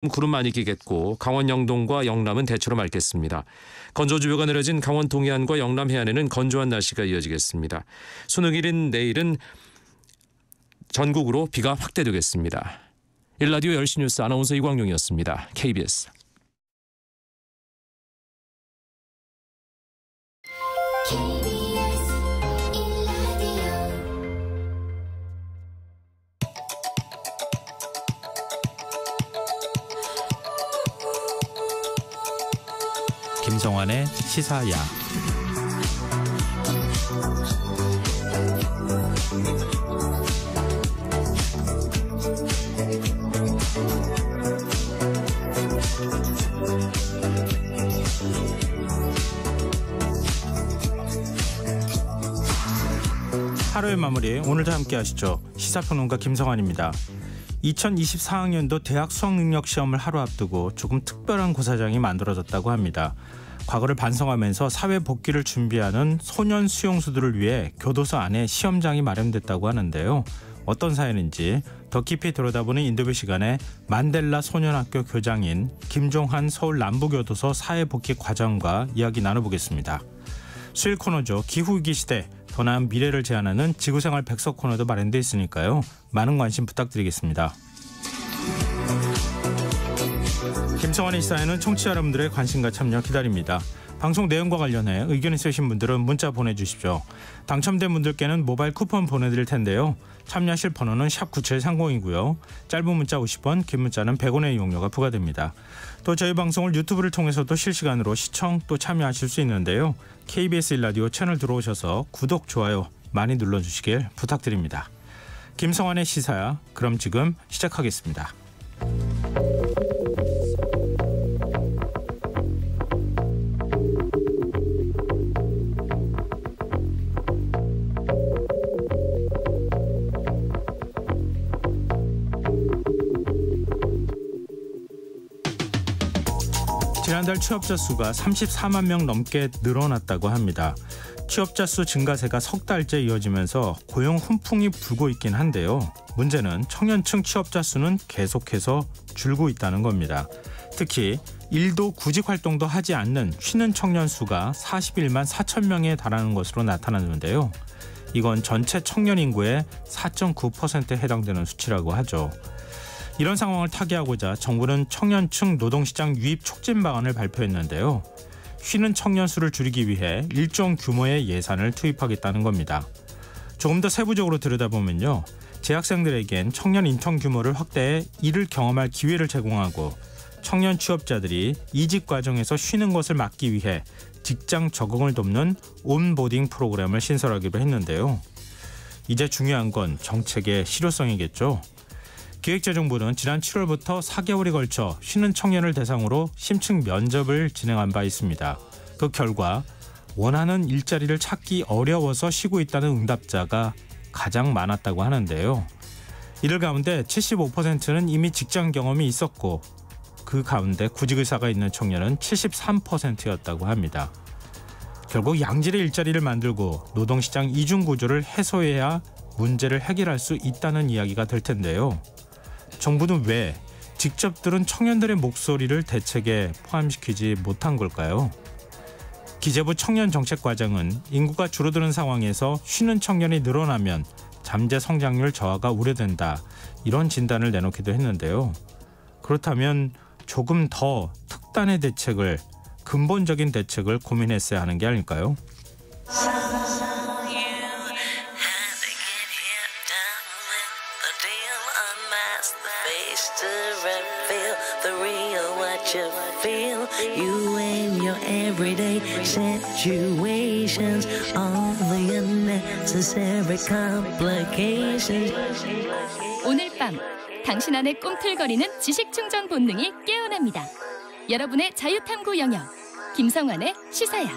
구름 많이 끼겠고 강원 영동과 영남은 대체로 맑겠습니다. 건조주의보가 내려진 강원 동해안과 영남 해안에는 건조한 날씨가 이어지겠습니다. 수능일인 내일은 전국으로 비가 확대되겠습니다. 일라디오 10시 뉴스 아나운서 이광용이었습니다. KBS. 김성환의 시사야. 하루의 마무리, 오늘도 함께 하시죠. 시사평론가 김성환입니다. 2024학년도 대학 수학능력시험을 하루 앞두고 조금 특별한 고사장이 만들어졌다고 합니다. 과거를 반성하면서 사회 복귀를 준비하는 소년 수용수들을 위해 교도소 안에 시험장이 마련됐다고 하는데요. 어떤 사연인지 더 깊이 들여다보는 인터뷰 시간에 만델라 소년학교 교장인 김종한 서울 남부교도소 사회복귀 과정과 이야기 나눠보겠습니다. 수요일 코너죠. 기후위기 시대, 더 나은 미래를 제안하는 지구생활 백석 코너도 마련돼 있으니까요. 많은 관심 부탁드리겠습니다. 김성환의 시사에는 청취자 여러분들의 관심과 참여 기다립니다. 방송 내용과 관련해 의견 있으신 분들은 문자 보내주십시오. 당첨된 분들께는 모바일 쿠폰 보내드릴 텐데요. 참여하실 번호는 샵9730이고요. 짧은 문자 50원, 긴 문자는 100원의 이용료가 부과됩니다. 또 저희 방송을 유튜브를 통해서도 실시간으로 시청 또 참여하실 수 있는데요. KBS 일라디오 채널 들어오셔서 구독, 좋아요 많이 눌러주시길 부탁드립니다. 김성환의 시사야, 그럼 지금 시작하겠습니다. 지난달 취업자 수가 34만 명 넘게 늘어났다고 합니다. 취업자 수 증가세가 석 달째 이어지면서 고용 훈풍이 불고 있긴 한데요. 문제는 청년층 취업자 수는 계속해서 줄고 있다는 겁니다. 특히 일도 구직 활동도 하지 않는 쉬는 청년 수가 41만 4천 명에 달하는 것으로 나타났는데요. 이건 전체 청년 인구의 4.9%에 해당되는 수치라고 하죠. 이런 상황을 타개하고자 정부는 청년층 노동시장 유입 촉진 방안을 발표했는데요. 쉬는 청년 수를 줄이기 위해 일정 규모의 예산을 투입하겠다는 겁니다. 조금 더 세부적으로 들여다보면요. 재학생들에겐 청년 인턴 규모를 확대해 일을 경험할 기회를 제공하고 청년 취업자들이 이직 과정에서 쉬는 것을 막기 위해 직장 적응을 돕는 온보딩 프로그램을 신설하기로 했는데요. 이제 중요한 건 정책의 실효성이겠죠. 기획재정부는 지난 7월부터 4개월에 걸쳐 쉬는 청년을 대상으로 심층 면접을 진행한 바 있습니다. 그 결과 원하는 일자리를 찾기 어려워서 쉬고 있다는 응답자가 가장 많았다고 하는데요. 이들 가운데 75%는 이미 직장 경험이 있었고 그 가운데 구직 의사가 있는 청년은 73%였다고 합니다. 결국 양질의 일자리를 만들고 노동시장 이중 구조를 해소해야 문제를 해결할 수 있다는 이야기가 될 텐데요. 정부는 왜 직접 들은 청년들의 목소리를 대책에 포함시키지 못한 걸까요? 기재부 청년정책과장은 인구가 줄어드는 상황에서 쉬는 청년이 늘어나면 잠재 성장률 저하가 우려된다, 이런 진단을 내놓기도 했는데요. 그렇다면 조금 더 특단의 대책을, 근본적인 대책을 고민했어야 하는 게 아닐까요? You and your everyday situations, all the unnecessary complications. 오늘 밤 당신 안에 꿈틀거리는 지식 충전 본능이 깨어납니다. 여러분의 자유탐구 영역, 김성환의 시사야.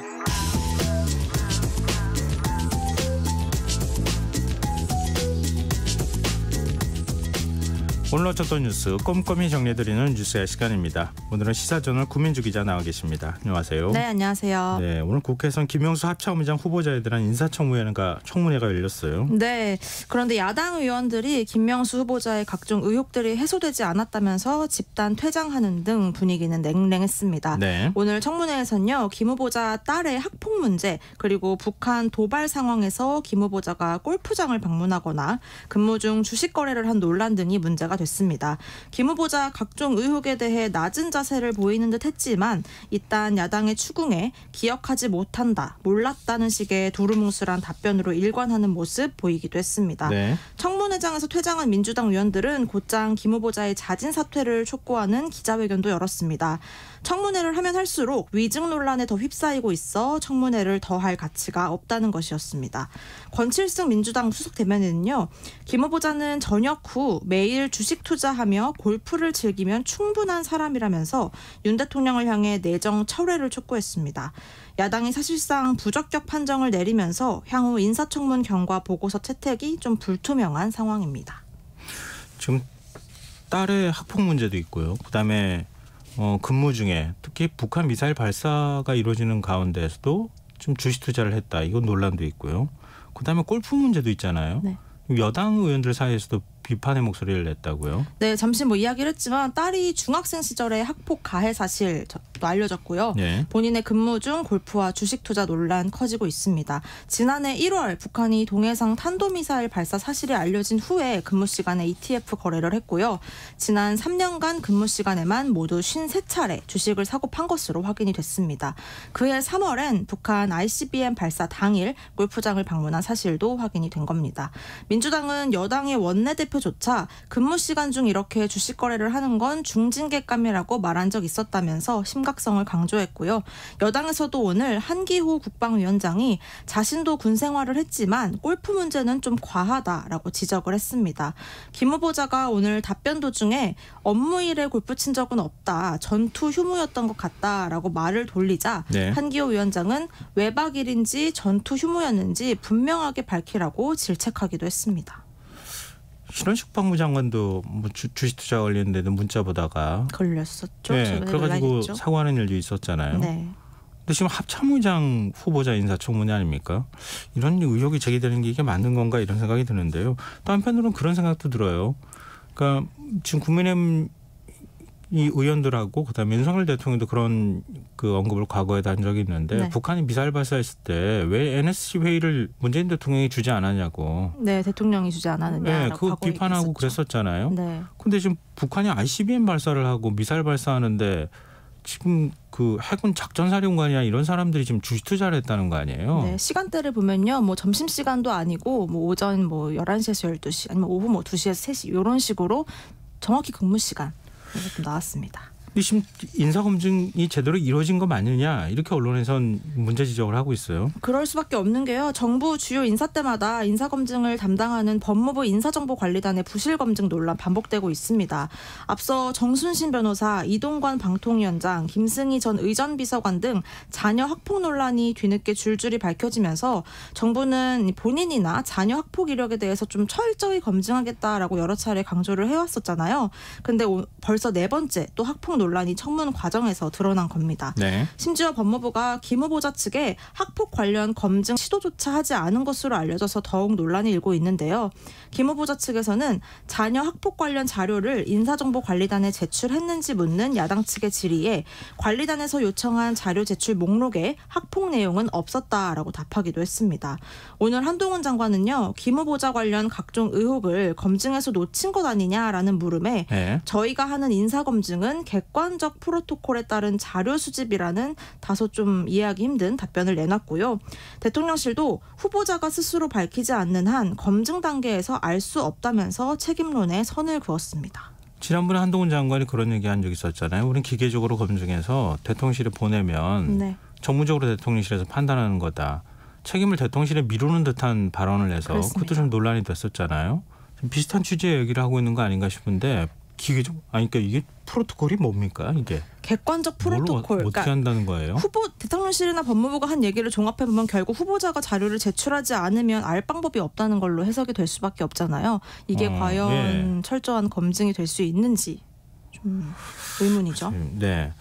오늘 어쩌던 뉴스 꼼꼼히 정리해드리는 뉴스의 시간입니다. 오늘은 시사저널 구민주 기자 나와 계십니다. 안녕하세요. 네, 안녕하세요. 네, 오늘 국회에선 김명수 합참의장 후보자에 대한 인사청문회가 열렸어요. 네, 그런데 야당 의원들이 김명수 후보자의 각종 의혹들이 해소되지 않았다면서 집단 퇴장하는 등 분위기는 냉랭했습니다. 네. 오늘 청문회에서는요, 김 후보자 딸의 학폭 문제, 그리고 북한 도발 상황에서 김 후보자가 골프장을 방문하거나 근무 중 주식 거래를 한 논란 등이 문제가 됐습니다. 김 후보자 각종 의혹에 대해 낮은 자세를 보이는 듯 했지만 일단 야당의 추궁에 기억하지 못한다, 몰랐다는 식의 두루뭉술한 답변으로 일관하는 모습 보이기도 했습니다. 네. 청문회장에서 퇴장한 민주당 의원들은 곧장 김 후보자의 자진 사퇴를 촉구하는 기자회견도 열었습니다. 청문회를 하면 할수록 위증 논란에 더 휩싸이고 있어 청문회를 더 할 가치가 없다는 것이었습니다. 권칠승 민주당 수석 대변인은요, 김 후보자는 전역 후 매일 주식 투자하며 골프를 즐기면 충분한 사람이라면서 윤 대통령을 향해 내정 철회를 촉구했습니다. 야당이 사실상 부적격 판정을 내리면서 향후 인사청문 경과 보고서 채택이 좀 불투명한 상황입니다. 지금 딸의 학폭 문제도 있고요. 그다음에 근무 중에 특히 북한 미사일 발사가 이루어지는 가운데서도 좀 주식 투자를 했다. 이건 논란도 있고요. 그다음에 골프 문제도 있잖아요. 네. 여당 의원들 사이에서도 비판의 목소리를 냈다고요. 네, 잠시 이야기를 했지만 딸이 중학생 시절에 학폭 가해 사실도 알려졌고요. 네. 본인의 근무 중 골프와 주식 투자 논란 커지고 있습니다. 지난해 1월 북한이 동해상 탄도미사일 발사 사실이 알려진 후에 근무 시간에 ETF 거래를 했고요. 지난 3년간 근무 시간에만 모두 53차례 주식을 사고 판 것으로 확인이 됐습니다. 그해 3월엔 북한 ICBM 발사 당일 골프장을 방문한 사실도 확인이 된 겁니다. 민주당은 여당의 원내대표조차 근무 시간 중 이렇게 주식 거래를 하는 건 중징계감이라고 말한 적 있었다면서 심각성을 강조했고요. 여당에서도 오늘 한기호 국방위원장이 자신도 군 생활을 했지만 골프 문제는 좀 과하다라고 지적을 했습니다. 김 후보자가 오늘 답변 도중에 업무일에 골프 친 적은 없다, 전투 휴무였던 것 같다라고 말을 돌리자 네. 한기호 위원장은 외박일인지 전투 휴무였는지 분명하게 밝히라고 질책하기도 했습니다. 신원식 법무장관도 주식 투자 관련된 문자 보다가 걸렸었죠. 네, 그래가지고 사과하는 일도 있었잖아요. 네. 근데 지금 합참의장 후보자 인사청문회 아닙니까? 이런 의혹이 제기되는 게 이게 맞는 건가 이런 생각이 드는데요. 또 한편으로는 그런 생각도 들어요. 그러니까 지금 국민의힘 이 의원들하고 그다음에 윤석열 대통령도 그런 그 언급을 과거에도 한 적이 있는데 네. 북한이 미사일 발사했을 때 왜 NSC 회의를 문재인 대통령이 주지 않았냐고. 네, 대통령이 주지 않았느냐라고 네, 그거 비판하고 그랬었잖아요. 네. 근데 지금 북한이 ICBM 발사를 하고 미사일 발사하는데 지금 그 해군 작전사령관이나 이런 사람들이 지금 주식 투자를 했다는 거 아니에요? 네, 시간대를 보면요. 점심 시간도 아니고 오전 11시에서 12시 아니면 오후 2시에서 3시 이런 식으로 정확히 근무 시간 좀 나왔습니다. 근데 지금 인사검증이 제대로 이루어진 거 맞느냐 이렇게 언론에선 문제 지적을 하고 있어요. 그럴 수밖에 없는 게요. 정부 주요 인사 때마다 인사검증을 담당하는 법무부 인사정보관리단의 부실검증 논란 반복되고 있습니다. 앞서 정순신 변호사, 이동관 방통위원장, 김승희 전 의전비서관 등 자녀 학폭 논란이 뒤늦게 줄줄이 밝혀지면서 정부는 본인이나 자녀 학폭 이력에 대해서 좀 철저히 검증하겠다라고 여러 차례 강조를 해왔었잖아요. 근데 벌써 4번째 또 학폭 논란이 청문 과정에서 드러난 겁니다. 네. 심지어 법무부가 김 후보자 측에 학폭 관련 검증 시도조차 하지 않은 것으로 알려져서 더욱 논란이 일고 있는데요. 김 후보자 측에서는 자녀 학폭 관련 자료를 인사정보관리단에 제출했는지 묻는 야당 측의 질의에 관리단에서 요청한 자료 제출 목록에 학폭 내용은 없었다라고 답하기도 했습니다. 오늘 한동훈 장관은요, 김 후보자 관련 각종 의혹을 검증해서 놓친 것 아니냐라는 물음에 네. 저희가 하는 인사검증은 객관적 프로토콜에 따른 자료 수집이라는 다소 좀 이해하기 힘든 답변을 내놨고요. 대통령실도 후보자가 스스로 밝히지 않는 한 검증 단계에서 알 수 없다면서 책임론에 선을 그었습니다. 지난번에 한동훈 장관이 그런 얘기한 적이 있었잖아요. 우리는 기계적으로 검증해서 대통령실에 보내면 네. 정무적으로 대통령실에서 판단하는 거다. 책임을 대통령실에 미루는 듯한 발언을 해서 그렇습니다. 그것도 좀 논란이 됐었잖아요. 좀 비슷한 취지의 얘기를 하고 있는 거 아닌가 싶은데 기계적 그러니까 이게 프로토콜이 뭡니까 이게? 객관적 뭘 프로토콜. 어떻게 한다는 거예요? 후보 대통령실이나 법무부가 한 얘기를 종합해 보면 결국 후보자가 자료를 제출하지 않으면 알 방법이 없다는 걸로 해석이 될 수밖에 없잖아요. 이게 과연 철저한 검증이 될 수 있는지 좀 의문이죠. 네.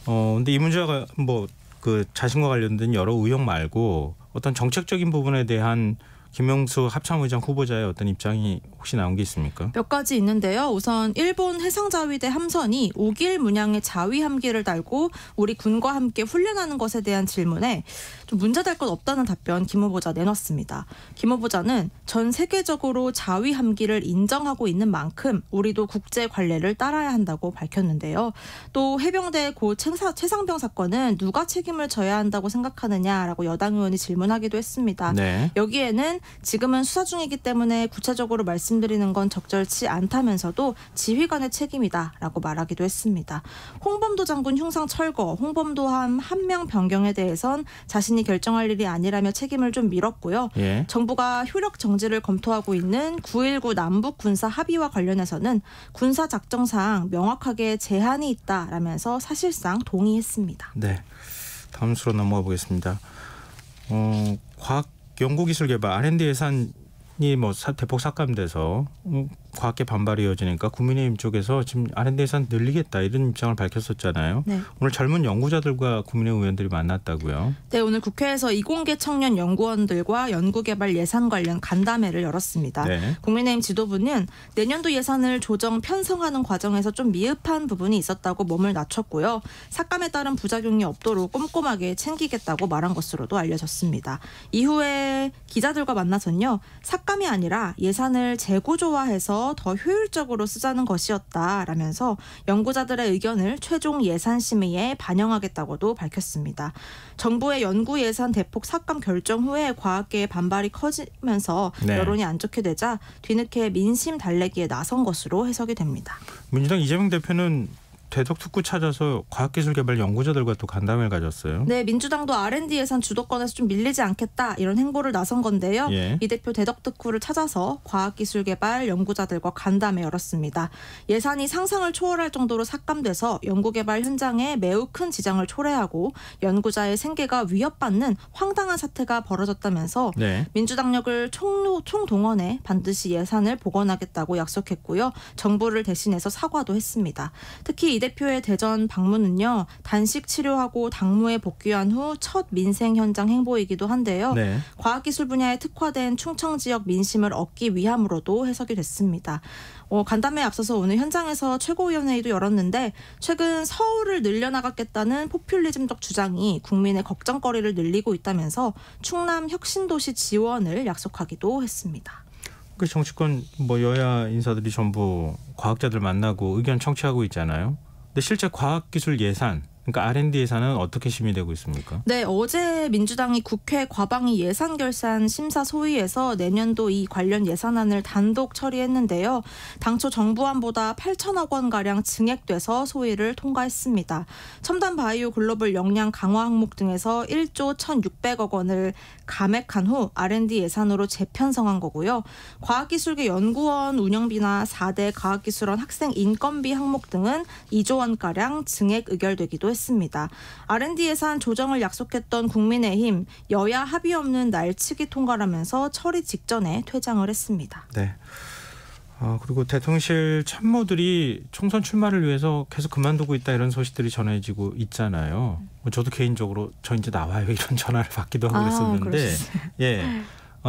근데 이 문제가 뭐 그 자신과 관련된 여러 의혹 말고 어떤 정책적인 부분에 대한 김명수 합참의장 후보자의 어떤 입장이 혹시 나온 게 있습니까? 몇 가지 있는데요. 우선 일본 해상자위대 함선이 5길 문양의 자위 함기를 달고 우리 군과 함께 훈련하는 것에 대한 질문에 좀 문제될 것 없다는 답변 김 후보자 내놨습니다. 김 후보자는 전 세계적으로 자위 함기를 인정하고 있는 만큼 우리도 국제 관례를 따라야 한다고 밝혔는데요. 또 해병대 고 최상병 사건은 누가 책임을 져야 한다고 생각하느냐라고 여당 의원이 질문하기도 했습니다. 네. 여기에는 지금은 수사 중이기 때문에 구체적으로 말씀드리는 건 적절치 않다면서도 지휘관의 책임이다라고 말하기도 했습니다. 홍범도 장군 흉상 철거, 홍범도함 한 명 변경에 대해선 자신이 결정할 일이 아니라며 책임을 좀 밀었고요. 예. 정부가 효력 정지를 검토하고 있는 9.19 남북 군사 합의와 관련해서는 군사 작정상 명확하게 제한이 있다라면서 사실상 동의했습니다. 네. 다음 수로 넘어가 보겠습니다. 과학 연구기술개발 R&D 예산이 뭐 대폭 삭감돼서 과학계 반발이 이어지니까 국민의힘 쪽에서 지금 R&D 예산 늘리겠다 이런 입장을 밝혔었잖아요. 네. 오늘 젊은 연구자들과 국민의힘 의원들이 만났다고요. 네, 오늘 국회에서 이공계 청년 연구원들과 연구개발 예산 관련 간담회를 열었습니다. 네. 국민의힘 지도부는 내년도 예산을 조정 편성하는 과정에서 좀 미흡한 부분이 있었다고 몸을 낮췄고요. 삭감에 따른 부작용이 없도록 꼼꼼하게 챙기겠다고 말한 것으로도 알려졌습니다. 이후에 기자들과 만나선요. 삭감이 아니라 예산을 재구조화해서 더 효율적으로 쓰자는 것이었다라면서 연구자들의 의견을 최종 예산 심의에 반영하겠다고도 밝혔습니다. 정부의 연구 예산 대폭 삭감 결정 후에 과학계의 반발이 커지면서 네. 여론이 안 좋게 되자 뒤늦게 민심 달래기에 나선 것으로 해석이 됩니다. 민주당 이재명 대표는 대덕특구 찾아서 과학기술개발 연구자들과 또 간담회를 가졌어요. 네, 민주당도 R&D 예산 주도권에서 좀 밀리지 않겠다 이런 행보를 나선 건데요. 예. 이 대표 대덕특구를 찾아서 과학기술개발 연구자들과 간담회 열었습니다. 예산이 상상을 초월할 정도로 삭감돼서 연구개발 현장에 매우 큰 지장을 초래하고 연구자의 생계가 위협받는 황당한 사태가 벌어졌다면서 네. 민주당력을 총동원해 반드시 예산을 복원하겠다고 약속했고요. 정부를 대신해서 사과도 했습니다. 특히 이 대표의 대전 방문은요. 단식 치료하고 당무에 복귀한 후 첫 민생 현장 행보이기도 한데요. 네. 과학기술 분야에 특화된 충청 지역 민심을 얻기 위함으로도 해석이 됐습니다. 간담회에 앞서서 오늘 현장에서 최고위원회의도 열었는데 최근 서울을 늘려나가겠다는 포퓰리즘적 주장이 국민의 걱정거리를 늘리고 있다면서 충남 혁신도시 지원을 약속하기도 했습니다. 그 정치권 뭐 여야 인사들이 전부 과학자들 만나고 의견 청취하고 있잖아요. 근데 실제 과학기술 예산, 그러니까 R&D 예산은 어떻게 심의되고 있습니까? 네, 어제 민주당이 국회 과방위 예산결산 심사 소위에서 내년도 이 관련 예산안을 단독 처리했는데요. 당초 정부안보다 8천억 원가량 증액돼서 소위를 통과했습니다. 첨단 바이오 글로벌 역량 강화 항목 등에서 1조 1,600억 원을 감액한 후 R&D 예산으로 재편성한 거고요. 과학기술계 연구원 운영비나 4대 과학기술원 학생 인건비 항목 등은 2조 원가량 증액 의결되기도 했습니다. R&D 예산 조정을 약속했던 국민의힘 여야 합의 없는 날치기 통과라면서 처리 직전에 퇴장을 했습니다. 네. 그리고 대통령실 참모들이 총선 출마를 위해서 계속 그만두고 있다 이런 소식들이 전해지고 있잖아요. 저도 개인적으로 저 이제 나와요 이런 전화를 받기도 하고 그랬었는데 예.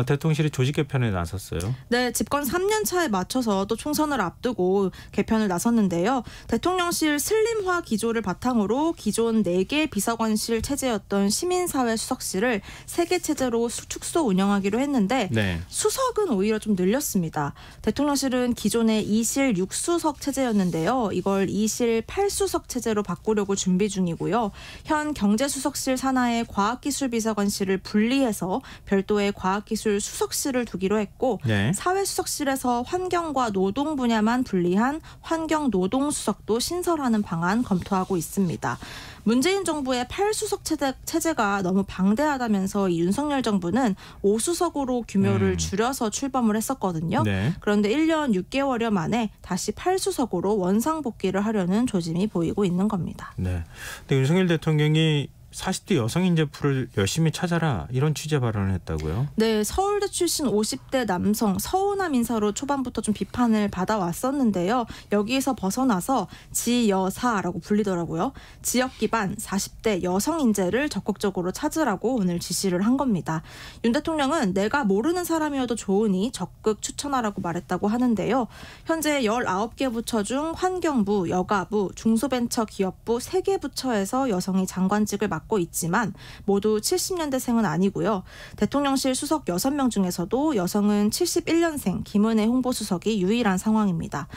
대통령실이 조직 개편에 나섰어요. 네, 집권 3년 차에 맞춰서 또 총선을 앞두고 개편을 나섰는데요. 대통령실 슬림화 기조를 바탕으로 기존 4개 비서관실 체제였던 시민사회 수석실을 3개 체제로 축소 운영하기로 했는데 네. 수석은 오히려 좀 늘렸습니다. 대통령실은 기존의 2실 6수석 체제였는데요. 이걸 2실 8수석 체제로 바꾸려고 준비 중이고요. 현 경제수석실 산하의 과학기술비서관실을 분리해서 별도의 과학기술 문화예술 수석실을 두기로 했고 네. 사회수석실에서 환경과 노동 분야만 분리한 환경노동수석도 신설하는 방안 검토하고 있습니다. 문재인 정부의 8수석 체제가 너무 방대하다면서 이 윤석열 정부는 5수석으로 규모를 줄여서 출범을 했었거든요. 네. 그런데 1년 6개월여 만에 다시 8수석으로 원상복귀를 하려는 조짐이 보이고 있는 겁니다. 네. 근데 윤석열 대통령이 40대 여성 인재풀을 열심히 찾아라 이런 취재 발언을 했다고요? 네, 서울대 출신 50대 남성 서우남 인사로 초반부터 좀 비판을 받아왔었는데요. 여기에서 벗어나서 지여사라고 불리더라고요. 지역 기반 40대 여성 인재를 적극적으로 찾으라고 오늘 지시를 한 겁니다. 윤 대통령은 내가 모르는 사람이어도 좋으니 적극 추천하라고 말했다고 하는데요. 현재 19개 부처 중 환경부, 여가부, 중소벤처기업부 3개 부처에서 여성이 장관직을 맡고 있지만 모두 70년대생은 아니고요. 대통령실 수석 6명 중에서도 여성은 71년생 김은혜 홍보수석이 유일한 상황입니다.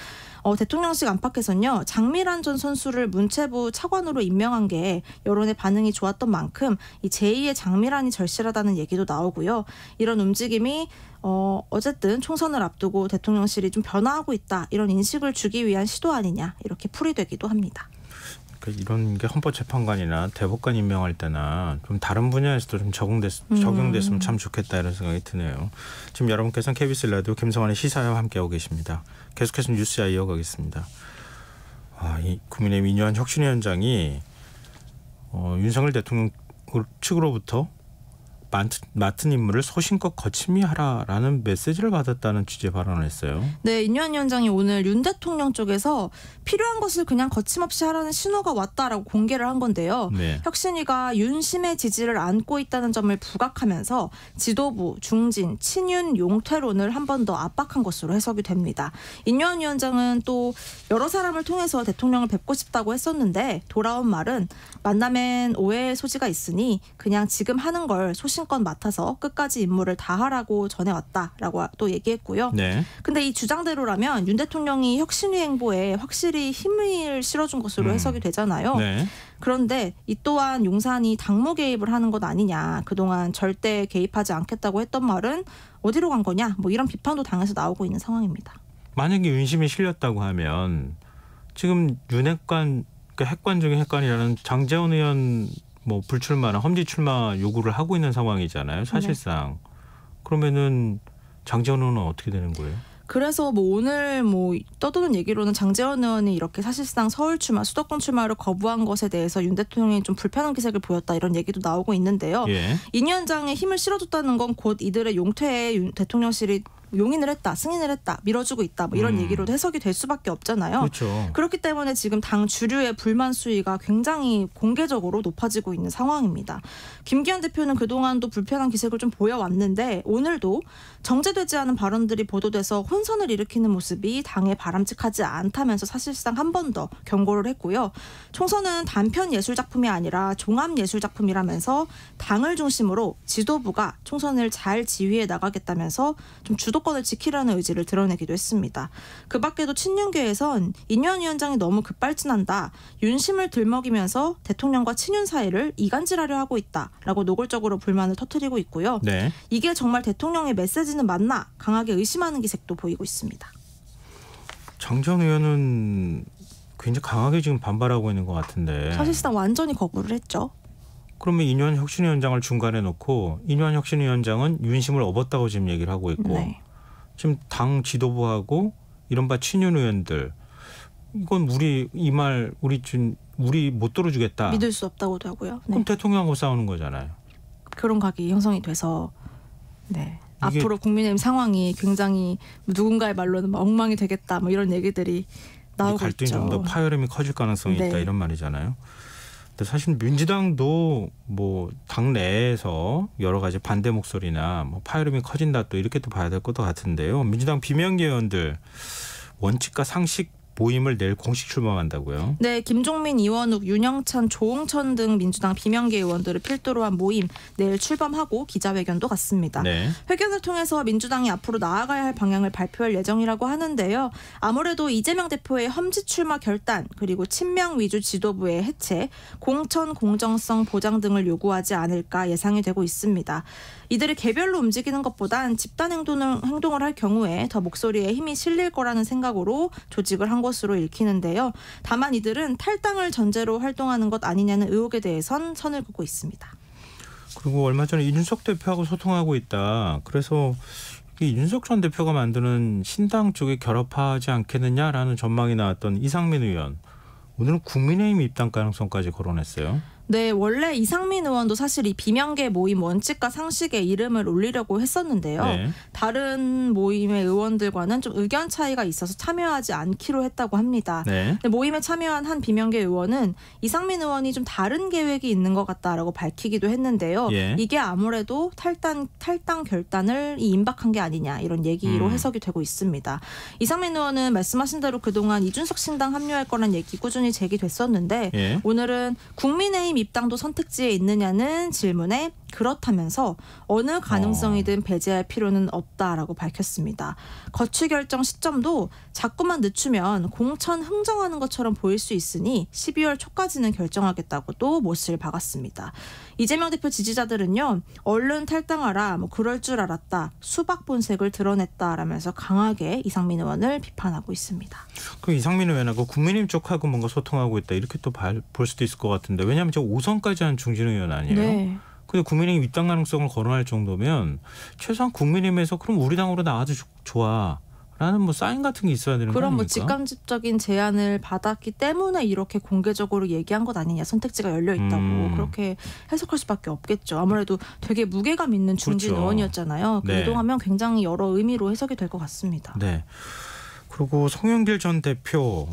대통령실 안팎에서는요. 장미란 전 선수를 문체부 차관으로 임명한 게 여론의 반응이 좋았던 만큼 이 제2의 장미란이 절실하다는 얘기도 나오고요. 이런 움직임이 어쨌든 총선을 앞두고 대통령실이 좀 변화하고 있다. 이런 인식을 주기 위한 시도 아니냐. 이렇게 풀이되기도 합니다. 이런 게 헌법재판관이나 대법관 임명할 때나 좀 다른 분야에서도 좀 적용됐으면 참 좋겠다 이런 생각이 드네요. 지금 여러분께서는 KBS 라디오 김성환의 시사와 함께하고 계십니다. 계속해서 뉴스야 이어가겠습니다. 이 국민의힘 이뇨한 혁신위원장이 윤석열 대통령 측으로부터 맡은 임무를 소신껏 거침이 하라라는 메시지를 받았다는 취지의 발언을 했어요. 네, 이뇨한 위원장이 오늘 윤 대통령 쪽에서 필요한 것을 그냥 거침없이 하라는 신호가 왔다라고 공개를 한 건데요. 네. 혁신위가 윤심의 지지를 안고 있다는 점을 부각하면서 지도부, 중진, 친윤 용퇴론을 한 번 더 압박한 것으로 해석이 됩니다. 이뇨한 위원장은 또 여러 사람을 통해서 대통령을 뵙고 싶다고 했었는데 돌아온 말은 만남엔 오해의 소지가 있으니 그냥 지금 하는 걸 소신껏 맡아서 끝까지 임무를 다하라고 전해왔다라고 또 얘기했고요. 네. 근데 이 주장대로라면 윤 대통령이 혁신위 행보에 확실히 힘을 실어준 것으로 해석이 되잖아요. 네. 그런데 이 또한 용산이 당무 개입을 하는 것 아니냐. 그동안 절대 개입하지 않겠다고 했던 말은 어디로 간 거냐. 뭐 이런 비판도 당에서 나오고 있는 상황입니다. 만약에 윤심이 실렸다고 하면 지금 윤핵관, 그러니까 핵관 중에 핵관이라는 장제원 의원 불출마나 험지 출마 요구를 하고 있는 상황이잖아요. 사실상. 네. 그러면은 장제원 의원은 어떻게 되는 거예요? 그래서 오늘 떠도는 얘기로는 장제원 의원이 이렇게 사실상 서울 출마, 수도권 출마를 거부한 것에 대해서 윤 대통령이 좀 불편한 기색을 보였다 이런 얘기도 나오고 있는데요. 예. 이 위원장의 힘을 실어줬다는 건 곧 이들의 용퇴에 윤 대통령실이 용인을 했다, 승인을 했다, 밀어주고 있다 이런 얘기로도 해석이 될 수밖에 없잖아요. 그렇죠. 그렇기 때문에 지금 당 주류의 불만 수위가 굉장히 공개적으로 높아지고 있는 상황입니다. 김기현 대표는 그동안도 불편한 기색을 좀 보여왔는데 오늘도 정제되지 않은 발언들이 보도돼서 혼선을 일으키는 모습이 당에 바람직하지 않다면서 사실상 한 번 더 경고를 했고요. 총선은 단편 예술작품이 아니라 종합예술작품이라면서 당을 중심으로 지도부가 총선을 잘 지휘해 나가겠다면서 좀 주도권을 지키라는 의지를 드러내기도 했습니다. 그 밖에도 친윤계에선 이뇨한 위원장이 너무 급발진한다. 윤심을 들먹이면서 대통령과 친윤 사이를 이간질하려 하고 있다라고 노골적으로 불만을 터뜨리고 있고요. 네. 이게 정말 대통령의 메시지는 맞나 강하게 의심하는 기색도 보이고 있습니다. 장제원 의원은 굉장히 강하게 지금 반발하고 있는 것 같은데. 사실상 완전히 거부를 했죠. 그러면 이뇨한 혁신위원장을 중간에 놓고 이뇨한 혁신위원장은 윤심을 업었다고 지금 얘기를 하고 있고 네. 지금 당 지도부하고 이른바 친윤 의원들 이건 우리 못 들어주겠다. 믿을 수 없다고도 하고요. 네. 그럼 대통령하고 싸우는 거잖아요. 그런 각이 형성이 돼서 네. 앞으로 국민의힘 상황이 굉장히 누군가의 말로는 엉망이 되겠다 이런 얘기들이 나오고 갈등이 있죠. 좀 더 파열음이 커질 가능성이 네. 있다 이런 말이잖아요. 근데 사실 민주당도 당 내에서 여러 가지 반대 목소리나 파열음이 커진다 또 이렇게 또 봐야 될 것도 같은데요. 민주당 비명계 의원들 원칙과 상식 모임을 내일 공식 출범한다고요? 네, 김종민, 이원욱, 윤영찬, 조응천 등 민주당 비명계 의원들을 필두로 한 모임 내일 출범하고 기자회견도 갖습니다. 네. 회견을 통해서 민주당이 앞으로 나아가야 할 방향을 발표할 예정이라고 하는데요. 아무래도 이재명 대표의 험지 출마 결단 그리고 친명 위주 지도부의 해체, 공천 공정성 보장 등을 요구하지 않을까 예상이 되고 있습니다. 이들이 개별로 움직이는 것보단 집단 행동을 할 경우에 더 목소리에 힘이 실릴 거라는 생각으로 조직을 한 것으로 읽히는데요. 다만 이들은 탈당을 전제로 활동하는 것 아니냐는 의혹에 대해선 선을 긋고 있습니다. 그리고 얼마 전에 이준석 대표하고 소통하고 있다. 그래서 이준석 전 대표가 만드는 신당 쪽에 결합하지 않겠느냐라는 전망이 나왔던 이상민 의원. 오늘은 국민의힘 입당 가능성까지 거론했어요. 네, 원래 이상민 의원도 사실 이 비명계 모임 원칙과 상식에 이름을 올리려고 했었는데요. 네. 다른 모임의 의원들과는 좀 의견 차이가 있어서 참여하지 않기로 했다고 합니다. 네. 근데 모임에 참여한 한 비명계 의원은 이상민 의원이 좀 다른 계획이 있는 것 같다라고 밝히기도 했는데요. 예. 이게 아무래도 탈당 결단을 임박한 게 아니냐 이런 얘기로 해석이 되고 있습니다. 이상민 의원은 말씀하신 대로 그동안 이준석 신당 합류할 거란 얘기 꾸준히 제기됐었는데 예. 오늘은 국민의힘 입당도 선택지에 있느냐는 질문에 그렇다면서 어느 가능성이든 배제할 필요는 없다라고 밝혔습니다. 거취 결정 시점도 자꾸만 늦추면 공천 흥정하는 것처럼 보일 수 있으니 12월 초까지는 결정하겠다고도 못을 박았습니다. 이재명 대표 지지자들은요. 얼른 탈당하라 그럴 줄 알았다. 수박 본색을 드러냈다라면서 강하게 이상민 의원을 비판하고 있습니다. 그 이상민 의원하고 국민의힘 쪽하고 뭔가 소통하고 있다 이렇게 또 볼 수도 있을 것 같은데 왜냐하면 저 5선까지 한 중진 의원 아니에요? 네. 근데 국민의힘 입당 가능성을 거론할 정도면 최소한 국민의힘에서 그럼 우리 당으로 나와도 좋아라는 뭐 사인 같은 게 있어야 되는 거 그럼 아닙니까? 뭐 직간접적인 제안을 받았기 때문에 이렇게 공개적으로 얘기한 것 아니냐. 선택지가 열려 있다고 그렇게 해석할 수밖에 없겠죠. 아무래도 되게 무게감 있는 중진 그렇죠. 의원이었잖아요. 네. 그동안 굉장히 여러 의미로 해석이 될 것 같습니다. 네. 그리고 송영길 전 대표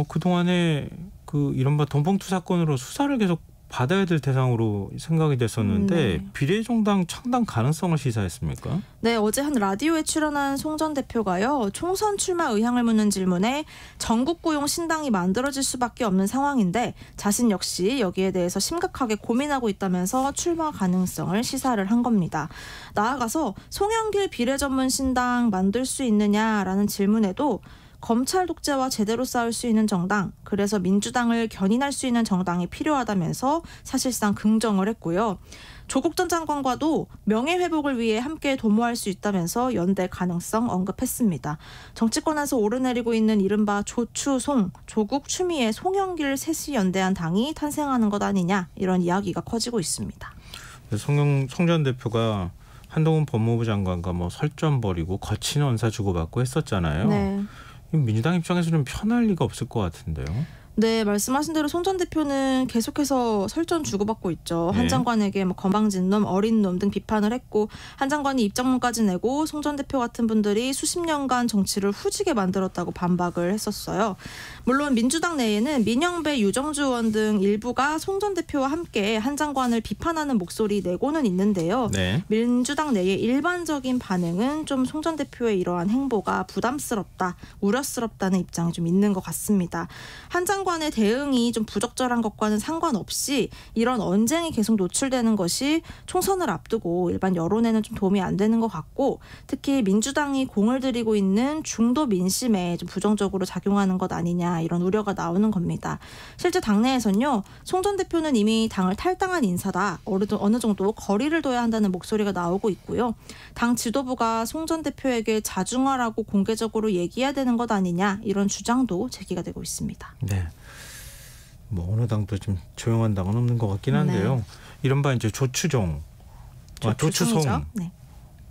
그동안에 그 이른바 돈봉투 사건으로 수사를 계속 받아야 될 대상으로 생각이 됐었는데 네. 비례정당 창당 가능성을 시사했습니까? 네, 어제 한 라디오에 출연한 송 전 대표가요. 총선 출마 의향을 묻는 질문에 전국구용 신당이 만들어질 수밖에 없는 상황인데 자신 역시 여기에 대해서 심각하게 고민하고 있다면서 출마 가능성을 시사를 한 겁니다. 나아가서 송영길 비례전문 신당 만들 수 있느냐라는 질문에도 검찰 독재와 제대로 싸울 수 있는 정당, 그래서 민주당을 견인할 수 있는 정당이 필요하다면서 사실상 긍정을 했고요. 조국 전 장관과도 명예회복을 위해 함께 도모할 수 있다면서 연대 가능성 언급했습니다. 정치권에서 오르내리고 있는 이른바 조추송, 조국 추미애 송영길 셋이 연대한 당이 탄생하는 것 아니냐 이런 이야기가 커지고 있습니다. 송 전 대표가 한동훈 법무부 장관과 뭐 설전 벌이고 거친 언사 주고받고 했었잖아요. 네. 민주당 입장에서 좀 편할 리가 없을 것 같은데요. 네, 말씀하신 대로 송 전 대표는 계속해서 설전 주고받고 있죠. 네. 한 장관에게 뭐 건방진 놈, 어린 놈 등 비판을 했고 한 장관이 입장문까지 내고 송 전 대표 같은 분들이 수십 년간 정치를 후지게 만들었다고 반박을 했었어요. 물론 민주당 내에는 민영배, 유정주 의원 등 일부가 송 전 대표와 함께 한 장관을 비판하는 목소리 내고는 있는데요. 네. 민주당 내의 일반적인 반응은 좀 송 전 대표의 이러한 행보가 부담스럽다, 우려스럽다는 입장이 좀 있는 것 같습니다. 한 장관의 대응이 좀 부적절한 것과는 상관없이 이런 언쟁이 계속 노출되는 것이 총선을 앞두고 일반 여론에는 좀 도움이 안 되는 것 같고 특히 민주당이 공을 들이고 있는 중도 민심에 좀 부정적으로 작용하는 것 아니냐 이런 우려가 나오는 겁니다. 실제 당내에서는요. 송 전 대표는 이미 당을 탈당한 인사다. 어느 정도 거리를 둬야 한다는 목소리가 나오고 있고요. 당 지도부가 송 전 대표에게 자중하라고 공개적으로 얘기해야 되는 것 아니냐 이런 주장도 제기가 되고 있습니다. 네. 뭐 어느 당도 좀 조용한 당은 없는 것 같긴 한데요. 네. 이른바 이제 조추송, 조추송이죠. 네.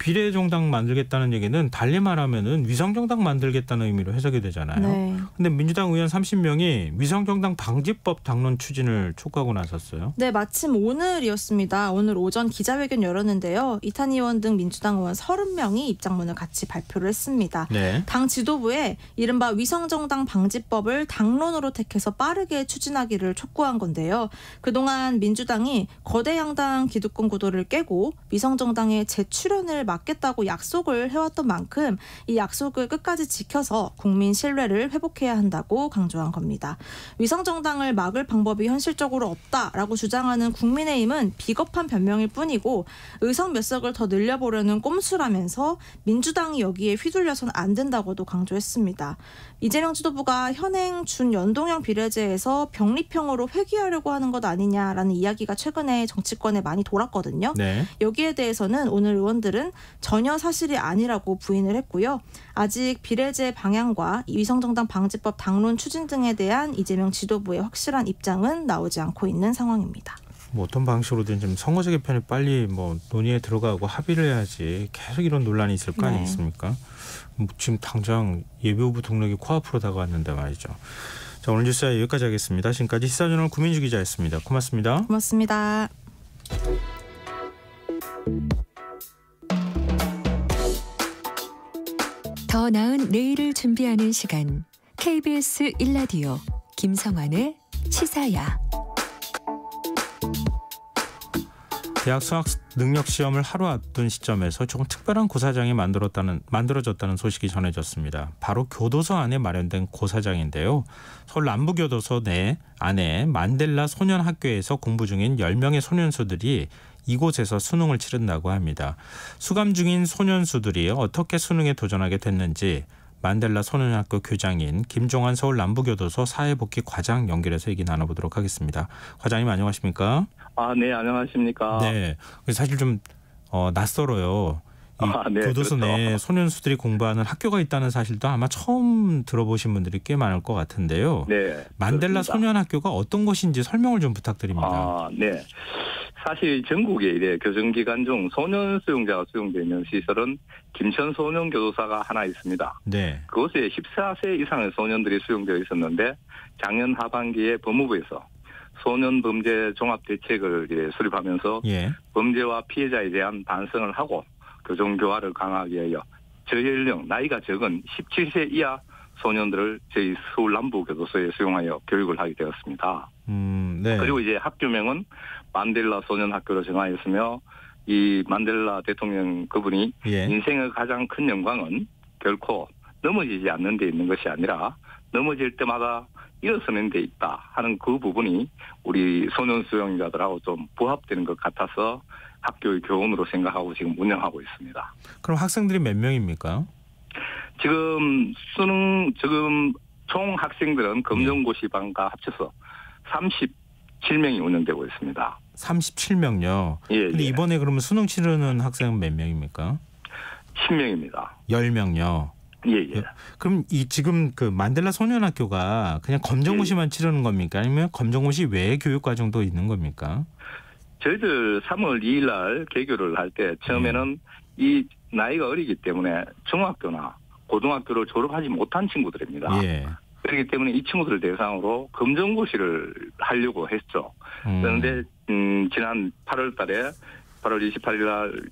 비례정당 만들겠다는 얘기는 달리 말하면은 위성정당 만들겠다는 의미로 해석이 되잖아요. 네. 근데 민주당 의원 30명이 위성정당 방지법 당론 추진을 촉구하고 나섰어요. 네, 마침 오늘이었습니다. 오늘 오전 기자회견 열었는데요. 이탄희 의원 등 민주당 의원 30명이 입장문을 같이 발표를 했습니다. 네. 당 지도부에 이른바 위성정당 방지법을 당론으로 택해서 빠르게 추진하기를 촉구한 건데요. 그동안 민주당이 거대 양당 기득권 구도를 깨고 위성정당의 재출현을 맡겠다고 약속을 해왔던 만큼 이 약속을 끝까지 지켜서 국민 신뢰를 회복해야 한다고 강조한 겁니다. 위성정당을 막을 방법이 현실적으로 없다라고 주장하는 국민의힘은 비겁한 변명일 뿐이고 의석 몇 석을 더 늘려보려는 꼼수라면서 민주당이 여기에 휘둘려서는 안 된다고도 강조했습니다. 이재명 지도부가 현행 준연동형 비례제에서 병립형으로 회귀하려고 하는 것 아니냐라는 이야기가 최근에 정치권에 많이 돌았거든요. 네. 여기에 대해서는 오늘 의원들은 전혀 사실이 아니라고 부인을 했고요. 아직 비례제 방향과 위성정당 방지법 당론 추진 등에 대한 이재명 지도부의 확실한 입장은 나오지 않고 있는 상황입니다. 뭐 어떤 방식으로든 좀 선거제 개편이 빨리 뭐 논의에 들어가고 합의를 해야지 계속 이런 논란이 있을 거 아니겠습니까? 지금 당장 예비후보 등록이 코앞으로 다가왔는데 말이죠. 자, 오늘 뉴스 여기까지 하겠습니다. 지금까지 시사저널 구민주 기자였습니다. 고맙습니다. 고맙습니다. 더 나은 내일을 준비하는 시간 KBS 1라디오 김성환의 시사야. 대학 수학 능력 시험을 하루 앞둔 시점에서 조금 특별한 고사장이 만들어졌다는 소식이 전해졌습니다. 바로 교도소 안에 마련된 고사장인데요. 서울 남부교도소 내 안에 만델라 소년학교에서 공부 중인 10명의 소년수들이 이곳에서 수능을 치른다고 합니다. 수감 중인 소년수들이 어떻게 수능에 도전하게 됐는지 만델라 소년학교 교장인 김종환 서울 남부교도소 사회복귀 과장 연결해서 얘기 나눠보도록 하겠습니다. 과장님 안녕하십니까? 네, 안녕하십니까? 네, 사실 좀 낯설어요. 네, 교도소 그렇죠. 내에 소년수들이 공부하는 학교가 있다는 사실도 아마 처음 들어보신 분들이 꽤 많을 것 같은데요. 네, 만델라 그렇습니다. 소년학교가 어떤 곳인지 설명을 좀 부탁드립니다. 네. 사실 전국에 이래 교정기관 중 소년 수용자가 수용되어 있는 시설은 김천 소년교도소가 하나 있습니다. 네. 그곳에 14세 이상의 소년들이 수용되어 있었는데 작년 하반기에 법무부에서 소년 범죄 종합 대책을 이제 수립하면서 예. 범죄와 피해자에 대한 반성을 하고 교정 교화를 강화하기 위하여 저연령 나이가 적은 17세 이하 소년들을 저희 서울 남부교도소에 수용하여 교육을 하게 되었습니다. 네. 그리고 이제 학교명은 만델라 소년학교로 정하였으며 이 만델라 대통령 그분이 예. 인생의 가장 큰 영광은 결코 넘어지지 않는 데 있는 것이 아니라 넘어질 때마다 일어서는 데 있다 하는 그 부분이 우리 소년 수용자들하고 좀 부합되는 것 같아서 학교의 교훈으로 생각하고 지금 운영하고 있습니다. 그럼 학생들이 몇 명입니까? 지금 총 학생들은 검정고시반과 합쳐서 37명이 운영되고 있습니다. 37명요. 예, 근데 예. 이번에 그러면 수능 치르는 학생은 몇 명입니까? 10명입니다. 10명요. 예, 예. 그럼 지금 그 만델라 소년학교가 그냥 검정고시만 치르는 겁니까? 아니면 검정고시 외에 교육 과정도 있는 겁니까? 저희들 3월 2일 날 개교를 할 때 처음에는 이 나이가 어리기 때문에 중학교나 고등학교를 졸업하지 못한 친구들입니다. 예. 그렇기 때문에 이 친구들을 대상으로 검정고시를 하려고 했죠. 그런데 지난 8월 달에 8월 28일 날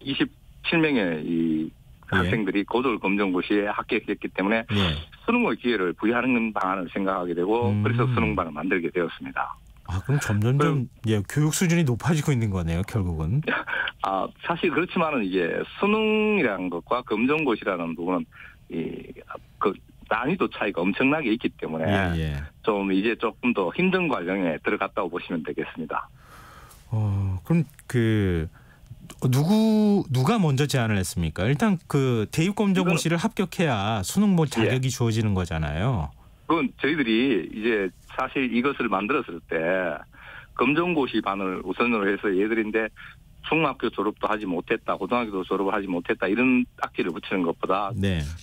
27명의 이 학생들이 고졸 검정고시에 합격했기 때문에 예. 수능의 기회를 부여하는 방안을 생각하게 되고 그래서 수능반을 만들게 되었습니다. 그럼 점점점 교육 수준이 높아지고 있는 거네요, 결국은. 사실 그렇지만은 이게 수능이라는 것과 검정고시라는 부분은 그 난이도 차이가 엄청나게 있기 때문에 좀 이제 조금 더 힘든 과정에 들어갔다고 보시면 되겠습니다. 그럼 누가 먼저 제안을 했습니까? 일단 그 대입 검정고시를 합격해야 수능 자격이 주어지는 거잖아요. 그건 저희들이 이제 사실 이것을 만들었을 때 검정고시 반을 우선으로 해서 얘들인데 중학교 졸업도 하지 못했다, 고등학교 졸업을 하지 못했다 이런 딱지를 붙이는 것보다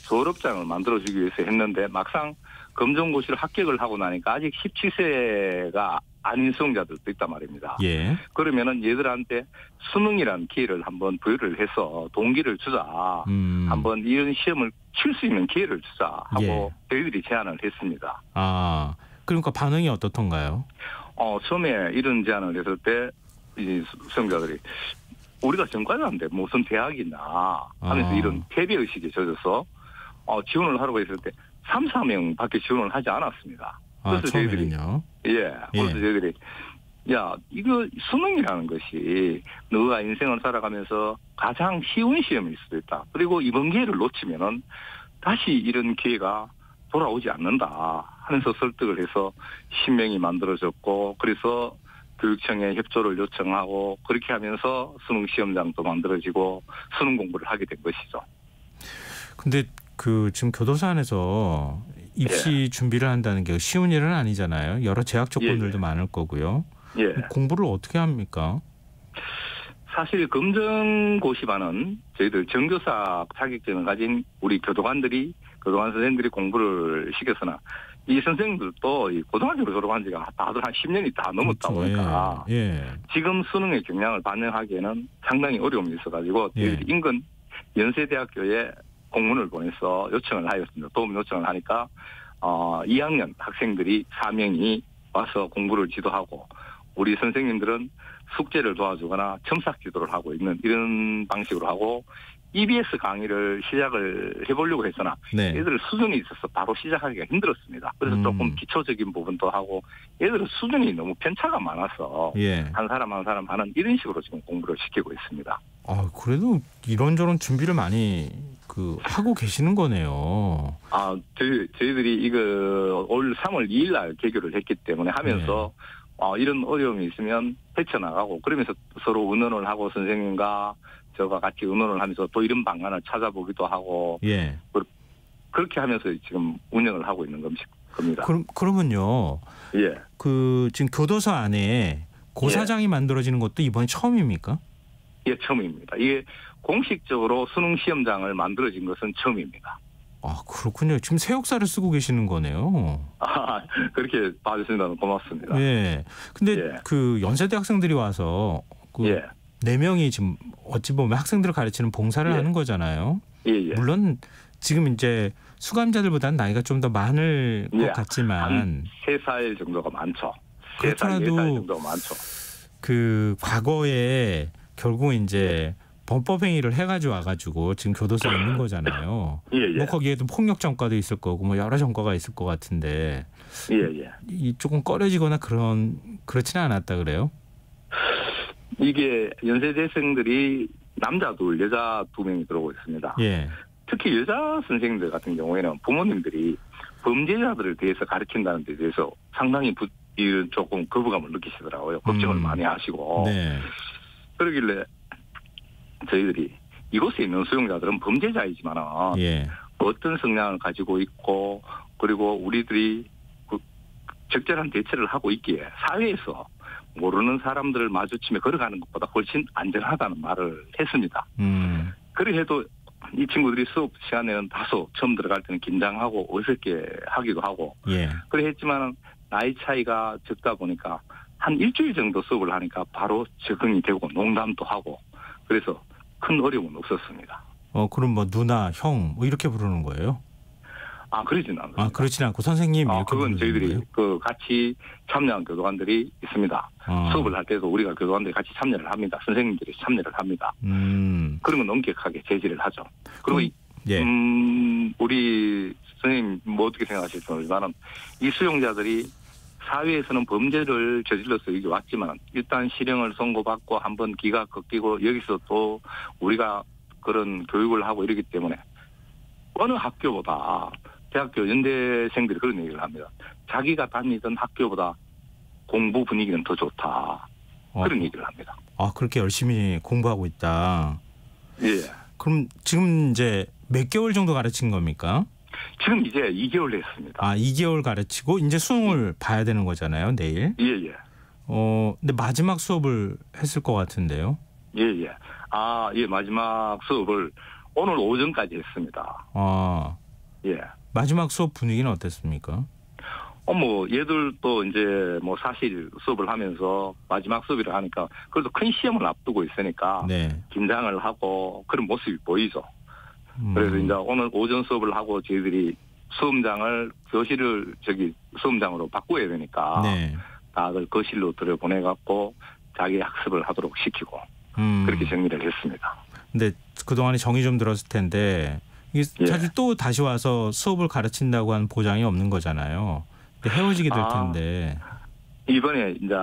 졸업장을 만들어주기 위해서 했는데 막상 검정고시를 합격을 하고 나니까 아직 17세가 아닌 수용자들도 있단 말입니다. 예. 그러면은 얘들한테 수능이라는 기회를 한번 부여를 해서 동기를 주자. 한번 이런 시험을 칠 수 있는 기회를 주자 하고 저희들이 제안을 했습니다. 그러니까 반응이 어떻던가요? 처음에 이런 제안을 했을 때 이 수용자들이 우리가 전과자인데 무슨 대학이나 하면서 이런 패배의식에 젖어서 지원을 하라고 했을 때 3-4명밖에 지원을 하지 않았습니다. 그래서 처음에는요? 그래서 저희들이 야, 이거 수능이라는 것이 너가 인생을 살아가면서 가장 쉬운 시험일 수도 있다. 그리고 이번 기회를 놓치면은 다시 이런 기회가 돌아오지 않는다 하면서 설득을 해서 신명이 만들어졌고, 그래서 교육청에 협조를 요청하고 그렇게 하면서 수능 시험장도 만들어지고 수능 공부를 하게 된 것이죠. 근데 그 지금 교도소 안에서 입시 준비를 한다는 게 쉬운 일은 아니잖아요. 여러 제약 조건들도 많을 거고요. 예. 공부를 어떻게 합니까? 사실 검정고시반은 저희들 정교사 자격증을 가진 우리 교도관 선생님들이 공부를 시켜서나, 이 선생님들도 이 고등학교를 졸업한 지가 다들 한 10년이 다 넘었다 보니까 지금 수능의 경향을 반영하기에는 상당히 어려움이 있어가지고 저희들이 인근 연세대학교에 공문을 보내서 요청을 하였습니다. 도움 요청을 하니까 2학년 학생들이 4명이 와서 공부를 지도하고, 우리 선생님들은 숙제를 도와주거나 첨삭 지도를 하고 있는 이런 방식으로 하고, EBS 강의를 시작을 해보려고 했으나 애들 수준이 있어서 바로 시작하기가 힘들었습니다. 그래서 조금 기초적인 부분도 하고, 애들은 수준이 너무 편차가 많아서 한 사람 한 사람 하는 이런 식으로 지금 공부를 시키고 있습니다. 아, 그래도 이런저런 준비를 많이 하고 계시는 거네요. 아, 저희들이 이거 올 3월 2일 날 개교를 했기 때문에 하면서 이런 어려움이 있으면 헤쳐나가고, 그러면서 서로 의논을 하고 선생님과 저가 같이 의논을 하면서 또 이런 방안을 찾아보기도 하고 그렇게 하면서 지금 운영을 하고 있는 겁니다. 그러면요. 지금 교도소 안에 고사장이 만들어지는 것도 이번에 처음입니까? 예, 처음입니다. 이게 공식적으로 수능 시험장을 만들어진 것은 처음입니다. 아, 그렇군요. 지금 새 역사를 쓰고 계시는 거네요. 아, 그렇게 봐주신다면 고맙습니다. 근데 그 연세대 학생들이 와서 4명이 지금 어찌 보면 학생들을 가르치는 봉사를 하는 거잖아요. 물론 지금 이제 수감자들보다는 나이가 좀 더 많을 것 같지만 한 3살 정도가 많죠. 그렇더라도 4살 정도가 많죠. 그 과거에 결국 이제 범법 행위를 해가지고 와가지고 지금 교도소에 있는 거잖아요. 뭐 거기에도 폭력 전과도 있을 거고 뭐 여러 전과가 있을 것 같은데 이 조금 꺼려지거나 그렇지는 않았다 그래요? 이게 연세대생들이 남자 2, 여자 2명이 들어오고 있습니다. 특히 여자 선생님들 같은 경우에는 부모님들이 범죄자들을 대해서 가르친다는 데 대해서 상당히 조금 거부감을 느끼시더라고요. 걱정을 많이 하시고. 그러길래 저희들이 이곳에 있는 수용자들은 범죄자이지만 어떤 성향을 가지고 있고, 그리고 우리들이 적절한 대처를 하고 있기에 사회에서 모르는 사람들을 마주치며 걸어가는 것보다 훨씬 안전하다는 말을 했습니다. 그래도 이 친구들이 수업 시간에는 다소 처음 들어갈 때는 긴장하고 어색해 하기도 하고 그래 했지만 나이 차이가 적다 보니까 한 일주일 정도 수업을 하니까 바로 적응이 되고 농담도 하고, 그래서 큰 어려움은 없었습니다. 그럼 뭐 누나, 형 뭐 이렇게 부르는 거예요? 아, 그러진 않습니다. 아, 그렇진 않고 선생님 이렇게 그건 저희들이 거예요? 같이 참여한 교도관들이 있습니다. 수업을 할 때도 우리가 교도관들이 같이 참여를 합니다. 선생님들이 참여를 합니다. 그러면 엄격하게 제지를 하죠. 그리고 우리 선생님 뭐 어떻게 생각하실지 모르지만 이 수용자들이 사회에서는 범죄를 저질러서 여기 왔지만 일단 실형을 선고받고 한번 기가 꺾이고 여기서 또 우리가 그런 교육을 하고 이러기 때문에 어느 학교보다 대학교 연대생들이 그런 얘기를 합니다. 자기가 다니던 학교보다 공부 분위기는 더 좋다. 그런 얘기를 합니다. 아, 그렇게 열심히 공부하고 있다. 그럼 지금 이제 몇 개월 정도 가르친 겁니까? 지금 이제 2개월 했습니다. 아, 2개월 가르치고 이제 수능을 봐야 되는 거잖아요, 내일. 근데 마지막 수업을 했을 것 같은데요. 마지막 수업을 오늘 오전까지 했습니다. 마지막 수업 분위기는 어땠습니까? 얘들도 이제 사실 수업을 하면서 마지막 수업이라 하니까 그래도 큰 시험을 앞두고 있으니까 긴장을 하고 그런 모습이 보이죠. 그래서 이제 오늘 오전 수업을 하고 저희들이 수험장을 수험장으로 바꿔야 되니까 다들 거실로 들여보내갖고 자기 학습을 하도록 시키고 그렇게 정리를 했습니다. 근데 그동안에 정이 좀 들었을 텐데 이게 사실 또 다시 와서 수업을 가르친다고 하는 보장이 없는 거잖아요. 헤어지게 될 텐데. 이번에 이제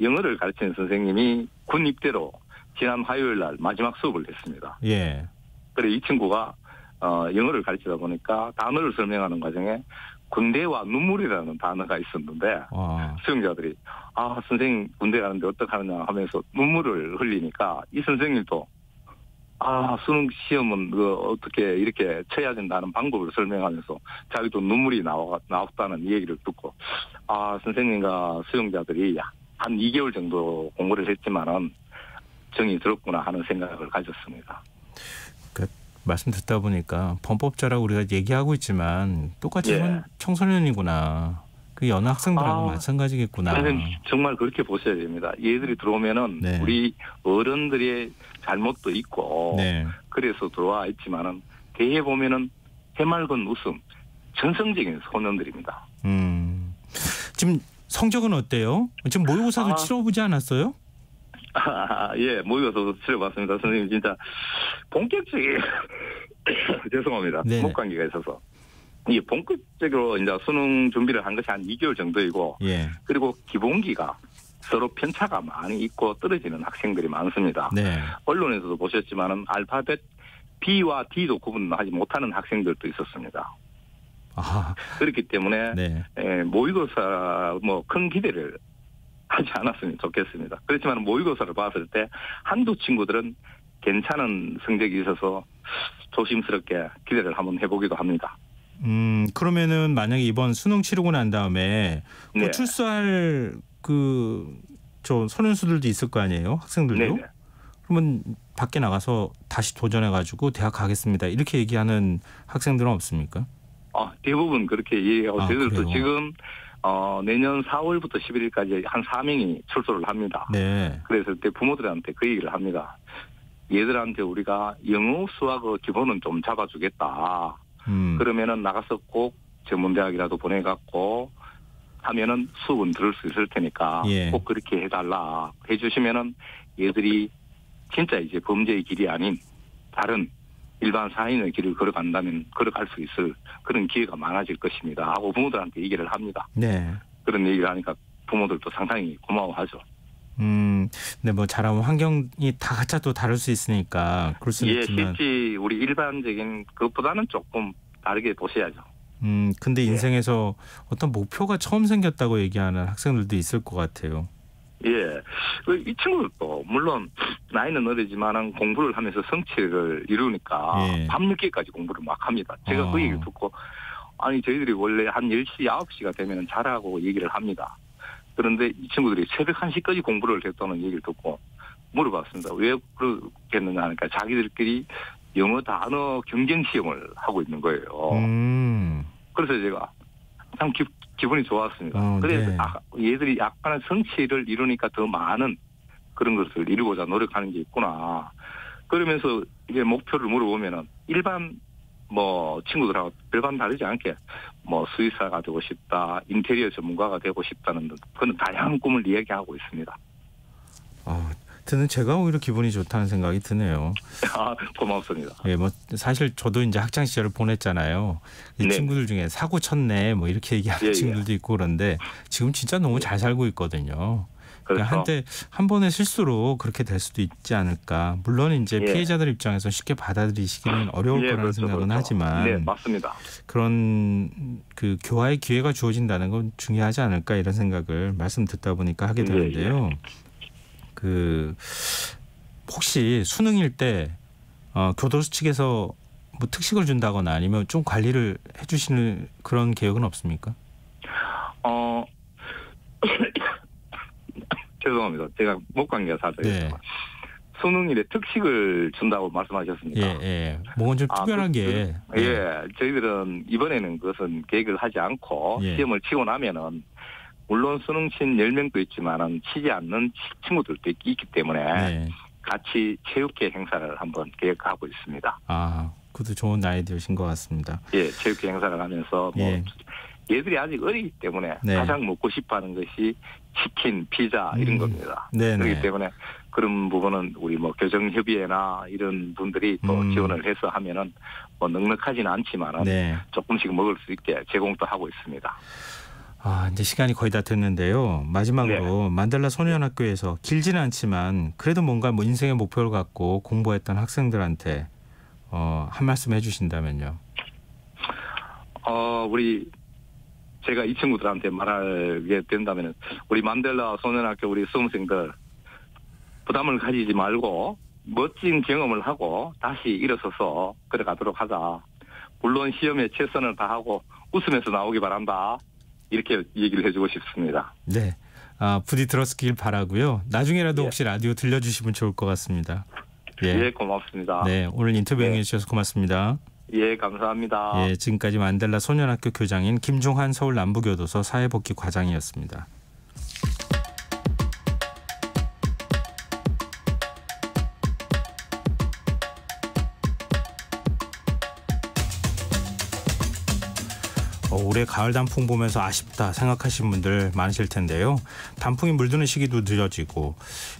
영어를 가르치는 선생님이 군 입대로 지난 화요일 날 마지막 수업을 했습니다. 예. 그래 이 친구가 영어를 가르치다 보니까 단어를 설명하는 과정에 군대와 눈물이라는 단어가 있었는데 수용자들이 선생님 군대 가는데 어떡하느냐 하면서 눈물을 흘리니까 이 선생님도 수능 시험은 어떻게 이렇게 쳐야 된다는 방법을 설명하면서 자기도 눈물이 나왔다는 얘기를 듣고 선생님과 수용자들이 한 2개월 정도 공부를 했지만은 정이 들었구나 하는 생각을 가졌습니다. 말씀 듣다 보니까 범법자라고 우리가 얘기하고 있지만 똑같이 청소년이구나. 그 여느 학생들하고 마찬가지겠구나. 선생님 정말 그렇게 보셔야 됩니다. 얘들이 들어오면은 우리 어른들의 잘못도 있고 그래서 들어와 있지만은 대해 보면은 해맑은 웃음, 전성적인 소년들입니다. 지금 성적은 어때요? 지금 모의고사도 치러보지 않았어요? 예, 모의고사도 치러봤습니다. 선생님 진짜 본격적인 죄송합니다. 목감기가 있어서. 이 본격적으로 이제 수능 준비를 한 것이 한 2개월 정도이고, 그리고 기본기가 서로 편차가 많이 있고 떨어지는 학생들이 많습니다. 언론에서도 보셨지만은 알파벳 B와 D도 구분하지 못하는 학생들도 있었습니다. 그렇기 때문에 모의고사 큰 기대를 하지 않았으면 좋겠습니다. 그렇지만 모의고사를 봤을 때 한두 친구들은 괜찮은 성적이 있어서 조심스럽게 기대를 한번 해보기도 합니다. 그러면은 만약에 이번 수능 치르고 난 다음에 출소할 저 소년수들도 있을 거 아니에요? 학생들도? 그러면 밖에 나가서 다시 도전해가지고 대학 가겠습니다. 이렇게 얘기하는 학생들은 없습니까? 대부분 그렇게 얘기하고 저희들도 지금 내년 4월부터 11일까지 한 4명이 출소를 합니다. 그래서 그때 부모들한테 그 얘기를 합니다. 얘들한테 우리가 영어, 수학의 기본은 좀 잡아주겠다. 그러면은 나가서 꼭 전문대학이라도 보내갖고 하면은 수업은 들을 수 있을 테니까 꼭 그렇게 해달라. 해주시면은 얘들이 진짜 이제 범죄의 길이 아닌 다른 일반 사인의 길을 걸어갈 수 있을 그런 기회가 많아질 것입니다. 하고 부모들한테 얘기를 합니다. 그런 얘기를 하니까 부모들도 상당히 고마워하죠. 근데 뭐 잘하면 환경이 다 각자 또 다를 수 있으니까 그럴 수 있지만 실제 우리 일반적인 것보다는 조금 다르게 보셔야죠. 근데 인생에서 어떤 목표가 처음 생겼다고 얘기하는 학생들도 있을 것 같아요. 이 친구들도 물론 나이는 어리지만 공부를 하면서 성취를 이루니까 밤늦게까지 공부를 막 합니다. 제가 그 얘기를 듣고 저희들이 원래 한 10시, 9시가 되면 자라고 얘기를 합니다. 그런데 이 친구들이 새벽 1시까지 공부를 했다는 얘기를 듣고 물어봤습니다. 왜 그러겠느냐 하니까 자기들끼리 영어 단어 경쟁 시험을 하고 있는 거예요. 그래서 제가 참 기분이 좋았습니다. 그래서 얘들이 약간의 성취를 이루니까 더 많은 그런 것을 이루고자 노력하는 게 있구나. 그러면서 이제 목표를 물어보면은 일반 친구들하고 별반 다르지 않게 수의사가 되고 싶다, 인테리어 전문가가 되고 싶다는 그런 다양한 꿈을 이야기하고 있습니다. 저는 제가 오히려 기분이 좋다는 생각이 드네요. 고맙습니다. 사실 저도 이제 학창 시절을 보냈잖아요. 이 친구들 중에 사고 쳤네 이렇게 얘기하는 친구들도 있고 그런데 지금 진짜 너무 잘 살고 있거든요. 그러니까 한때 한 번의 실수로 그렇게 될 수도 있지 않을까. 물론 이제 피해자들 입장에서 쉽게 받아들이시기는 어려울 거라는 생각은 하지만 맞습니다. 그런 교화의 기회가 주어진다는 건 중요하지 않을까 이런 생각을 말씀 듣다 보니까 하게 되는데요. 혹시 수능일 때 교도소 측에서 특식을 준다거나 아니면 좀 관리를 해주시는 그런 계획은 없습니까? 죄송합니다. 제가 목감기가 살짝 수능일에 특식을 준다고 말씀하셨습니다. 뭔가 좀 특별하게. 저희들은 이번에는 그것은 계획을 하지 않고 시험을 치고 나면은 물론 수능 친 10명도 있지만은 치지 않는 친구들도 있기 때문에 같이 체육회 행사를 한번 계획하고 있습니다. 그것도 좋은 아이디어신 것 같습니다. 체육회 행사를 하면서 얘들이 아직 어리기 때문에 가장 먹고 싶어하는 것이 치킨, 피자 이런 겁니다. 그렇기 때문에 그런 부분은 우리 교정협의회나 이런 분들이 또 지원을 해서 하면은 넉넉하지는 않지만은 조금씩 먹을 수 있게 제공도 하고 있습니다. 이제 시간이 거의 다 됐는데요. 마지막으로 만델라 소년학교에서 길지는 않지만 그래도 뭔가 뭐 인생의 목표를 갖고 공부했던 학생들한테 한 말씀 해주신다면요. 제가 이 친구들한테 말하게 된다면 우리 만델라 소년학교 우리 수험생들 부담을 가지지 말고 멋진 경험을 하고 다시 일어서서 걸어가도록 하자. 물론 시험에 최선을 다하고 웃으면서 나오기 바란다. 이렇게 얘기를 해주고 싶습니다. 네, 부디 들었길 바라고요. 나중에라도 혹시 라디오 들려주시면 좋을 것 같습니다. 예, 고맙습니다. 네, 오늘 인터뷰 응해주셔서 고맙습니다. 예, 감사합니다. 예, 지금까지 만델라 소년학교 교장인 김종환 서울 남부교도소 사회복지 과장이었습니다. 올해 가을 단풍 보면서 아쉽다 생각하시는 분들 많으실 텐데요. 단풍이 물드는 시기도 늦어지고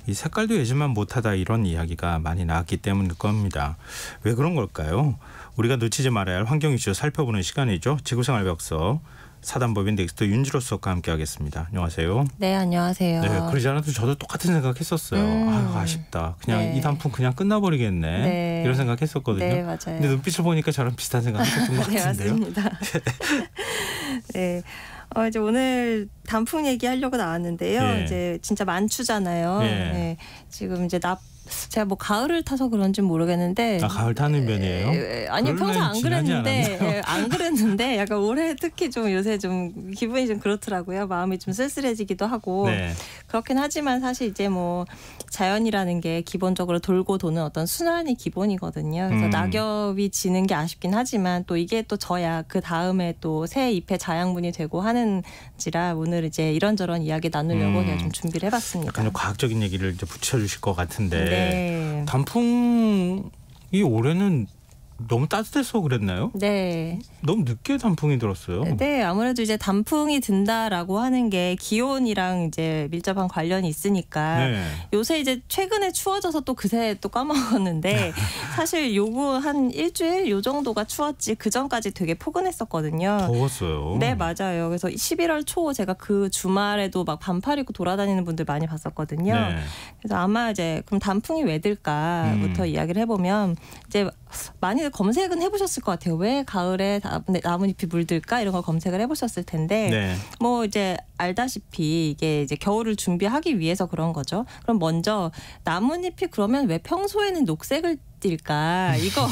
이 색깔도 예전만 못하다 이런 이야기가 많이 나왔기 때문일 겁니다. 왜 그런 걸까요? 우리가 놓치지 말아야 할 환경 이슈 살펴보는 시간이죠. 지구생활 벽서 사단법인 넥스트 윤지로 수석과 함께하겠습니다. 안녕하세요. 네, 안녕하세요. 네, 그러지 않아도 저도 똑같은 생각했었어요. 아쉽다. 그냥 네. 이 단풍 그냥 끝나버리겠네. 네. 이런 생각했었거든요. 네, 맞아요. 근데 눈빛을 보니까 저랑 비슷한 생각했었던 것 네, 같은데요. 맞습니다. 네. 이제 오늘 단풍 얘기하려고 나왔는데요. 예. 이제 진짜 만추잖아요. 예. 네. 지금 이제 제가 뭐 가을을 타서 그런지 모르겠는데. 가을 타는 편이에요? 아니요, 평소 안 지나지 그랬는데, 안 그랬는데, 약간 올해 특히 좀 요새 좀 기분이 좀 그렇더라고요. 마음이 좀 쓸쓸해지기도 하고. 네. 그렇긴 하지만 사실 이제 뭐 자연이라는 게 기본적으로 돌고 도는 어떤 순환이 기본이거든요. 그래서 낙엽이 지는 게 아쉽긴 하지만 또 이게 또 져야 그 다음에 또 새 잎의 자양분이 되고 하는지라 오늘 이제 이런저런 이야기 나누려고 제가 좀 준비를 해봤습니다. 약간 과학적인 얘기를 이제 붙여주실 것 같은데 네. 단풍이 올해는 너무 따뜻해서 그랬나요? 네. 너무 늦게 단풍이 들었어요. 네, 아무래도 이제 단풍이 든다라고 하는 게 기온이랑 이제 밀접한 관련이 있으니까 네. 요새 이제 최근에 추워져서 또 그새 또 까먹었는데 사실 요거 한 일주일 요 정도가 추웠지 그 전까지 되게 포근했었거든요. 더웠어요. 네, 맞아요. 그래서 11월 초 제가 그 주말에도 막 반팔 입고 돌아다니는 분들 많이 봤었거든요. 네. 그래서 아마 이제 그럼 단풍이 왜 들까부터 이야기를 해보면 이제 많이들 검색은 해보셨을 것 같아요. 왜 가을에 나뭇잎이 물들까 이런 걸 검색을 해보셨을 텐데 네. 뭐 이제 알다시피 이게 이제 겨울을 준비하기 위해서 그런 거죠. 그럼 먼저 나뭇잎이 그러면 왜 평소에는 녹색을 뛸까? 이거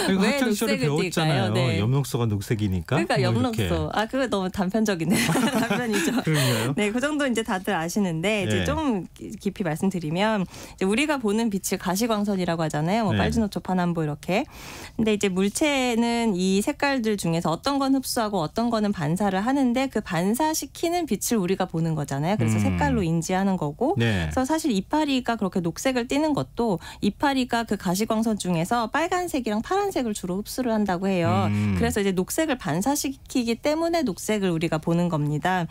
왜 학창 시절에 녹색을 배웠잖아요. 띨까요? 네. 엽록소가 녹색이니까. 그러니까 뭐 엽록소. 이렇게. 그거 너무 단편적이네. 단편이죠. 그런가요? 네, 그 정도 이제 다들 아시는데 이제 네. 좀 깊이 말씀드리면 이제 우리가 보는 빛을 가시광선이라고 하잖아요. 뭐 네. 빨주노초 파남보 이렇게. 근데 이제 물체는 이 색깔들 중에서 어떤 건 흡수하고 어떤 거는 반사를 하는데 그 반사시키는 빛을 우리가 보는 거잖아요. 그래서 색깔로 인지하는 거고. 네. 그래서 사실 이파리가 그렇게 녹색을 띠는 것도 이파리가 그 가시광선 중에서 빨간색이랑 파란색을 주로 흡수를 한다고 해요. 그래서 이제 녹색을 반사시키기 때문에 녹색을 우리가 보는 겁니다.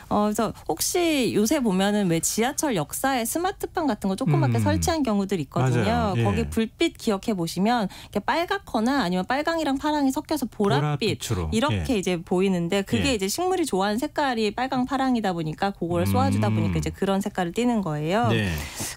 그래서 혹시 요새 보면은 왜 지하철 역사에 스마트판 같은 거 조그맣게 설치한 경우들 있거든요. 맞아요. 예. 거기 불빛 기억해 보시면 이렇게 빨갛거나 아니면 빨강이랑 파랑이 섞여서 보랏빛 보랏빛으로. 이렇게 예. 이제 보이는데 그게 예. 이제 식물이 좋아하는 색깔이 빨강 파랑이다 보니까 그걸 쏘아주다 보니까 이제 그런 색깔을 띠는 거예요. 네.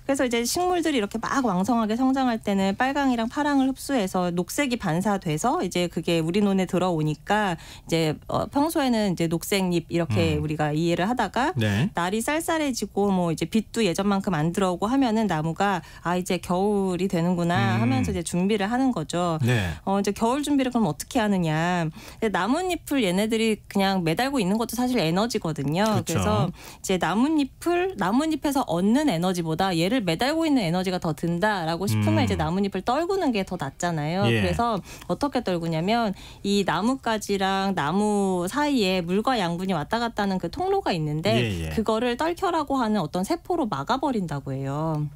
그래서 이제 식물들이 이렇게 막 왕성하게 성장할 때는 빨강이랑 파랑을 흡수해서 녹색이 반사돼서 이제 그게 우리 눈에 들어오니까 이제 평소에는 이제 녹색잎 이렇게 우리가 이해를 하다가 네. 날이 쌀쌀해지고 뭐 이제 빛도 예전만큼 안 들어오고 하면은 나무가 이제 겨울이 되는구나 하면서 이제 준비를 하는 거죠. 네. 이제 겨울 준비를 그럼 어떻게 하느냐. 나뭇잎을 얘네들이 그냥 매달고 있는 것도 사실 에너지거든요. 그렇죠. 그래서 이제 나뭇잎에서 얻는 에너지보다 얘를 매달고 있는 에너지가 더 든다라고 싶으면 이제 나뭇잎을 떨구는 게 더 낫잖아요. 예. 그래서 어떻게 떨구냐면 이 나뭇가지랑 나무 사이에 물과 양분이 왔다 갔다 하는 그 통로가 있는데 예. 그거를 떨켜라고 하는 어떤 세포로 막아버린다고 해요.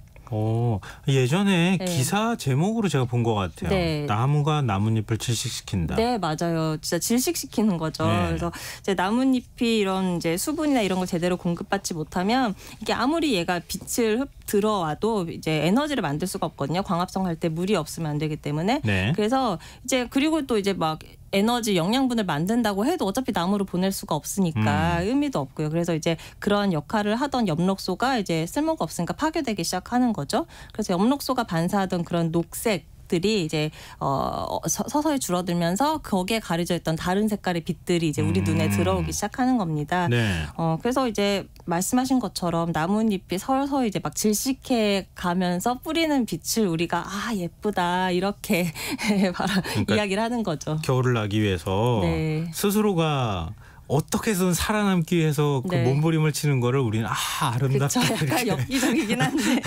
예전에 네. 기사 제목으로 제가 본 것 같아요. 네. 나무가 나뭇잎을 질식시킨다. 네, 맞아요. 진짜 질식시키는 거죠. 네. 그래서 이제 나뭇잎이 이런 이제 수분이나 이런 걸 제대로 공급받지 못하면 이게 아무리 얘가 빛을 들어와도 이제 에너지를 만들 수가 없거든요. 광합성 할 때 물이 없으면 안 되기 때문에. 네. 그래서 이제 그리고 또 이제 막 에너지 영양분을 만든다고 해도 어차피 나무로 보낼 수가 없으니까 의미도 없고요. 그래서 이제 그런 역할을 하던 엽록소가 이제 쓸모가 없으니까 파괴되기 시작하는 거죠. 그래서 엽록소가 반사하던 그런 녹색들이 이제 서서히 줄어들면서 거기에 가려져 있던 다른 색깔의 빛들이 이제 우리 눈에 들어오기 시작하는 겁니다. 네. 그래서 이제 말씀하신 것처럼 나뭇잎이 서서히 이제 막 질식해 가면서 뿌리는 빛을 우리가 예쁘다 이렇게 그러니까 이야기를 하는 거죠. 겨울을 나기 위해서 네. 스스로가 어떻게 해서든 살아남기 위해서 그 네. 몸부림을 치는 거를 우리는 아름답다 그렇죠. 약간 이렇게 엽기적이긴 한데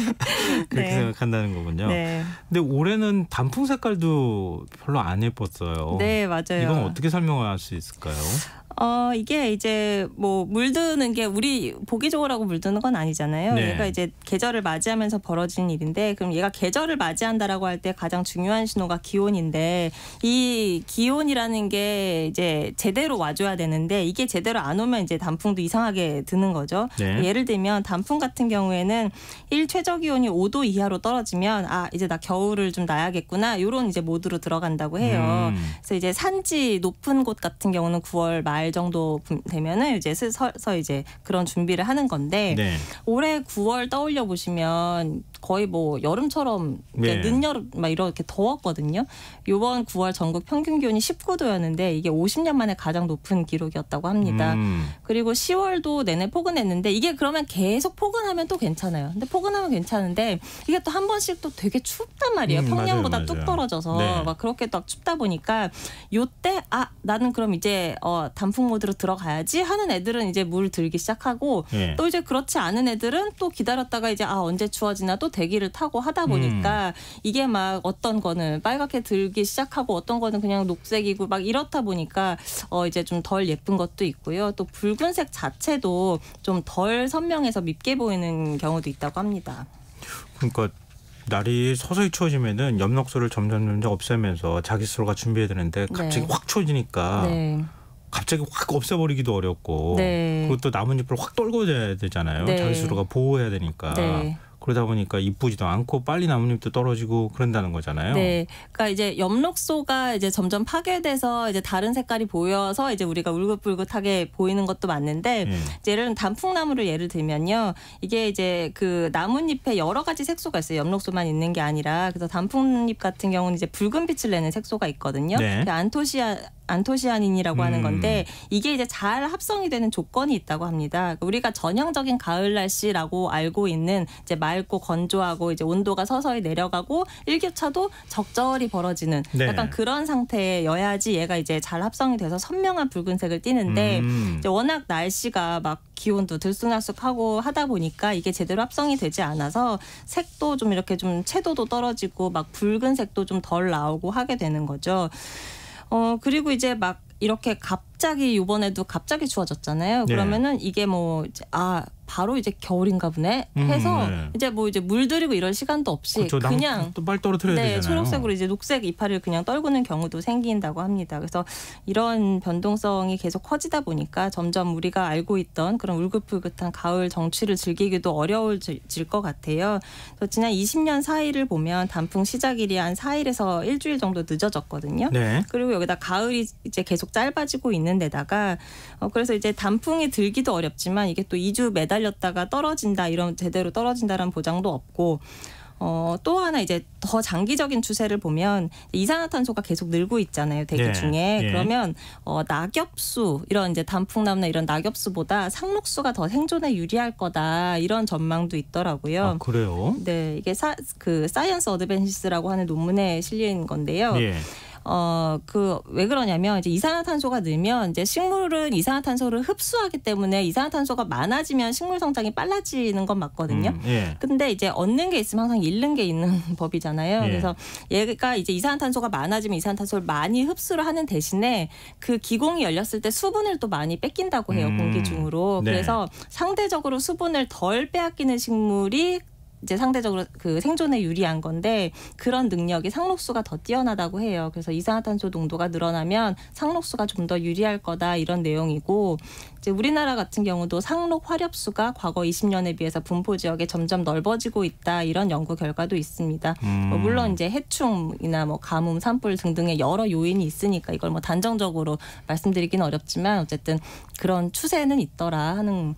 그렇게 네. 생각한다는 거군요. 네. 근데 올해는 단풍 색깔도 별로 안 예뻤어요. 네, 맞아요. 이건 어떻게 설명할 수 있을까요? 이게 이제 뭐 물드는 게 우리 보기 좋으라고 물드는 건 아니잖아요. 네. 얘가 이제 계절을 맞이하면서 벌어진 일인데 그럼 얘가 계절을 맞이한다라고 할 때 가장 중요한 신호가 기온인데 이 기온이라는 게 이제 제대로 와줘야 되는데 이게 제대로 안 오면 이제 단풍도 이상하게 드는 거죠. 네. 예를 들면 단풍 같은 경우에는 최저 기온이 5도 이하로 떨어지면 이제 나 겨울을 좀 나야겠구나 이런 이제 모드로 들어간다고 해요. 그래서 이제 산지 높은 곳 같은 경우는 9월 말 정도 되면은 이제 서서 이제 그런 준비를 하는 건데 네. 올해 9월 떠올려 보시면 거의 뭐 여름처럼 네. 늦여름 막 이렇게 더웠거든요. 이번 9월 전국 평균 기온이 19도였는데 이게 50년 만에 가장 높은 기록이었다고 합니다. 그리고 10월도 내내 포근했는데 이게 그러면 계속 포근하면 또 괜찮아요. 근데 포근하면 괜찮은데 이게 또 한 번씩 또 되게 춥단 말이에요. 평년보다 맞아요. 뚝 떨어져서 네. 막 그렇게 딱 춥다 보니까 요때 나는 그럼 이제 단풍 모드로 들어가야지 하는 애들은 이제 물 들기 시작하고 네. 또 이제 그렇지 않은 애들은 또 기다렸다가 이제 언제 추워지나 또 대기를 타고 하다 보니까 이게 막 어떤 거는 빨갛게 들기 시작하고 어떤 거는 그냥 녹색이고 막 이렇다 보니까 이제 좀 덜 예쁜 것도 있고요. 또 붉은색 자체도 좀 덜 선명해서 밉게 보이는 경우도 있다고 합니다. 그러니까 날이 서서히 추워지면은 엽록소를 점점 없애면서 자기 스스로가 준비해야 되는데 갑자기 네. 확 추워지니까 네. 갑자기 확 없애버리기도 어렵고 네. 그것도 나뭇잎을 확 떨궈줘야 되잖아요. 네. 자기 스스로가 보호해야 되니까. 네. 그러다 보니까 이쁘지도 않고 빨리 나뭇잎도 떨어지고 그런다는 거잖아요. 네, 그러니까 이제 엽록소가 이제 점점 파괴돼서 이제 다른 색깔이 보여서 이제 우리가 울긋불긋하게 보이는 것도 맞는데 이제 예를 들면 단풍나무를 예를 들면요, 이게 이제 그 나뭇잎에 여러 가지 색소가 있어요. 엽록소만 있는 게 아니라 그래서 단풍잎 같은 경우는 이제 붉은 빛을 내는 색소가 있거든요. 네. 그 안토시아닌이라고 하는 건데 이게 이제 잘 합성이 되는 조건이 있다고 합니다. 우리가 전형적인 가을 날씨라고 알고 있는 이제 맑고 건조하고 이제 온도가 서서히 내려가고 일교차도 적절히 벌어지는 네. 약간 그런 상태여야지 얘가 이제 잘 합성이 돼서 선명한 붉은색을 띠는데 이제 워낙 날씨가 막 기온도 들쑥날쑥하고 하다 보니까 이게 제대로 합성이 되지 않아서 색도 좀 이렇게 좀 채도도 떨어지고 막 붉은색도 좀 덜 나오고 하게 되는 거죠. 그리고 이제 막 이렇게 갑자기 이번에도 갑자기 추워졌잖아요. 네. 그러면은 이게 뭐 이제 바로 이제 겨울인가 보네 해서 네. 이제 뭐 이제 물들이고 이럴 시간도 없이 그렇죠. 그냥 또 빨리 떨어뜨려야 되잖아요. 초록색으로 이제 녹색 이파리를 그냥 떨구는 경우도 생긴다고 합니다. 그래서 이런 변동성이 계속 커지다 보니까 점점 우리가 알고 있던 그런 울긋불긋한 가을 정취를 즐기기도 어려워질 것 같아요. 그래서 지난 20년 사이를 보면 단풍 시작일이 한 4일에서 일주일 정도 늦어졌거든요. 네. 그리고 여기다 가을이 이제 계속 짧아지고 있는 데다가 그래서 이제 단풍이 들기도 어렵지만 이게 또 2주 매달렸다가 떨어진다 이런 제대로 떨어진다라는 보장도 없고 또 하나 이제 더 장기적인 추세를 보면 이산화탄소가 계속 늘고 있잖아요. 대기 네. 중에. 예. 그러면 낙엽수 이런 이제 단풍나무나 이런 낙엽수보다 상록수가 더 생존에 유리할 거다 이런 전망도 있더라고요. 그래요? 네, 이게 사이언스 어드밴시스라고 하는 논문에 실린 건데요. 예. 왜 그러냐면 이제 이산화탄소가 늘면 이제 식물은 이산화탄소를 흡수하기 때문에 이산화탄소가 많아지면 식물 성장이 빨라지는 건 맞거든요. 예. 근데 이제 얻는 게 있으면 항상 잃는 게 있는 법이잖아요. 예. 그래서 얘가 이제 이산화탄소가 많아지면 이산화탄소를 많이 흡수를 하는 대신에 그 기공이 열렸을 때 수분을 또 많이 뺏긴다고 해요. 공기 중으로. 네. 그래서 상대적으로 수분을 덜 빼앗기는 식물이 이제 상대적으로 그 생존에 유리한 건데 그런 능력이 상록수가 더 뛰어나다고 해요. 그래서 이산화탄소 농도가 늘어나면 상록수가 좀 더 유리할 거다 이런 내용이고 이제 우리나라 같은 경우도 상록 화렵수가 과거 20년에 비해서 분포 지역에 점점 넓어지고 있다 이런 연구 결과도 있습니다. 물론 이제 해충이나 뭐 가뭄, 산불 등등의 여러 요인이 있으니까 이걸 뭐 단정적으로 말씀드리기는 어렵지만 어쨌든 그런 추세는 있더라 하는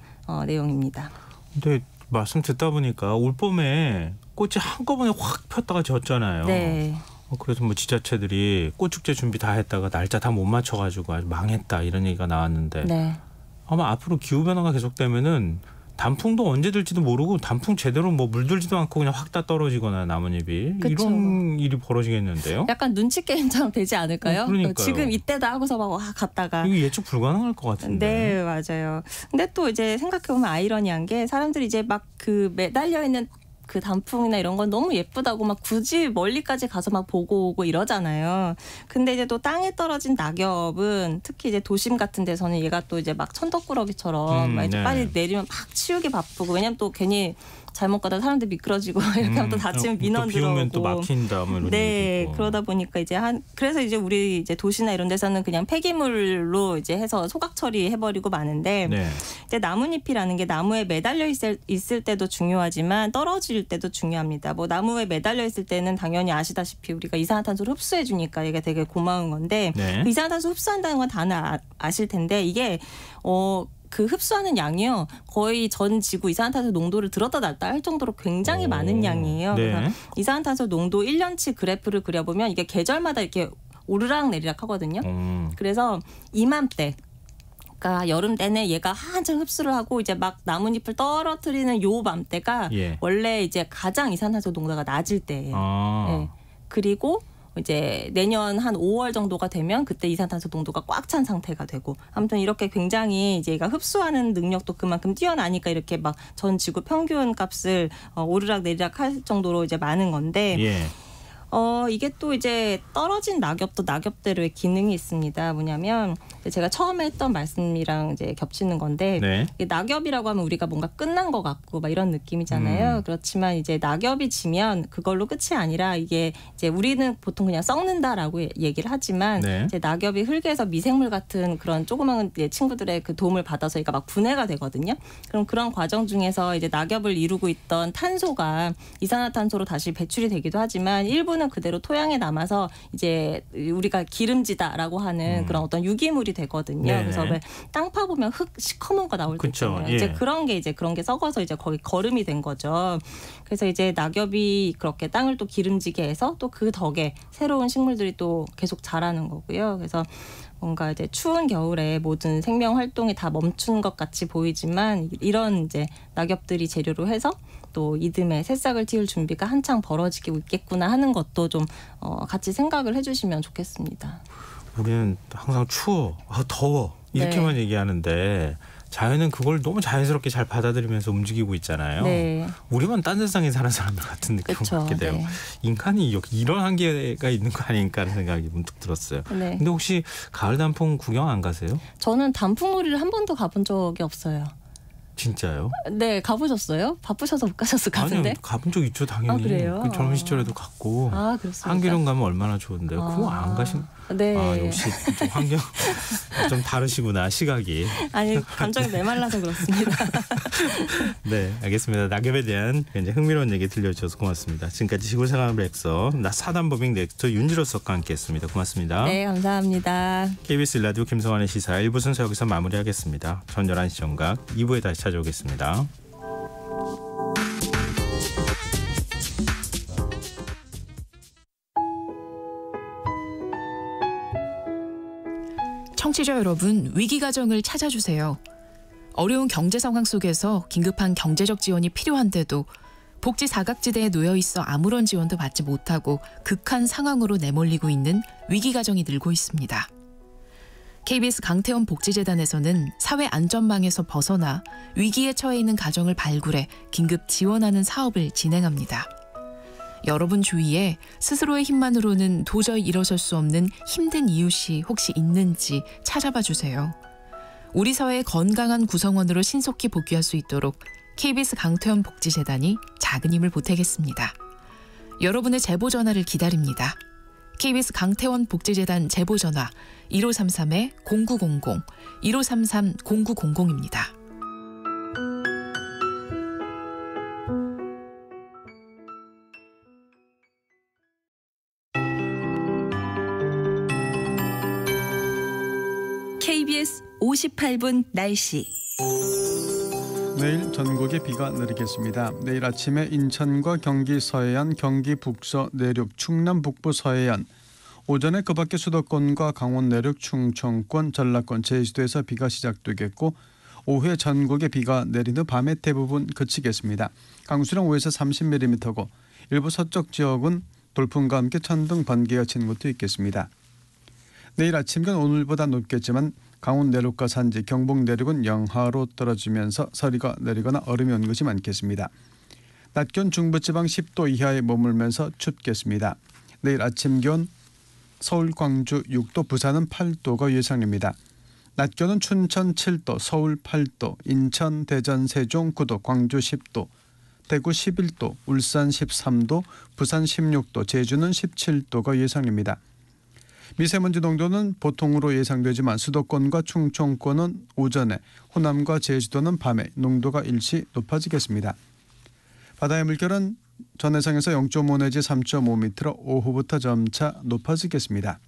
내용입니다. 근데 말씀 듣다 보니까 올 봄에 꽃이 한꺼번에 확 폈다가 졌잖아요. 네. 그래서 뭐 지자체들이 꽃축제 준비 다 했다가 날짜 다 못 맞춰가지고 아주 망했다 이런 얘기가 나왔는데 네. 아마 앞으로 기후 변화가 계속되면은 단풍도 언제 될지도 모르고 단풍 제대로 뭐 물들지도 않고 그냥 확 다 떨어지거나 나뭇잎이 그쵸. 이런 일이 벌어지겠는데요. 약간 눈치 게임처럼 되지 않을까요? 그러니까요. 지금 이때다 하고서 막 와 갔다가. 이거 예측 불가능할 것 같은데. 네, 맞아요. 근데 또 이제 생각해보면 아이러니한 게 사람들이 이제 막 그 매달려 있는 그 단풍이나 이런 건 너무 예쁘다고 막 굳이 멀리까지 가서 막 보고 오고 이러잖아요. 근데 이제 또 땅에 떨어진 낙엽은 특히 이제 도심 같은 데서는 얘가 또 이제 막 천덕꾸러기처럼 막 이제 네. 빨리 내리면 막 치우기 바쁘고 왜냐면 또 괜히 잘못 가다 사람들 미끄러지고 이렇게 하면 또 다치면 민원 비 오면 또 들어오고. 막힌다 뭐 이런 네, 얘기도 있고. 그러다 보니까 이제 그래서 이제 우리 이제 도시나 이런 데서는 그냥 폐기물로 이제 해서 소각 처리해버리고 마는데 네. 이제 나뭇잎이라는 게 나무에 매달려 있을 때도 중요하지만 떨어질 때도 중요합니다. 뭐 나무에 매달려 있을 때는 당연히 아시다시피 우리가 이산화탄소를 흡수해 주니까 이게 되게 고마운 건데 네. 그 이산화탄소 흡수한다는 건 다들 아실 텐데 이게 그 흡수하는 양이요 거의 전 지구 이산화탄소 농도를 들었다 놨다 할 정도로 굉장히 많은 양이에요. 네. 그래서 이산화탄소 농도 1년치 그래프를 그려보면 이게 계절마다 이렇게 오르락 내리락 하거든요. 그래서 이맘때 그러니까 여름 내내 얘가 한창 흡수를 하고 이제 막 나뭇잎을 떨어뜨리는 요 맘때가 예. 원래 이제 가장 이산화탄소 농도가 낮을 때예요. 아. 네. 그리고 이제 내년 한 5월 정도가 되면 그때 이산화탄소 농도가 꽉 찬 상태가 되고 아무튼 이렇게 굉장히 이제 얘가 흡수하는 능력도 그만큼 뛰어나니까 이렇게 막 전 지구 평균 값을 오르락 내리락 할 정도로 이제 많은 건데 예. 이게 또 이제 떨어진 낙엽도 낙엽대로의 기능이 있습니다. 뭐냐면 제가 처음에 했던 말씀이랑 이제 겹치는 건데 네. 이게 낙엽이라고 하면 우리가 뭔가 끝난 것 같고 막 이런 느낌이잖아요. 그렇지만 이제 낙엽이 지면 그걸로 끝이 아니라 이게 이제 우리는 보통 그냥 썩는다라고 얘기를 하지만 네. 이제 낙엽이 흙에서 미생물 같은 그런 조그만 친구들의 그 도움을 받아서 얘가 막 분해가 되거든요. 그럼 그런 과정 중에서 이제 낙엽을 이루고 있던 탄소가 이산화탄소로 다시 배출이 되기도 하지만 일부는 그대로 토양에 남아서 이제 우리가 기름지다라고 하는 그런 어떤 유기물이 되거든요. 네. 그래서 왜 땅 파보면 흙 시커먼 거 나올 때 그쵸. 있잖아요. 예. 이제 그런 게 썩어서 이제 거의 거름이 된 거죠. 그래서 이제 낙엽이 그렇게 땅을 또 기름지게 해서 또 그 덕에 새로운 식물들이 또 계속 자라는 거고요. 그래서 뭔가 이제 추운 겨울에 모든 생명 활동이 다 멈춘 것 같이 보이지만 이런 이제 낙엽들이 재료로 해서 또 이듬해 새싹을 틔울 준비가 한창 벌어지고 있겠구나 하는 것도 좀 같이 생각을 해주시면 좋겠습니다. 우리는 항상 추워, 더워 이렇게만 얘기하는데 자연은 그걸 너무 자연스럽게 잘 받아들이면서 움직이고 있잖아요. 네. 우리만 딴 세상에 사는 사람들 같은 느낌을 그쵸, 받게 돼요. 네. 인간이 이런 한계가 있는 거 아닌가 하는 생각이 문득 들었어요. 네. 근데 혹시 가을 단풍 구경 안 가세요? 저는 단풍놀이를 한 번도 가본 적이 없어요. 진짜요? 네, 가보셨어요? 바쁘셔서 못 가셨을 것 같은데. 아니요, 가본 적 있죠 당연히. 아, 그래요? 그 젊은 시절에도 갔고 아, 그렇습니까? 한계령 가면 얼마나 좋은데요. 그거 안 가신? 네. 아, 역시 좀 환경 좀 다르시구나 시각이. 아니 감정이 메말라서 그렇습니다. 네, 알겠습니다. 낙엽에 대한 굉장히 흥미로운 얘기 들려주셔서 고맙습니다. 지금까지 지구생활을 엑서 사단법인 넥스터 윤지로 석과 함께했습니다. 고맙습니다. 네, 감사합니다. KBS 라디오 김성환의 시사 1부 순서 여기서 마무리하겠습니다. 전 11시 정각 2부에 다시 찾아오겠습니다. 청취자 여러분, 위기 가정을 찾아주세요. 어려운 경제 상황 속에서 긴급한 경제적 지원이 필요한데도 복지 사각지대에 놓여 있어 아무런 지원도 받지 못하고 극한 상황으로 내몰리고 있는 위기 가정이 늘고 있습니다. KBS 강태원 복지재단에서는 사회 안전망에서 벗어나 위기에 처해 있는 가정을 발굴해 긴급 지원하는 사업을 진행합니다. 여러분 주위에 스스로의 힘만으로는 도저히 일어설 수 없는 힘든 이웃이 혹시 있는지 찾아봐 주세요. 우리 사회의 건강한 구성원으로 신속히 복귀할 수 있도록 KBS 강태원 복지재단이 작은 힘을 보태겠습니다. 여러분의 제보 전화를 기다립니다. KBS 강태원 복지재단 제보 전화 1533-0900, 1533-0900입니다. KBS 58분 날씨. 내일 전국에 비가 내리겠습니다. 내일 아침에 인천과 경기 서해안, 경기 북서 내륙, 충남 북부 서해안, 오전에 그 밖에 수도권과 강원 내륙, 충청권, 전라권, 제주도에서 비가 시작되겠고 오후에 전국에 비가 내린 후 밤에 대부분 그치겠습니다. 강수량 5에서 30mm고 일부 서쪽 지역은 돌풍과 함께 천둥, 번개가 치는 곳도 있겠습니다. 내일 아침 기온 오늘보다 높겠지만 강원 내륙과 산지, 경북 내륙은 영하로 떨어지면서 서리가 내리거나 얼음이 온 곳이 많겠습니다. 낮 기온 중부지방 10도 이하에 머물면서 춥겠습니다. 내일 아침 기온 서울, 광주 6도, 부산은 8도가 예상됩니다. 낮 기온은 춘천 7도, 서울 8도, 인천, 대전, 세종 9도, 광주 10도, 대구 11도, 울산 13도, 부산 16도, 제주는 17도가 예상됩니다. 미세먼지 농도는 보통으로 예상되지만 수도권과 충청권은 오전에, 호남과 제주도는 밤에 농도가 일시 높아지겠습니다. 바다의 물결은 전해상에서 0.5 내지 3.5m로 오후부터 점차 높아지겠습니다.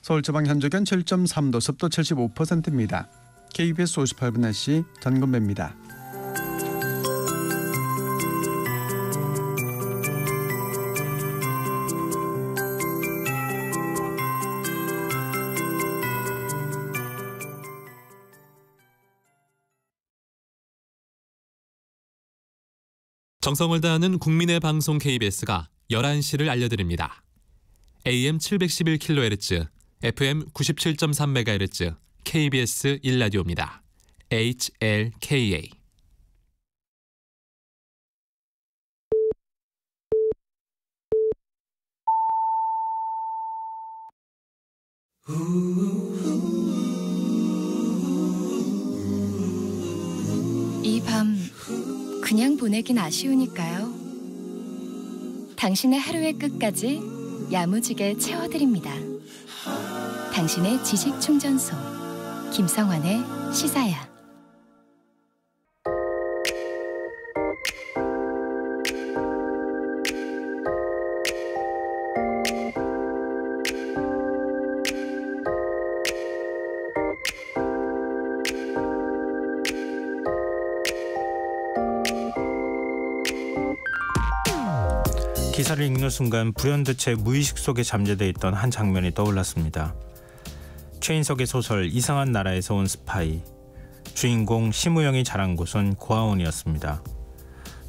서울 지방 현재 기온 7.3도, 습도 75%입니다. KBS 58분 날씨 전건배입니다. 정성을 다하는 국민의 방송 KBS가 11시를 알려드립니다. AM 711kHz, FM 97.3MHz, KBS 1라디오입니다. HLKA. 이 밤 그냥 보내긴 아쉬우니까요. 당신의 하루의 끝까지 야무지게 채워드립니다. 당신의 지식 충전소 김성환의 시사야. 기사를 읽는 순간 불현듯 제 무의식 속에 잠재되어 있던 한 장면이 떠올랐습니다. 최인석의 소설 이상한 나라에서 온 스파이. 주인공 심우영이 자란 곳은 고아원이었습니다.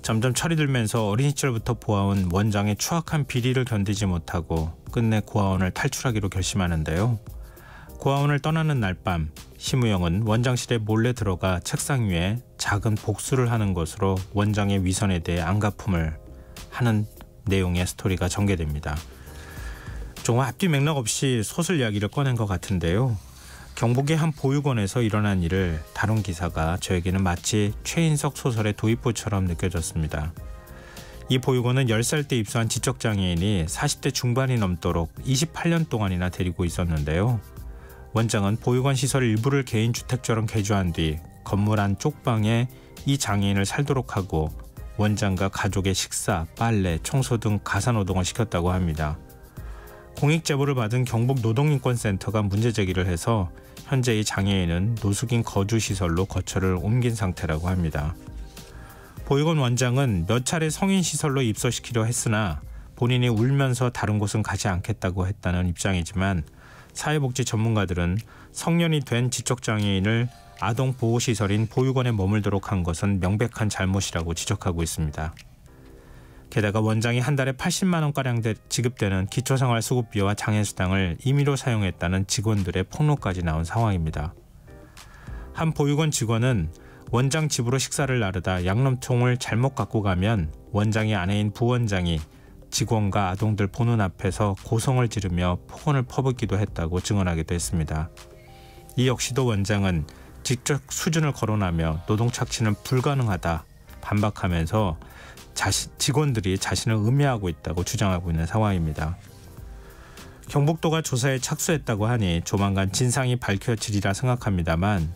점점 철이 들면서 어린 시절부터 보아온 원장의 추악한 비리를 견디지 못하고 끝내 고아원을 탈출하기로 결심하는데요. 고아원을 떠나는 날 밤 심우영은 원장실에 몰래 들어가 책상 위에 작은 복수를 하는 것으로 원장의 위선에 대해 안갚음을 하는 내용의 스토리가 전개됩니다. 좀 앞뒤 맥락 없이 소설 이야기를 꺼낸 것 같은데요. 경북의 한 보육원에서 일어난 일을 다룬 기사가 저에게는 마치 최인석 소설의 도입부처럼 느껴졌습니다. 이 보육원은 10살 때 입소한 지적장애인이 40대 중반이 넘도록 28년 동안이나 데리고 있었는데요. 원장은 보육원 시설 일부를 개인주택처럼 개조한 뒤 건물 안 쪽방에 이 장애인을 살도록 하고 원장과 가족의 식사, 빨래, 청소 등 가사노동을 시켰다고 합니다. 공익 제보를 받은 경북 노동인권센터가 문제 제기를 해서 현재 이 장애인은 노숙인 거주시설로 거처를 옮긴 상태라고 합니다. 보육원 원장은 몇 차례 성인시설로 입소시키려 했으나 본인이 울면서 다른 곳은 가지 않겠다고 했다는 입장이지만 사회복지 전문가들은 성년이 된 지적장애인을 아동보호시설인 보육원에 머물도록 한 것은 명백한 잘못이라고 지적하고 있습니다. 게다가 원장이 한 달에 80만 원가량 지급되는 기초생활수급비와 장애수당을 임의로 사용했다는 직원들의 폭로까지 나온 상황입니다. 한 보육원 직원은 원장 집으로 식사를 나르다 양념통을 잘못 갖고 가면 원장의 아내인 부원장이 직원과 아동들 보는 앞에서 고성을 지르며 폭언을 퍼붓기도 했다고 증언하기도 했습니다. 이 역시도 원장은 직접 수준을 거론하며 노동 착취는 불가능하다, 반박하면서 직원들이 자신을 음해하고 있다고 주장하고 있는 상황입니다. 경북도가 조사에 착수했다고 하니 조만간 진상이 밝혀지리라 생각합니다만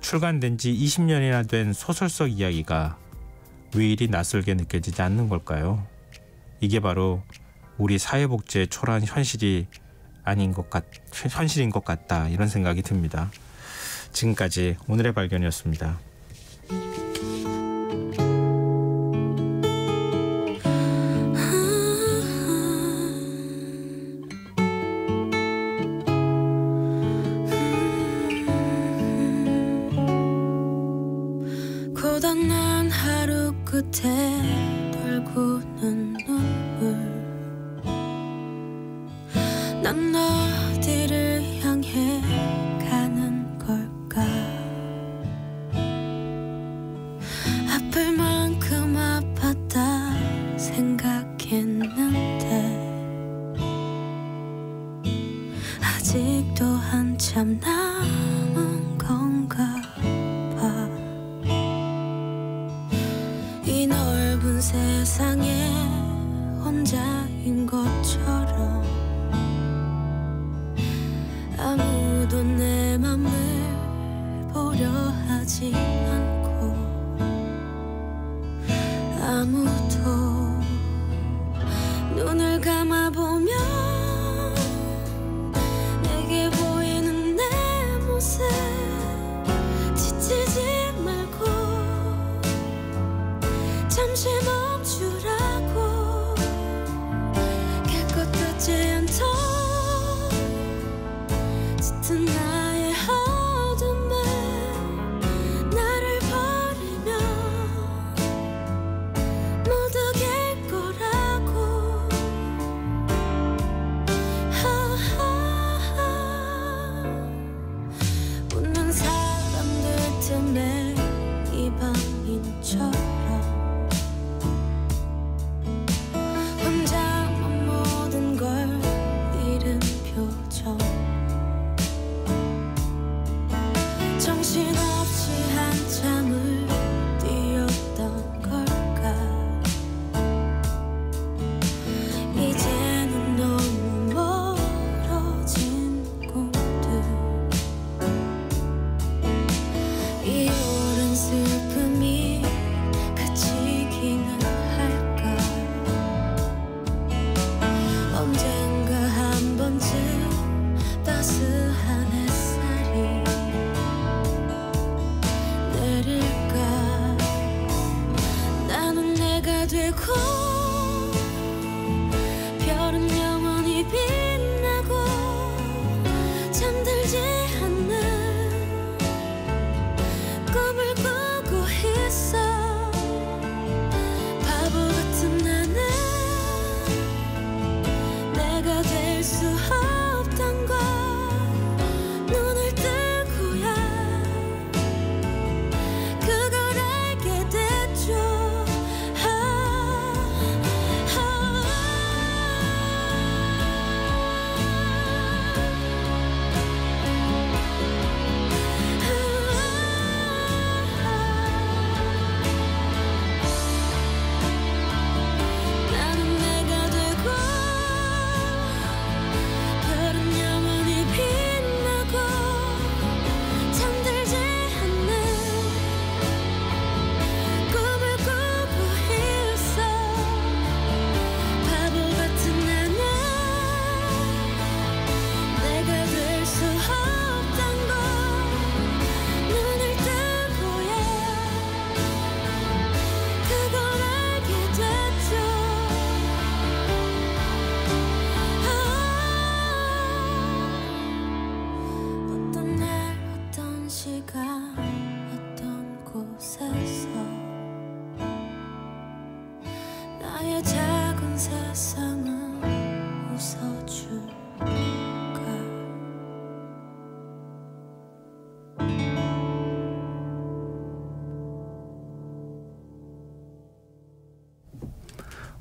출간된 지 20년이나 된 소설 속 이야기가 왜 이리 낯설게 느껴지지 않는 걸까요? 이게 바로 우리 사회복지의 초라한 현실인 것 같다 이런 생각이 듭니다. 지금까지 오늘의 발견이었습니다. 고단한 하루 끝에 돌고는 눈물 난 어디를 향해 가는 걸까 아플 만큼 아팠다 생각했는데 아직도 한참 남은 건가 이 넓은 세상에 혼자인 것처럼 아무도 내 맘을 보려 하지 않고 아무도 눈을 감아보면 내게 보이는 내 모습 지치지 말고 잠시 멈추라고 깨끗하지 않던 짙은 나의 어둠을 나를 버리면 모두 갤 거라고 웃는 사람들 틈에 이방인처럼 혼자만 모든 걸 잃은 표정 정신없이 한참을 뛰었던 걸까 이제는 너무 멀어진 꿈들 이 오랜 슬픔이 그치기는 할까 언젠가 한 번쯤 따스한 햇살이 내릴까 나는 내가 되고 별은 영원히 빛나고 잠들지 않는 꿈을 꾸고 있어 바보 같은 나는 내가 될 수 없던 걸 눈을 뜨고야 그걸 알게 됐죠 나는 내가 되고 별은 영원히 빛나고 잠들지 않는 꿈을 꾸고 있어 바보 같은 나는 내가 될 수 없던 걸 눈을 뜨고야 그걸 알게 됐죠 어떤 날 어떤 시간 어떤 곳에서 나의 작은 세상은 웃어줄까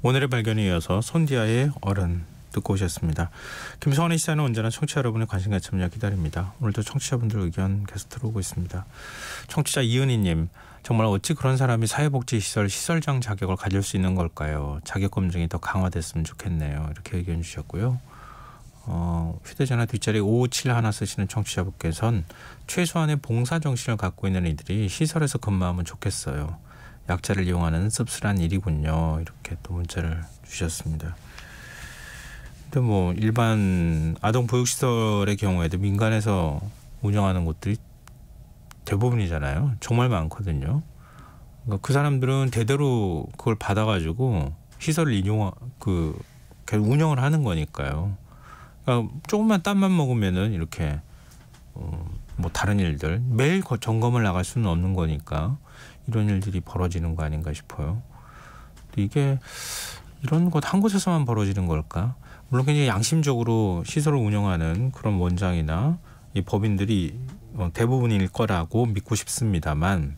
오늘의 발견에 이어서 손디아의 어른 듣고 오셨습니다. 김성환의 시사는 언제나 청취자 여러분의 관심과 참여 기다립니다. 오늘도 청취자분들 의견 계속 들어오고 있습니다. 청취자 이은희님, 정말 어찌 그런 사람이 사회복지시설 시설장 자격을 가질 수 있는 걸까요? 자격 검증이 더 강화됐으면 좋겠네요. 이렇게 의견 주셨고요. 휴대전화 뒷자리 571 쓰시는 청취자분께서는 최소한의 봉사정신을 갖고 있는 이들이 시설에서 근무하면 좋겠어요. 약자를 이용하는 씁쓸한 일이군요. 이렇게 또 문자를 주셨습니다. 근데 뭐 일반 아동보육시설의 경우에도 민간에서 운영하는 곳들이 대부분이잖아요. 정말 많거든요. 그러니까 그 사람들은 대대로 그걸 받아가지고 시설을 계속 운영을 하는 거니까요. 그러니까 조금만 땀만 먹으면은 이렇게 뭐 다른 일들 매일 점검을 나갈 수는 없는 거니까 이런 일들이 벌어지는 거 아닌가 싶어요. 이게 이런 것 한 곳에서만 벌어지는 걸까? 물론 굉장히 양심적으로 시설을 운영하는 그런 원장이나 이 법인들이 대부분일 거라고 믿고 싶습니다만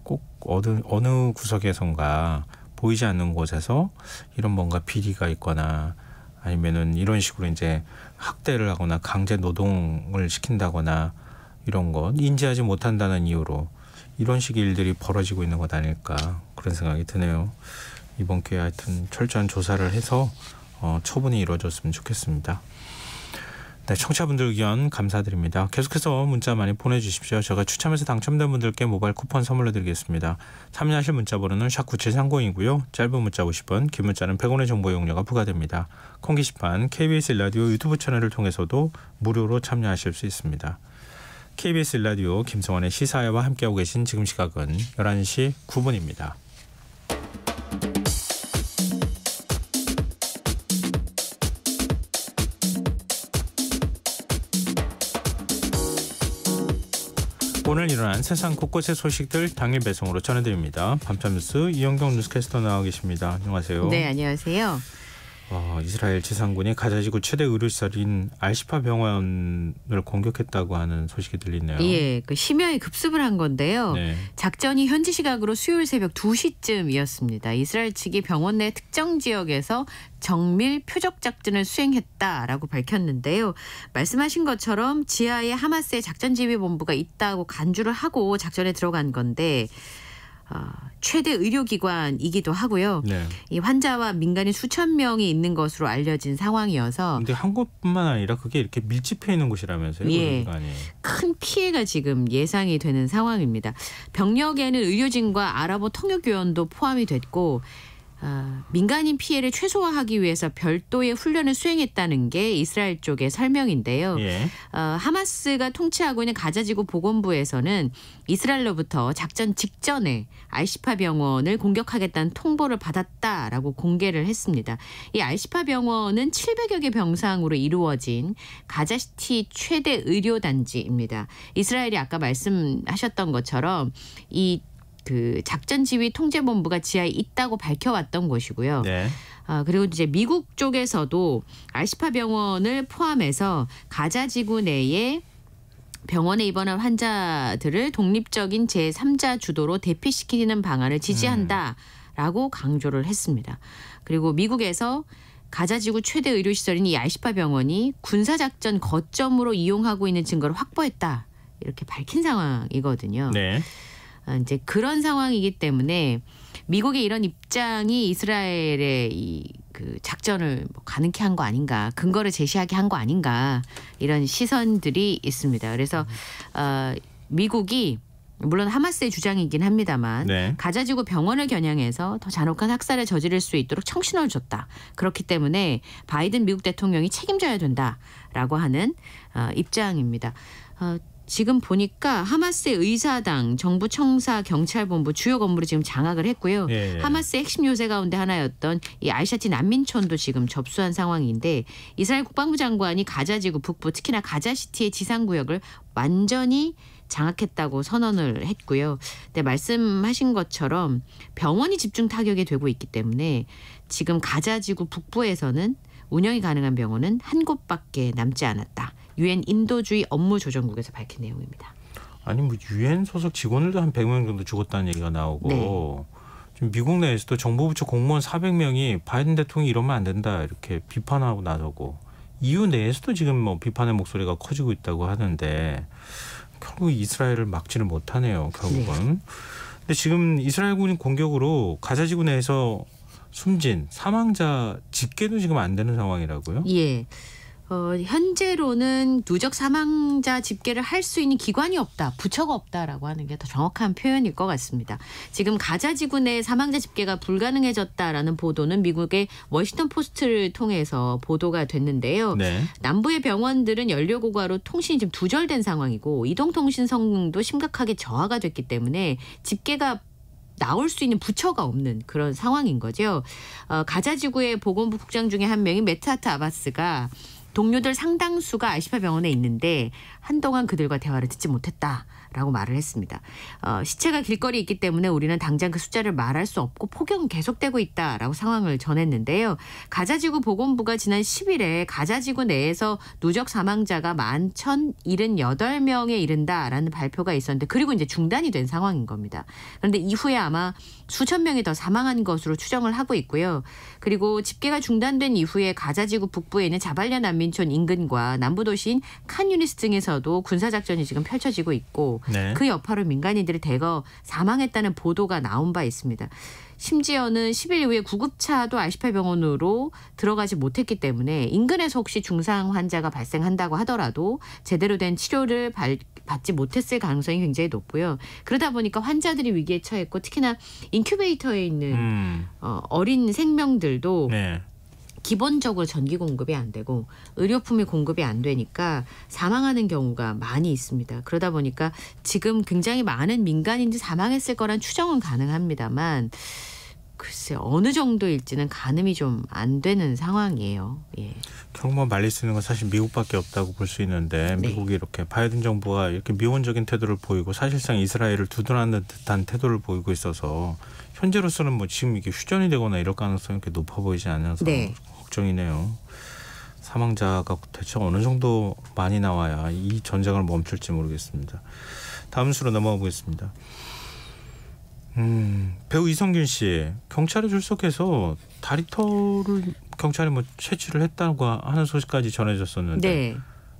꼭 어느 구석에선가 보이지 않는 곳에서 이런 뭔가 비리가 있거나 아니면은 이런 식으로 이제 학대를 하거나 강제 노동을 시킨다거나 이런 것 인지하지 못한다는 이유로 이런 식의 일들이 벌어지고 있는 것 아닐까 그런 생각이 드네요. 이번 기회에 하여튼 철저한 조사를 해서 처분이 이루어졌으면 좋겠습니다. 네, 청취자분들 의견 감사드립니다. 계속해서 문자 많이 보내주십시오. 제가 추첨해서 당첨된 분들께 모바일 쿠폰 선물로 드리겠습니다. 참여하실 문자 번호는 샵9730이고요. 짧은 문자 50원, 긴 문자는 100원의 정보 이용료가 부과됩니다. 콩 게시판 KBS 일라디오 유튜브 채널을 통해서도 무료로 참여하실 수 있습니다. KBS 일라디오 김성환의 시사회와 함께하고 계신 지금 시각은 11시 9분입니다. 오늘 일어난 세상 곳곳의 소식들 당일 배송으로 전해드립니다. 밤참 뉴스 이영경 뉴스캐스터 나와 계십니다. 안녕하세요. 네, 안녕하세요. 이스라엘 지상군이 가자지구 최대 의료시설인 알시파 병원을 공격했다고 하는 소식이 들리네요. 예, 심야에 급습을 한 건데요. 네. 작전이 현지 시각으로 수요일 새벽 2시쯤이었습니다. 이스라엘 측이 병원 내 특정 지역에서 정밀 표적 작전을 수행했다라고 밝혔는데요. 말씀하신 것처럼 지하에 하마스의 작전지휘본부가 있다고 간주를 하고 작전에 들어간 건데 최대 의료기관이기도 하고요. 네. 이 환자와 민간인 수천 명이 있는 것으로 알려진 상황이어서. 근데 한 곳뿐만 아니라 그게 이렇게 밀집해 있는 곳이라면서요? 예, 의료기관이. 큰 피해가 지금 예상이 되는 상황입니다. 병력에는 의료진과 아랍어 통역요원도 포함이 됐고 민간인 피해를 최소화하기 위해서 별도의 훈련을 수행했다는 게 이스라엘 쪽의 설명인데요. 예. 하마스가 통치하고 있는 가자지구 보건부에서는 이스라엘로부터 작전 직전에 알시파 병원을 공격하겠다는 통보를 받았다라고 공개를 했습니다. 이 알시파 병원은 700여 개 병상으로 이루어진 가자시티 최대 의료단지입니다. 이스라엘이 아까 말씀하셨던 것처럼 그 작전지휘 통제본부가 지하에 있다고 밝혀왔던 곳이고요. 네. 그리고 이제 미국 쪽에서도 알시파 병원을 포함해서 가자지구 내에 병원에 입원한 환자들을 독립적인 제3자 주도로 대피시키는 방안을 지지한다라고 강조를 했습니다. 그리고 미국에서 가자지구 최대 의료시설인 이 알시파 병원이 군사작전 거점으로 이용하고 있는 증거를 확보했다. 이렇게 밝힌 상황이거든요. 네. 이제 그런 상황이기 때문에 미국의 이런 입장이 이스라엘의 그 작전을 가능케 한 거 아닌가, 근거를 제시하게 한 거 아닌가 이런 시선들이 있습니다. 그래서 미국이 물론 하마스의 주장이긴 합니다만 네. 가자지구 병원을 겨냥해서 더 잔혹한 학살을 저지를 수 있도록 청신호를 줬다. 그렇기 때문에 바이든 미국 대통령이 책임져야 된다라고 하는 입장입니다. 지금 보니까 하마스의 의사당, 정부 청사, 경찰본부 주요 건물을 지금 장악을 했고요. 예. 하마스의 핵심 요새 가운데 하나였던 이 알샤티 난민촌도 지금 접수한 상황인데 이스라엘 국방부 장관이 가자지구 북부 특히나 가자시티의 지상구역을 완전히 장악했다고 선언을 했고요. 근데 말씀하신 것처럼 병원이 집중 타격이 되고 있기 때문에 지금 가자지구 북부에서는 운영이 가능한 병원은 한 곳밖에 남지 않았다. 유엔 인도주의 업무조정국에서 밝힌 내용입니다. 아니 유엔 소속 직원들도 한 100명 정도 죽었다는 얘기가 나오고 네. 지금 미국 내에서도 정보부처 공무원 400명이 바이든 대통령이 이러면 안 된다 이렇게 비판하고 나서고 EU 내에서도 지금 뭐 비판의 목소리가 커지고 있다고 하는데 결국 이스라엘을 막지를 못하네요. 결국은. 네. 근데 지금 이스라엘군 공격으로 가자지구 내에서 숨진 사망자 집계도 지금 안 되는 상황이라고요? 예. 현재로는 누적 사망자 집계를 할 수 있는 기관이 없다, 부처가 없다라고 하는 게 더 정확한 표현일 것 같습니다. 지금 가자 지구 내 사망자 집계가 불가능해졌다라는 보도는 미국의 워싱턴 포스트를 통해서 보도가 됐는데요. 네. 남부의 병원들은 연료 고가로 통신이 지금 두절된 상황이고 이동통신 성능도 심각하게 저하가 됐기 때문에 집계가 나올 수 있는 부처가 없는 그런 상황인 거죠. 가자 지구의 보건부 국장 중에 한 명인 메트하트 아바스가 동료들 상당수가 알시파 병원에 있는데 한동안 그들과 대화를 듣지 못했다라고 말을 했습니다. 시체가 길거리에 있기 때문에 우리는 당장 그 숫자를 말할 수 없고 폭격은 계속되고 있다라고 상황을 전했는데요. 가자지구 보건부가 지난 10일에 가자지구 내에서 누적 사망자가 11,078명에 이른다라는 발표가 있었는데 그리고 이제 중단이 된 상황인 겁니다. 그런데 이후에 아마 수천 명이 더 사망한 것으로 추정을 하고 있고요. 그리고 집계가 중단된 이후에 가자지구 북부에 있는 자발야 난민촌 인근과 남부 도시인 칸 유니스 등에서도 군사작전이 지금 펼쳐지고 있고 네. 그 여파로 민간인들이 대거 사망했다는 보도가 나온 바 있습니다. 심지어는 10일 이후에 구급차도 알시파 병원으로 들어가지 못했기 때문에 인근에서 혹시 중상 환자가 발생한다고 하더라도 제대로 된 치료를 받지 못했을 가능성이 굉장히 높고요. 그러다 보니까 환자들이 위기에 처했고 특히나 인큐베이터에 있는 어린 생명들도 네. 기본적으로 전기 공급이 안 되고 의료품이 공급이 안 되니까 사망하는 경우가 많이 있습니다. 그러다 보니까 지금 굉장히 많은 민간인들이 사망했을 거란 추정은 가능합니다만 글쎄 어느 정도일지는 가늠이 좀 안 되는 상황이에요. 예. 결국 말릴 수 있는 건 사실 미국밖에 없다고 볼 수 있는데 미국이 네. 이렇게 바이든 정부가 이렇게 미온적인 태도를 보이고 사실상 이스라엘을 두둔하는 듯한 태도를 보이고 있어서 현재로서는 뭐 지금 이게 휴전이 되거나 이럴 가능성이 이렇게 높아 보이지 않아서 네. 걱정이네요. 사망자가 대체 어느 정도 많이 나와야 이 전쟁을 멈출지 모르겠습니다. 다음 수로 넘어가 보겠습니다. 배우 이성균 씨 경찰에 출석해서 다리털을 경찰에 뭐 채취를 했다고 하는 소식까지 전해졌었는데 네.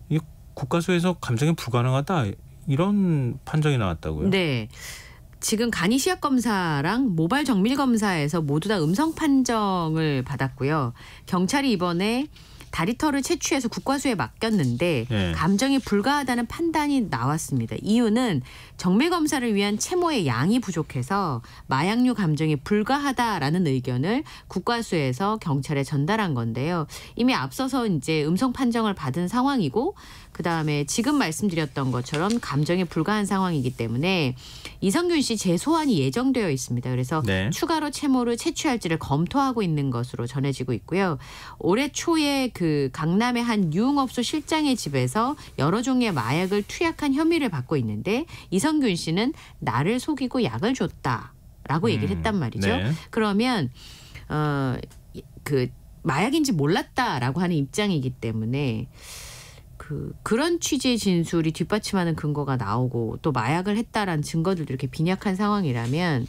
이 국가수에서 감정이 불가능하다 이런 판정이 나왔다고요? 네. 지금 간이 시약 검사랑 모발 정밀 검사에서 모두 다 음성 판정을 받았고요. 경찰이 이번에 다리털을 채취해서 국과수에 맡겼는데 네. 감정이 불가하다는 판단이 나왔습니다. 이유는 정밀 검사를 위한 채모의 양이 부족해서 마약류 감정이 불가하다라는 의견을 국과수에서 경찰에 전달한 건데요. 이미 앞서서 이제 음성 판정을 받은 상황이고 그다음에 지금 말씀드렸던 것처럼 감정이 불가한 상황이기 때문에 이성균 씨 재소환이 예정되어 있습니다. 그래서 네. 추가로 채모를 채취할지를 검토하고 있는 것으로 전해지고 있고요. 올해 초에 그 강남의 한 유흥업소 실장의 집에서 여러 종류의 마약을 투약한 혐의를 받고 있는데 이성균 씨는 나를 속이고 약을 줬다라고 얘기를 했단 말이죠. 네. 그러면 그 마약인지 몰랐다라고 하는 입장이기 때문에 그런 취지의 진술이 뒷받침하는 근거가 나오고 또 마약을 했다라는 증거들도 이렇게 빈약한 상황이라면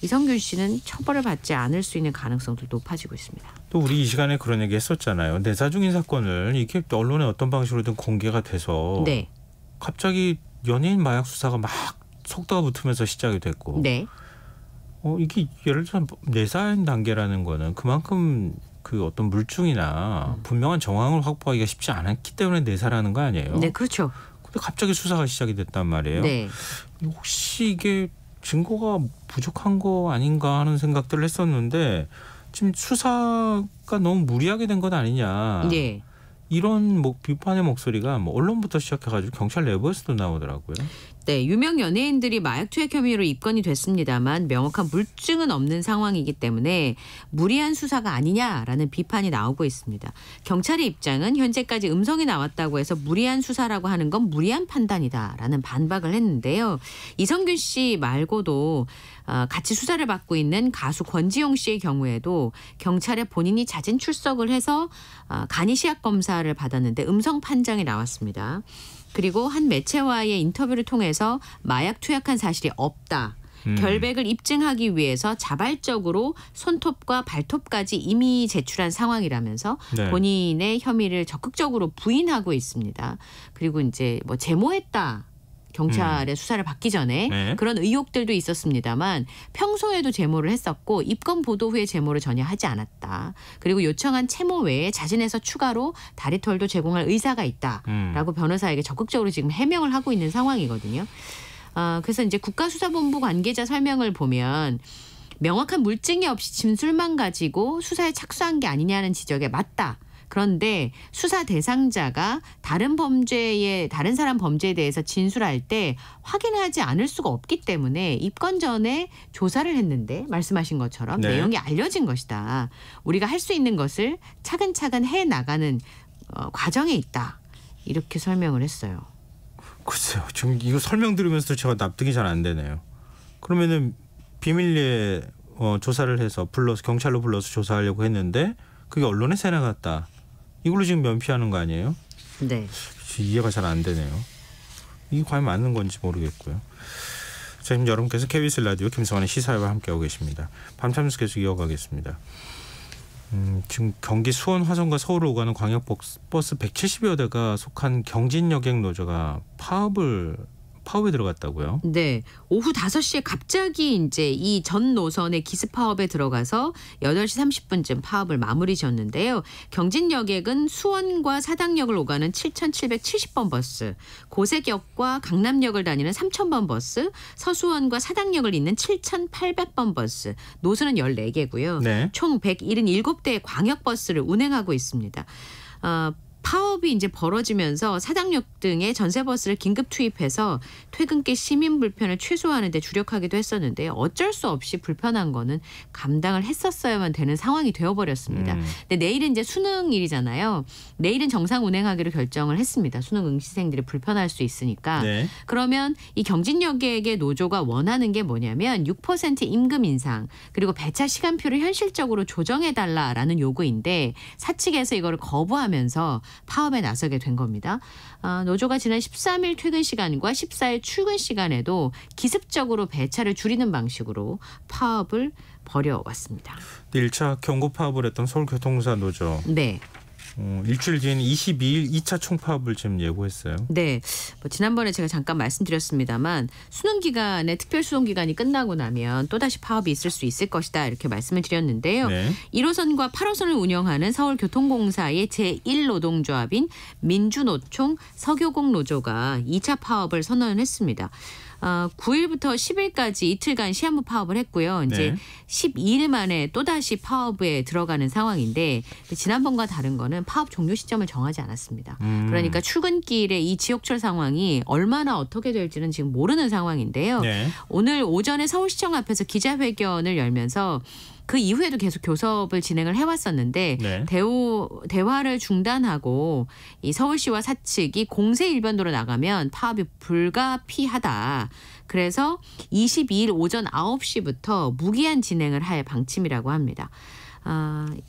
이성균 씨는 처벌을 받지 않을 수 있는 가능성도 높아지고 있습니다. 또 우리 이 시간에 그런 얘기 했었잖아요. 내사 중인 사건을 이게 언론에 어떤 방식으로든 공개가 돼서 네. 갑자기 연예인 마약 수사가 막 속도가 붙으면서 시작이 됐고 네. 이게 예를 들어서 내사인 단계라는 거는 그만큼 그 어떤 물증이나 분명한 정황을 확보하기가 쉽지 않았기 때문에 내사라는 거 아니에요? 네, 그렇죠. 근데 갑자기 수사가 시작이 됐단 말이에요. 네. 혹시 이게 증거가 부족한 거 아닌가 하는 생각들을 했었는데 지금 수사가 너무 무리하게 된 것 아니냐. 네. 이런 뭐 비판의 목소리가 뭐 언론부터 시작해가지고 경찰 내부에서도 나오더라고요. 네, 유명 연예인들이 마약 투약 혐의로 입건이 됐습니다만 명확한 물증은 없는 상황이기 때문에 무리한 수사가 아니냐라는 비판이 나오고 있습니다. 경찰의 입장은 현재까지 음성이 나왔다고 해서 무리한 수사라고 하는 건 무리한 판단이다라는 반박을 했는데요. 이성균 씨 말고도 같이 수사를 받고 있는 가수 권지용 씨의 경우에도 경찰에 본인이 자진 출석을 해서 간이 시약 검사를 받았는데 음성 판정이 나왔습니다. 그리고 한 매체와의 인터뷰를 통해서 마약 투약한 사실이 없다. 결백을 입증하기 위해서 자발적으로 손톱과 발톱까지 이미 제출한 상황이라면서 네. 본인의 혐의를 적극적으로 부인하고 있습니다. 그리고 이제 뭐 제모했다. 경찰의 수사를 받기 전에 네. 그런 의혹들도 있었습니다만 평소에도 제모를 했었고 입건 보도 후에 제모를 전혀 하지 않았다. 그리고 요청한 채모 외에 자진해서 추가로 다리털도 제공할 의사가 있다라고 변호사에게 적극적으로 지금 해명을 하고 있는 상황이거든요. 그래서 이제 국가수사본부 관계자 설명을 보면 명확한 물증이 없이 진술만 가지고 수사에 착수한 게 아니냐는 지적에 맞다. 그런데 수사 대상자가 다른 사람 범죄에 대해서 진술할 때 확인하지 않을 수가 없기 때문에 입건 전에 조사를 했는데 말씀하신 것처럼 네. 내용이 알려진 것이다. 우리가 할 수 있는 것을 차근차근 해 나가는 과정에 있다. 이렇게 설명을 했어요. 글쎄요. 지금 이거 설명 들으면서 제가 납득이 잘 안 되네요. 그러면은 비밀리에 조사를 해서 경찰로 불러서 조사하려고 했는데 그게 언론에 새 나갔다. 이걸로 지금 면피하는 거 아니에요? 네. 이해가 잘 안 되네요. 이게 과연 맞는 건지 모르겠고요. 자, 지금 여러분께서 KBS 라디오 김성환의 시사회와 함께하고 계십니다. 밤참수 계속 이어가겠습니다. 지금 경기 수원 화성과 서울을 오가는 광역버스 170여 대가 속한 경진여객 노조가 파업에 들어갔다고요? 네. 오후 5시에 갑자기 이제 이 전 노선의 기습 파업에 들어가서 8시 30분쯤 파업을 마무리 지었는데요. 경진여객은 수원과 사당역을 오가는 7770번 버스, 고색역과 강남역을 다니는 3000번 버스, 서수원과 사당역을 잇는 7800번 버스, 노선은 14개고요. 네. 총 177대의 광역버스를 운행하고 있습니다. 파업이 이제 벌어지면서 사당역 등의 전세버스를 긴급 투입해서 퇴근길 시민 불편을 최소화하는 데 주력하기도 했었는데요. 어쩔 수 없이 불편한 거는 감당을 했었어야만 되는 상황이 되어버렸습니다. 근데 내일은 이제 수능일이잖아요. 내일은 정상 운행하기로 결정을 했습니다. 수능 응시생들이 불편할 수 있으니까. 네. 그러면 이 경진여객의 노조가 원하는 게 뭐냐면 6% 임금 인상 그리고 배차 시간표를 현실적으로 조정해달라라는 요구인데 사측에서 이거를 거부하면서 파업에 나서게 된 겁니다. 노조가 지난 13일 퇴근 시간과 14일 출근 시간에도 기습적으로 배차를 줄이는 방식으로 파업을 벌여왔습니다. 1차 경고 파업을 했던 서울교통공사 노조. 네. 일주일 뒤에는 22일 2차 총파업을 지금 예고했어요. 네. 지난번에 제가 잠깐 말씀드렸습니다만 수능 기간에 특별 수송 기간이 끝나고 나면 또다시 파업이 있을 수 있을 것이다 이렇게 말씀을 드렸는데요. 네. 1호선과 8호선을 운영하는 서울교통공사의 제1노동조합인 민주노총 서교공 노조가 2차 파업을 선언했습니다. 9일부터 10일까지 이틀간 시한부 파업을 했고요. 이제 네. 12일 만에 또다시 파업에 들어가는 상황인데 지난번과 다른 거는 파업 종료 시점을 정하지 않았습니다. 그러니까 출근길에 이 지옥철 상황이 얼마나 어떻게 될지는 지금 모르는 상황인데요. 네. 오늘 오전에 서울시청 앞에서 기자회견을 열면서 그 이후에도 계속 교섭을 진행을 해왔었는데 네. 대화를 중단하고 이 서울시와 사측이 공세 일변도로 나가면 파업이 불가피하다. 그래서 22일 오전 9시부터 무기한 진행을 할 방침이라고 합니다.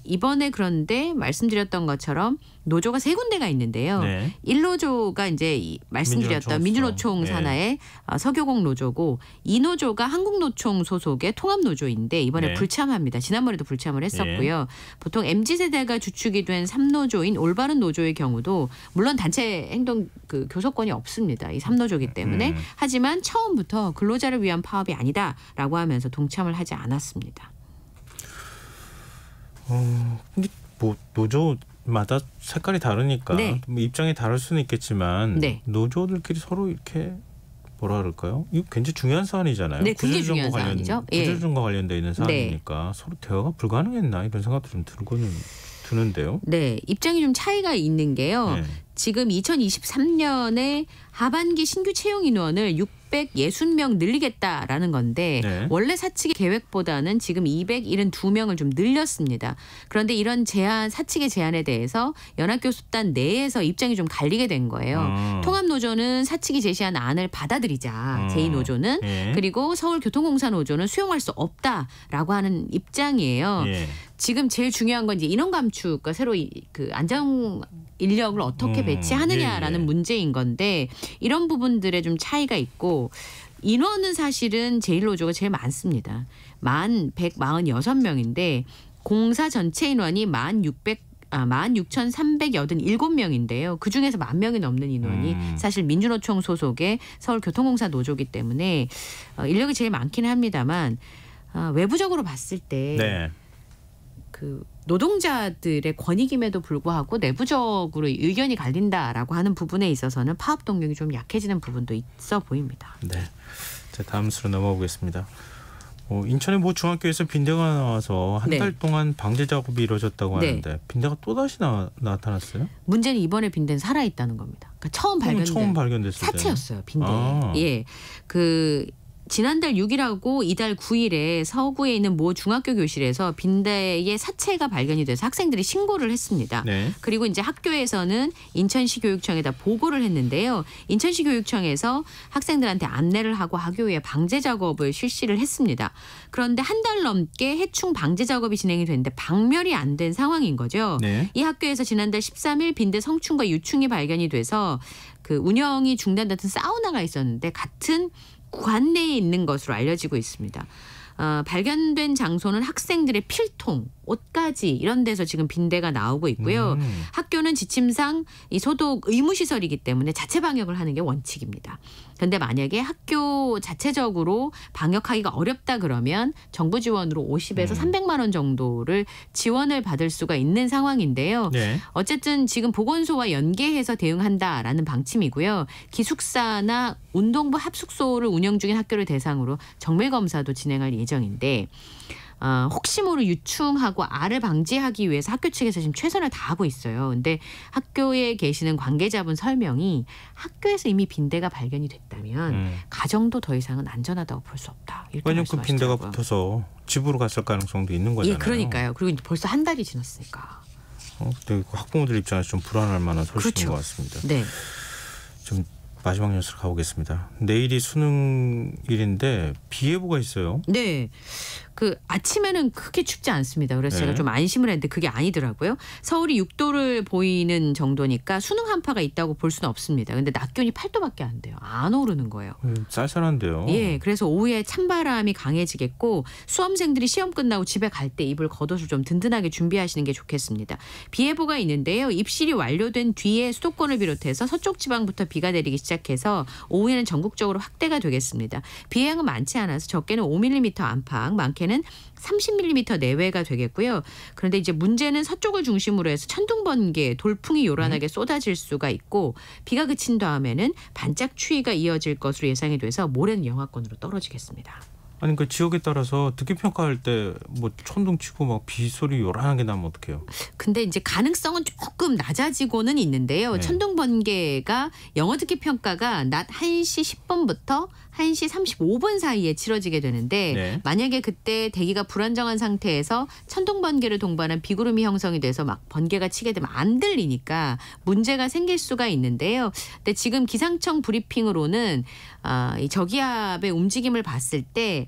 이번에 그런데 말씀드렸던 것처럼 노조가 3군데가 있는데요. 네. 1노조가 이제 말씀드렸던 민주노총 산하의 서교공 노조고 2노조가 한국노총 소속의 통합노조인데 이번에 네. 불참합니다. 지난번에도 불참을 했었고요. 보통 MZ세대가 주축이 된 3노조인 올바른 노조의 경우도 물론 단체 행동 교섭권이 없습니다. 이 3노조이기 때문에. 하지만 처음부터 근로자를 위한 파업이 아니다라고 하면서 동참을 하지 않았습니다. 근데 뭐 노조마다 색깔이 다르니까 네. 뭐 입장이 다를 수는 있겠지만 네. 노조들끼리 서로 이렇게 뭐라 그럴까요? 이거 굉장히 중요한 사안이잖아요. 네, 굉장히 중요한 사안이죠. 예. 구조조정과 관련돼 있는 사안이니까 서로 대화가 불가능했나 이런 생각도 좀 드는데요. 네, 입장이 좀 차이가 있는 게요. 네. 지금 2023년에 하반기 신규 채용 인원을 660명 늘리겠다라는 건데 네. 원래 사측의 계획보다는 지금 272명을 좀 늘렸습니다. 그런데 이런 사측의 제안에 대해서 연합교섭단 내에서 입장이 좀 갈리게 된 거예요. 통합노조는 사측이 제시한 안을 받아들이자 제2노조는 예. 그리고 서울교통공사 노조는 수용할 수 없다라고 하는 입장이에요. 예. 지금 제일 중요한 건 이제 인원 감축과 새로 그 안정 인력을 어떻게 배치하느냐라는 예. 문제인 건데 이런 부분들에 좀 차이가 있고 인원은 사실은 제1노조가 제일 많습니다. 1,146명인데 공사 전체 인원이 16,387명인데요. 그중에서 10,000명이 넘는 인원이 사실 민주노총 소속의 서울교통공사 노조이기 때문에 인력이 제일 많기는 합니다만 외부적으로 봤을 때 네. 그 노동자들의 권익임에도 불구하고 내부적으로 의견이 갈린다라고 하는 부분에 있어서는 파업 동력이 좀 약해지는 부분도 있어 보입니다. 네. 자, 다음 수로 넘어가 보겠습니다. 인천의 모 중학교에서 빈대가 나와서 한 달 동안 방제 작업이 이루어졌다고 하는데 빈대가 또다시 나타났어요? 문제는 이번에 빈대는 살아있다는 겁니다. 그러니까 처음 발견됐을 때 사체였어요. 빈대. 예, 그 지난달 6일하고 이달 9일에 서구에 있는 모 중학교 교실에서 빈대의 사체가 발견이 돼서 학생들이 신고를 했습니다. 네. 그리고 이제 학교에서는 인천시 교육청에다 보고를 했는데요. 인천시 교육청에서 학생들한테 안내를 하고 학교에 방제 작업을 실시를 했습니다. 그런데 한 달 넘게 해충 방제 작업이 진행이 됐는데 박멸이 안 된 상황인 거죠. 네. 이 학교에서 지난달 13일 빈대 성충과 유충이 발견이 돼서 그 운영이 중단됐던 사우나가 있었는데 같은 관내에 있는 것으로 알려지고 있습니다. 발견된 장소는 학생들의 필통, 옷가지 이런 데서 지금 빈대가 나오고 있고요. 학교는 지침상 이 소독 의무시설이기 때문에 자체 방역을 하는 게 원칙입니다. 그런데 만약에 학교 자체적으로 방역하기가 어렵다 그러면 정부 지원으로 50에서 300만 원 정도를 지원을 받을 수가 있는 상황인데요. 네. 어쨌든 지금 보건소와 연계해서 대응한다라는 방침이고요. 기숙사나 운동부 합숙소를 운영 중인 학교를 대상으로 정밀 검사도 진행할 예정인데 혹시 모를 유충하고 알을 방지하기 위해서 학교 측에서 지금 최선을 다하고 있어요. 근데 학교에 계시는 관계자분 설명이 학교에서 이미 빈대가 발견이 됐다면 가정도 더 이상은 안전하다고 볼 수 없다. 이렇게 왜냐면 그 빈대가 말씀하시더라고요. 붙어서 집으로 갔을 가능성도 있는 거잖아요. 예, 그러니까요. 그리고 벌써 한 달이 지났으니까. 근데 학부모들 입장에서 좀 불안할 만한 소식인 그렇죠. 것 같습니다. 네. 좀 마지막 뉴스로 가보겠습니다. 내일이 수능일인데 비 예보가 있어요. 네. 그 아침에는 크게 춥지 않습니다. 그래서 제가 좀 안심을 했는데 그게 아니더라고요. 서울이 6도를 보이는 정도니까 수능 한파가 있다고 볼 수는 없습니다. 근데 낮 기온이 8도밖에 안 돼요. 안 오르는 거예요. 쌀쌀한데요. 예, 그래서 오후에 찬바람이 강해지겠고 수험생들이 시험 끝나고 집에 갈 때 이불 겉옷을 좀 든든하게 준비하시는 게 좋겠습니다. 비 예보가 있는데요. 입실이 완료된 뒤에 수도권을 비롯해서 서쪽 지방부터 비가 내리기 시작해서 오후에는 전국적으로 확대가 되겠습니다. 비 양은 많지 않아서 적게는 5mm 안팎, 많게는 30mm 내외가 되겠고요. 그런데 이제 문제는 서쪽을 중심으로 해서 천둥, 번개, 돌풍이 요란하게 쏟아질 수가 있고 비가 그친 다음에는 반짝 추위가 이어질 것으로 예상이 돼서 모레는 영하권으로 떨어지겠습니다. 아니 그 지역에 따라서 듣기 평가할 때 뭐 천둥 치고 막 비 소리 요란하게 나면 어떡해요? 근데 이제 가능성은 조금 낮아지고는 있는데요. 네. 천둥 번개가 영어 듣기 평가가 낮 1시 10분부터 1시 35분 사이에 치러지게 되는데 네. 만약에 그때 대기가 불안정한 상태에서 천둥 번개를 동반한 비구름이 형성이 돼서 막 번개가 치게 되면 안 들리니까 문제가 생길 수가 있는데요. 근데 지금 기상청 브리핑으로는 이 저기압의 움직임을 봤을 때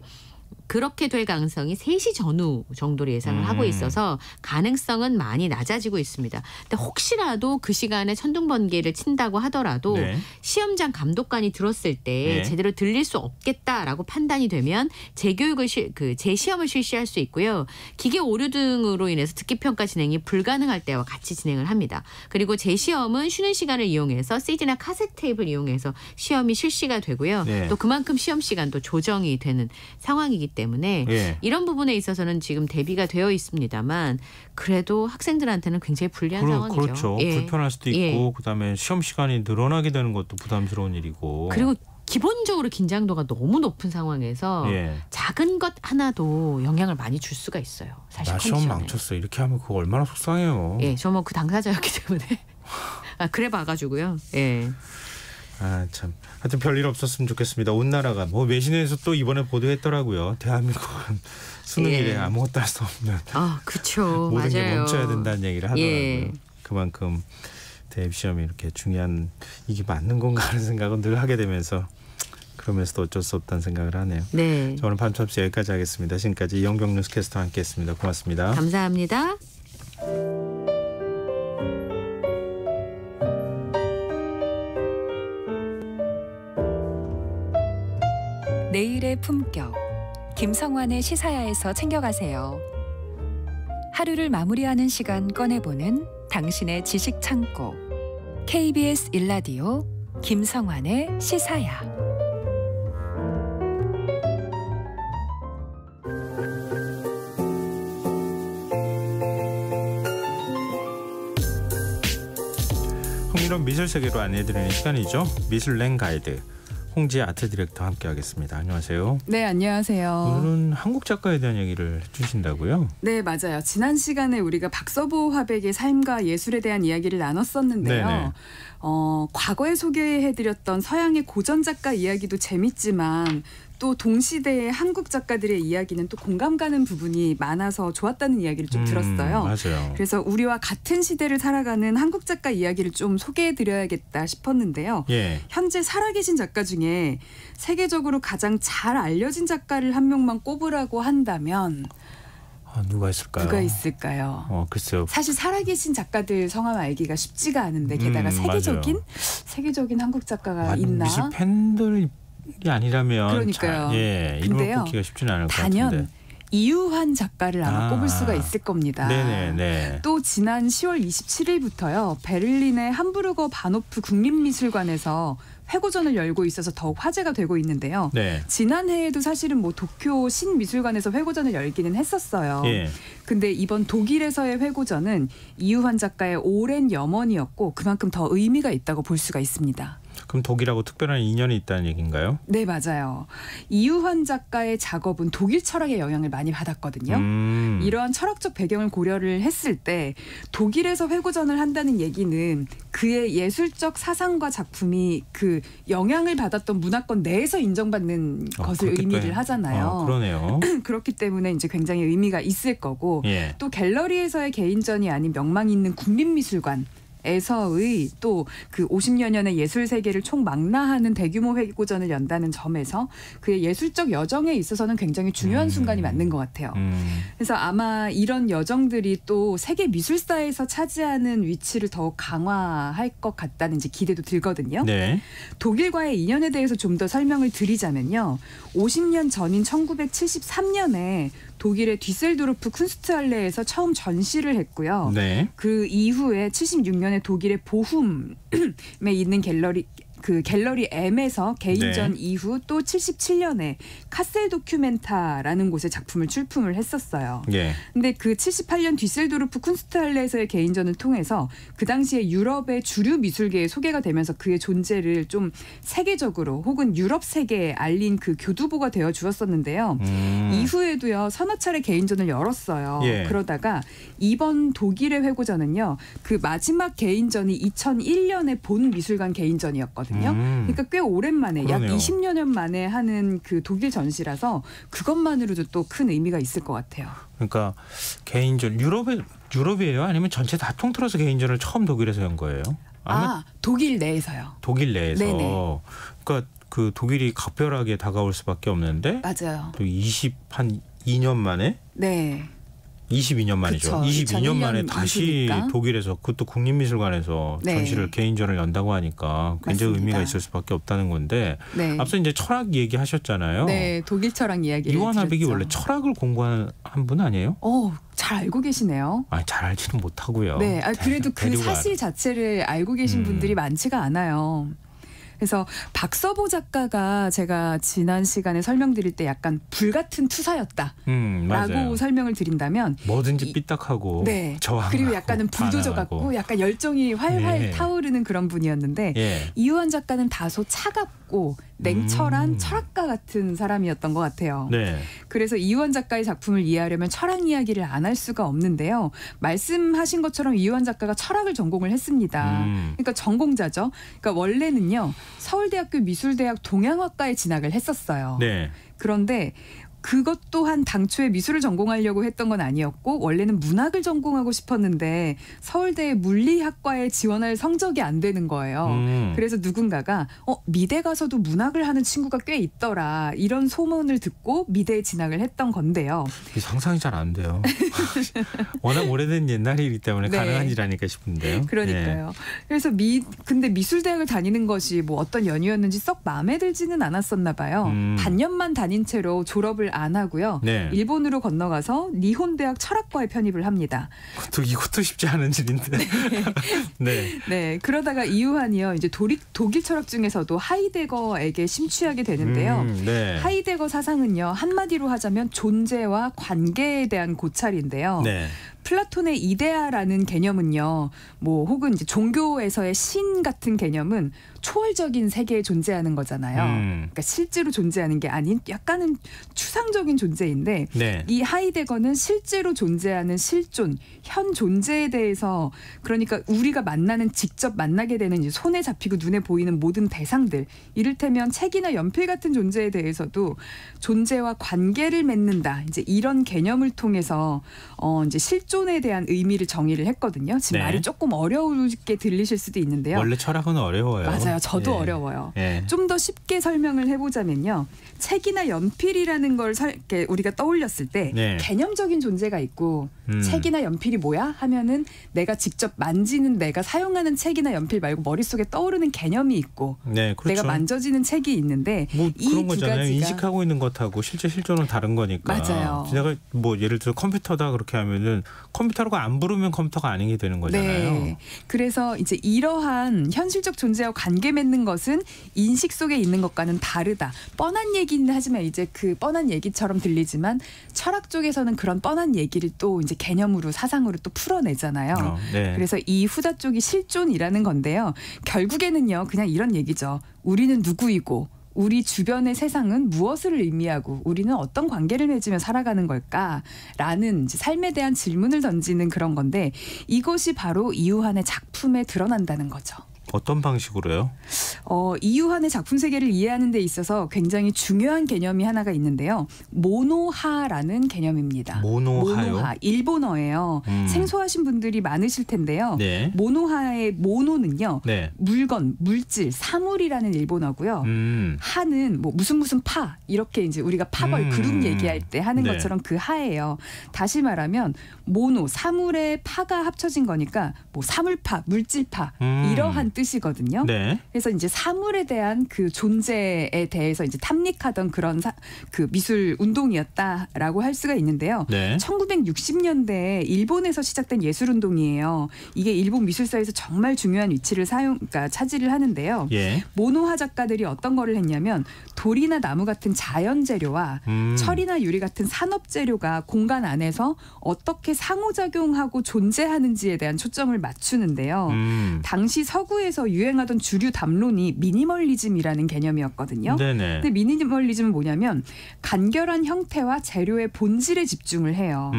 그렇게 될 가능성이 3시 전후 정도로 예상을 하고 있어서 가능성은 많이 낮아지고 있습니다. 근데 혹시라도 그 시간에 천둥 번개를 친다고 하더라도 네. 시험장 감독관이 들었을 때 네. 제대로 들릴 수 없겠다라고 판단이 되면 재교육을 재시험을 실시할 수 있고요. 기계 오류 등으로 인해서 듣기 평가 진행이 불가능할 때와 같이 진행을 합니다. 그리고 재시험은 쉬는 시간을 이용해서 CD나 카세트 테이프를 이용해서 시험이 실시가 되고요. 네. 또 그만큼 시험 시간도 조정이 되는 상황이기 때문에 예. 이런 부분에 있어서는 지금 대비가 되어 있습니다만 그래도 학생들한테는 굉장히 불리한 상황이죠. 그렇죠. 예. 불편할 수도 있고 그다음에 시험 시간이 늘어나게 되는 것도 부담스러운 일이고. 그리고 기본적으로 긴장도가 너무 높은 상황에서 예. 작은 것 하나도 영향을 많이 줄 수가 있어요. 사실 나 시험 컨디션에. 망쳤어. 이렇게 하면 그거 얼마나 속상해요. 예, 저 뭐 그 당사자였기 때문에 그래 봐가지고요. 예. 아 참. 하여튼 별일 없었으면 좋겠습니다. 온 나라가 뭐 외신에서 또 이번에 보도했더라고요. 대한민국은 수능일에 예. 아무것도 할 수 없는 그렇죠. 모든 게 맞아요. 멈춰야 된다는 얘기를 하더라고요. 예. 그만큼 대입시험이 이렇게 중요한 이게 맞는 건가 하는 생각은 늘 하게 되면서 그러면서도 어쩔 수 없다는 생각을 하네요. 네. 저는 밤참시 여기까지 하겠습니다. 지금까지 이영경 뉴스캐스터와 함께했습니다. 고맙습니다. 감사합니다. 품격. 김성환의 시사야에서 챙겨가세요. 하루를 마무리하는 시간 꺼내보는 당신의 지식 창고. KBS 1라디오 김성환의 시사야. 흥미로운 미술 세계로 안내해드리는 시간이죠. 미술랭 가이드. 홍지 아트 디렉터 함께하겠습니다. 안녕하세요. 네, 안녕하세요. 오늘은 한국 작가에 대한 얘기를 해주신다고요? 네, 맞아요. 지난 시간에 우리가 박서보 화백의 삶과 예술에 대한 이야기를 나눴었는데요. 네네. 과거에 소개해드렸던 서양의 고전 작가 이야기도 재밌지만 또 동시대의 한국 작가들의 이야기는 또 공감 가는 부분이 많아서 좋았다는 이야기를 좀 들었어요. 맞아요. 그래서 우리와 같은 시대를 살아가는 한국 작가 이야기를 좀 소개해드려야겠다 싶었는데요. 예. 현재 살아계신 작가 중에 세계적으로 가장 잘 알려진 작가를 한 명만 꼽으라고 한다면 누가 있을까요? 누가 있을까요? 글쎄요. 사실 살아계신 작가들 성함 알기가 쉽지가 않은데 게다가 세계적인 한국 작가가 있나? 미술 팬들이 아니라면 그러니까요. 이름을 꼽기가 쉽지는 않을 것 같은데. 단연 이유환 작가를 아마 꼽을 수가 있을 겁니다. 네네네. 또 지난 10월 27일부터요. 베를린의 함부르거 바노프 국립미술관에서 회고전을 열고 있어서 더욱 화제가 되고 있는데요. 네. 지난해에도 사실은 도쿄 신미술관에서 회고전을 열기는 했었어요. 예. 근데 이번 독일에서의 회고전은 이유환 작가의 오랜 염원이었고 그만큼 더 의미가 있다고 볼 수가 있습니다. 그럼 독일하고 특별한 인연이 있다는 얘기인가요? 네, 맞아요. 이유환 작가의 작업은 독일 철학의 영향을 많이 받았거든요. 이러한 철학적 배경을 고려를 했을 때 독일에서 회고전을 한다는 얘기는 그의 예술적 사상과 작품이 그 영향을 받았던 문화권 내에서 인정받는 것을 의미를 하잖아요. 그러네요. 그렇기 때문에 이제 굉장히 의미가 있을 거고 예. 또 갤러리에서의 개인전이 아닌 명망 있는 국립미술관 에서의 또 그 50여 년의 예술 세계를 총망라하는 대규모 회고전을 연다는 점에서 그의 예술적 여정에 있어서는 굉장히 중요한 순간이 맞는 것 같아요. 그래서 아마 이런 여정들이 또 세계 미술사에서 차지하는 위치를 더욱 강화할 것 같다는 이제 기대도 들거든요. 네. 독일과의 인연에 대해서 좀 더 설명을 드리자면요. 50년 전인 1973년에 독일의 디셀도르프 쿤스트할레에서 처음 전시를 했고요. 네. 그 이후에 76년에 독일의 보훔에 있는 갤러리 M에서 개인전 이후 또 77년에 카셀 도큐멘타라는 곳에 작품을 출품을 했었어요. 예. 근데 그 78년 디셀도르프 쿤스트할레에서의 개인전을 통해서 그 당시에 유럽의 주류 미술계에 소개가 되면서 그의 존재를 좀 세계적으로 혹은 유럽 세계에 알린 그 교두보가 되어 주었었는데요. 이후에도요 서너 차례 개인전을 열었어요. 예. 그러다가 이번 독일의 회고전은요 그 마지막 개인전이 2001년에 본 미술관 개인전이었거든요. 그러니까 꽤 오랜만에 그러네요. 약 20여 년 만에 하는 그 독일 전시라서 그것만으로도 또 큰 의미가 있을 것 같아요. 그러니까 개인전 유럽이에요? 아니면 전체 다 통틀어서 개인전을 처음 독일에서 연 거예요? 독일 내에서요. 독일 내에서. 네네. 그러니까 그 독일이 각별하게 다가올 수밖에 없는데. 맞아요. 또 22년 만에. 네. 22년 만이죠. 그쵸, 22년 만에 다시 이후니까. 독일에서 그것도 국립미술관에서 네. 전시를 개인전을 연다고 하니까 굉장히 맞습니다. 의미가 있을 수밖에 없다는 건데 네. 앞서 이제 철학 얘기하셨잖아요. 네, 독일 철학 이야기를 이완 하백이 드렸죠. 원래 철학을 공부한 분 아니에요? 잘 알고 계시네요. 잘 알지는 못하고요. 네, 그래도 그 데리고 사실 자체를 알고 계신 분들이 많지가 않아요. 그래서 박서보 작가가 제가 지난 시간에 설명드릴 때 약간 불같은 투사였다라고 맞아요. 설명을 드린다면 뭐든지 삐딱하고 네. 저항하고 그리고 약간은 불도저 반항하고. 같고 약간 열정이 활활 예. 타오르는 그런 분이었는데 예. 이유환 작가는 다소 차갑고 냉철한 철학가 같은 사람이었던 것 같아요. 네. 그래서 이유환 작가의 작품을 이해하려면 철학 이야기를 안 할 수가 없는데요. 말씀하신 것처럼 이유환 작가가 철학을 전공을 했습니다. 그러니까 전공자죠. 그러니까 원래는요. 서울대학교 미술대학 동양학과에 진학을 했었어요. 네. 그런데 그것 또한 당초에 미술을 전공하려고 했던 건 아니었고 원래는 문학을 전공하고 싶었는데 서울대 물리학과에 지원할 성적이 안 되는 거예요. 그래서 누군가가 미대 가서도 문학을 하는 친구가 꽤 있더라 이런 소문을 듣고 미대에 진학을 했던 건데요. 상상이 잘 안 돼요. 워낙 오래된 옛날 일이기 때문에 네. 가능한 일 아닐까 싶은데요. 그러니까요. 그래서 근데 미술대학을 다니는 것이 뭐 어떤 연유였는지 썩 마음에 들지는 않았었나 봐요. 반년만 다닌 채로 졸업을 안 하고요. 네. 일본으로 건너가서 니혼대학 철학과에 편입을 합니다. 이것도 쉽지 않은 일인데. 네. 네. 그러다가 이유한이요. 이제 독일 철학 중에서도 하이데거에게 심취하게 되는데요. 네. 하이데거 사상은요. 한마디로 하자면 존재와 관계에 대한 고찰인데요. 네. 플라톤의 이데아라는 개념은요. 뭐 혹은 이제 종교에서의 신 같은 개념은 초월적인 세계에 존재하는 거잖아요. 그러니까 실제로 존재하는 게 아닌 약간은 추상적인 존재인데 네. 이 하이데거는 실제로 존재하는 실존, 현 존재에 대해서 그러니까 우리가 직접 만나게 되는 이제 손에 잡히고 눈에 보이는 모든 대상들, 이를테면 책이나 연필 같은 존재에 대해서도 존재와 관계를 맺는다. 이제 이런 개념을 통해서 이제 실존에 대한 의미를 정의를 했거든요. 지금 네. 말이 조금 어렵게 들리실 수도 있는데요. 원래 철학은 어려워요. 맞아요. 저도 예. 어려워요. 예. 좀 더 쉽게 설명을 해보자면요. 책이나 연필이라는 걸 이렇게 우리가 떠올렸을 때 네. 개념적인 존재가 있고 책이나 연필이 뭐야? 하면은 내가 직접 만지는 내가 사용하는 책이나 연필 말고 머릿속에 떠오르는 개념이 있고 네, 그렇죠. 내가 만져지는 책이 있는데 뭐 이 그런 두 거잖아요. 가지가 인식하고 있는 것하고 실제 실존은 다른 거니까. 맞아요. 내가 뭐 예를 들어 컴퓨터다 그렇게 하면은 컴퓨터라고 안 부르면 컴퓨터가 아닌 게 되는 거잖아요. 네. 그래서 이제 이러한 현실적 존재와 관계 맺는 것은 인식 속에 있는 것과는 다르다. 뻔한 얘기는 하지만 이제 그 뻔한 얘기처럼 들리지만 철학 쪽에서는 그런 뻔한 얘기를 또 이제 개념으로 사상으로 또 풀어내잖아요. 네. 그래서 이 후자 쪽이 실존이라는 건데요. 결국에는요. 그냥 이런 얘기죠. 우리는 누구이고 우리 주변의 세상은 무엇을 의미하고 우리는 어떤 관계를 맺으며 살아가는 걸까라는 이제 삶에 대한 질문을 던지는 그런 건데 이것이 바로 이유한의 작품에 드러난다는 거죠. 어떤 방식으로요? 이유한의 작품 세계를 이해하는 데 있어서 굉장히 중요한 개념이 하나가 있는데요. 모노하라는 개념입니다. 모노하요? 모노하, 일본어예요. 생소하신 분들이 많으실 텐데요. 네. 모노하의 모노는요. 네. 물건, 물질, 사물이라는 일본어고요. 하는 뭐 무슨 파 이렇게 이제 우리가 파벌 그룹 얘기할 때 하는 네. 것처럼 그 하예요. 다시 말하면 모노, 사물의 파가 합쳐진 거니까 뭐 사물파, 물질파 이러한 뜻이거든요. 네. 그래서 이제 사물에 대한 그 존재에 대해서 이제 탐닉하던 그런 그 미술 운동이었다라고 할 수가 있는데요. 네. 1960년대에 일본에서 시작된 예술 운동이에요. 이게 일본 미술사에서 정말 중요한 위치를 그러니까 차지를 하는데요. 예. 모노하 작가들이 어떤 거를 했냐면 돌이나 나무 같은 자연 재료와 철이나 유리 같은 산업 재료가 공간 안에서 어떻게 상호작용하고 존재하는지에 대한 초점을 맞추는데요. 당시 서구에서 유행하던 주류 담론이 미니멀리즘이라는 개념이었거든요. 네네. 근데 미니멀리즘은 뭐냐면 간결한 형태와 재료의 본질에 집중을 해요.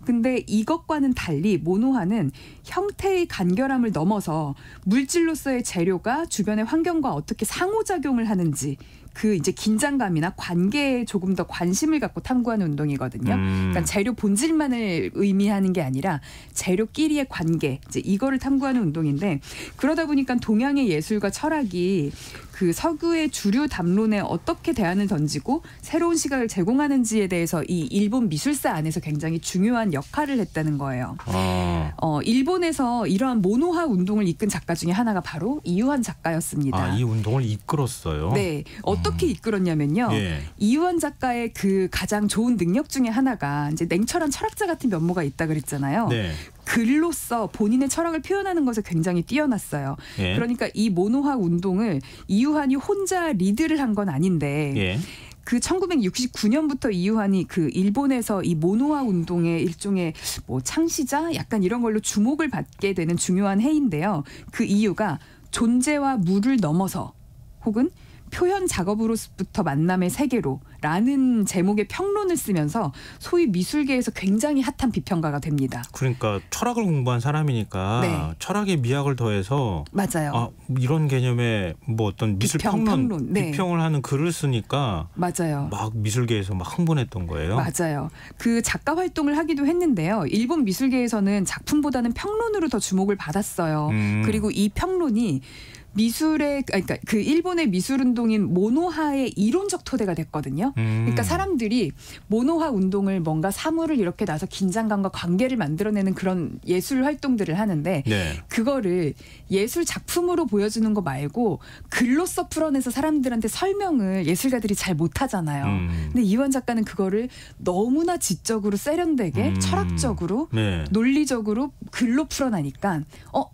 근데 이것과는 달리 모노하는 형태의 간결함을 넘어서 물질로서의 재료가 주변의 환경과 어떻게 상호작용을 하는지 그 이제 긴장감이나 관계에 조금 더 관심을 갖고 탐구하는 운동이거든요. 그러니까 재료 본질만을 의미하는 게 아니라 재료끼리의 관계, 이제 이거를 탐구하는 운동인데 그러다 보니까 동양의 예술과 철학이 그 서구의 주류 담론에 어떻게 대안을 던지고 새로운 시각을 제공하는지에 대해서 이 일본 미술사 안에서 굉장히 중요한 역할을 했다는 거예요. 일본에서 이러한 모노하 운동을 이끈 작가 중에 하나가 바로 이유한 작가였습니다. 이 운동을 이끌었어요? 네. 어떻게 이끌었냐면요. 예. 이유한 작가의 그 가장 좋은 능력 중에 하나가 이제 냉철한 철학자 같은 면모가 있다 그랬잖아요. 네. 글로써 본인의 철학을 표현하는 것에 굉장히 뛰어났어요. 예. 그러니까 이 모노하 운동을 이유한이 혼자 리드를 한 건 아닌데 예. 그 1969년부터 이유한이 그 일본에서 이 모노하 운동의 일종의 뭐 창시자 약간 이런 걸로 주목을 받게 되는 중요한 해인데요. 그 이유가 존재와 물을 넘어서 혹은 표현 작업으로부터 만남의 세계로라는 제목의 평론을 쓰면서 소위 미술계에서 굉장히 핫한 비평가가 됩니다. 그러니까 철학을 공부한 사람이니까 네. 철학의 미학을 더해서 맞아요. 이런 개념의 뭐 어떤 미술 평론, 네. 비평을 하는 글을 쓰니까 맞아요. 막 미술계에서 막 흥분했던 거예요. 맞아요. 그 작가 활동을 하기도 했는데요. 일본 미술계에서는 작품보다는 평론으로 더 주목을 받았어요. 그리고 이 평론이 미술의 그러니까 그 일본의 미술 운동인 모노하의 이론적 토대가 됐거든요. 그러니까 사람들이 모노하 운동을 뭔가 사물을 이렇게 놔서 긴장감과 관계를 만들어내는 그런 예술 활동들을 하는데 네. 그거를 예술 작품으로 보여주는 거 말고 글로써 풀어내서 사람들한테 설명을 예술가들이 잘 못하잖아요. 근데 이완 작가는 그거를 너무나 지적으로 세련되게 철학적으로 네. 논리적으로 글로 풀어나니까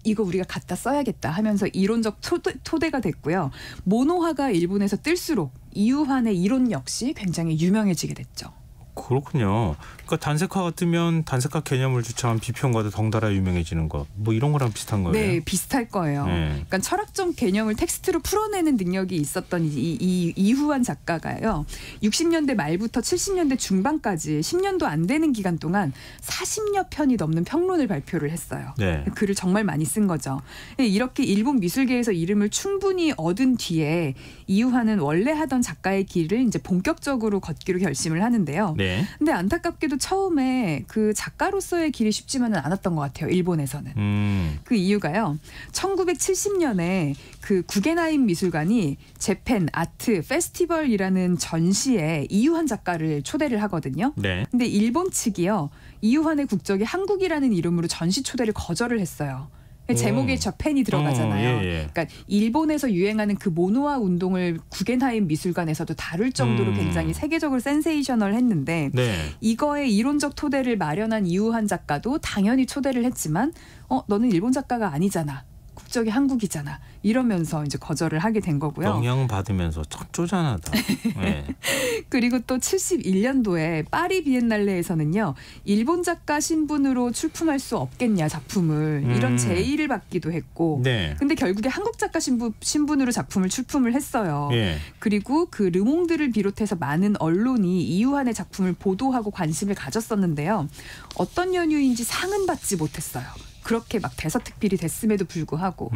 이거 우리가 갖다 써야겠다 하면서 이론적 토대가 됐고요. 모노하가 일본에서 뜰수록 이유환의 이론 역시 굉장히 유명해지게 됐죠. 그렇군요. 그러니까 단색화 같으면 단색화 개념을 주창한 비평가도 덩달아 유명해지는 것. 뭐 이런 거랑 비슷한 거예요. 네, 비슷할 거예요. 네. 그러니까 철학적 개념을 텍스트로 풀어내는 능력이 있었던 이 이후환 작가가요. 60년대 말부터 70년대 중반까지 10년도 안 되는 기간 동안 40여 편이 넘는 평론을 발표를 했어요. 네. 글을 정말 많이 쓴 거죠. 이렇게 일본 미술계에서 이름을 충분히 얻은 뒤에 이후환은 원래 하던 작가의 길을 이제 본격적으로 걷기로 결심을 하는데요. 네. 근데 안타깝게도 처음에 그 작가로서의 길이 쉽지만은 않았던 것 같아요. 일본에서는. 그 이유가요. 1970년에 그 구겐하임 미술관이 재팬 아트 페스티벌이라는 전시에 이유환 작가를 초대를 하거든요. 네. 근데 일본 측이요. 이유환의 국적이 한국이라는 이름으로 전시 초대를 거절을 했어요. 제목에 저펜이 들어가잖아요. 예. 그러니까 일본에서 유행하는 그 모노화 운동을 구겐하임 미술관에서도 다룰 정도로 굉장히 세계적으로 센세이셔널했는데 네. 이거의 이론적 토대를 마련한 이우한 작가도 당연히 초대를 했지만 너는 일본 작가가 아니잖아. 국적이 한국이잖아. 이러면서 이제 거절을 하게 된 거고요. 영향 받으면서 참 쪼잔하다. 네. 그리고 또 71년도에 파리 비엔날레에서는요. 일본 작가 신분으로 출품할 수 없겠냐 작품을 이런 제의를 받기도 했고 네. 근데 결국에 한국 작가 신분으로 작품을 출품을 했어요. 예. 그리고 그 르몽드를 비롯해서 많은 언론이 이유한의 작품을 보도하고 관심을 가졌었는데요. 어떤 연유인지 상은 받지 못했어요. 그렇게 막 대서특필이 됐음에도 불구하고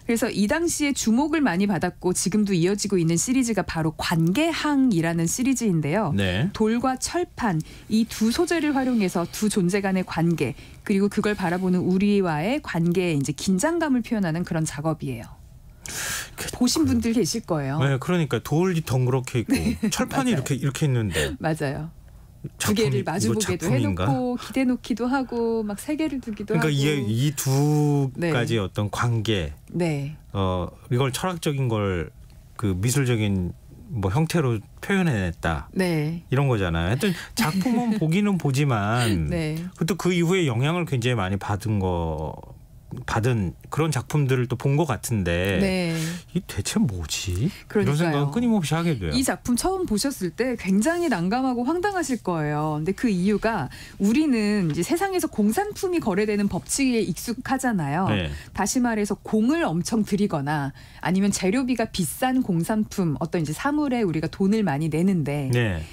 그래서 이 당시에 주목을 많이 받았고 지금도 이어지고 있는 시리즈가 바로 관계항이라는 시리즈인데요. 네. 돌과 철판 이 두 소재를 활용해서 두 존재 간의 관계 그리고 그걸 바라보는 우리와의 관계의 이제 긴장감을 표현하는 그런 작업이에요. 보신 분들 계실 거예요. 네, 그러니까 돌이 덩그렇게 있고 철판이 맞아요. 이렇게 있는데. 맞아요. 두 개를 마주보게도 해놓고 기대 놓기도 하고 막 세 개를 두기도 그러니까 하고. 이 두 네. 가지 어떤 관계, 네. 이걸 철학적인 걸 그 미술적인 뭐 형태로 표현해냈다. 네. 이런 거잖아요. 하여튼 작품은 보기는 보지만 네. 또 그 이후에 영향을 굉장히 많이 받은 그런 작품들을 또 본 것 같은데 네. 이 대체 뭐지? 그러니까요. 이런 생각은 끊임없이 하게 돼요. 이 작품 처음 보셨을 때 굉장히 난감하고 황당하실 거예요. 근데 그 이유가 우리는 이제 세상에서 공산품이 거래되는 법칙에 익숙하잖아요. 네. 다시 말해서 공을 엄청 들이거나 아니면 재료비가 비싼 공산품 어떤 이제 사물에 우리가 돈을 많이 내는데 네.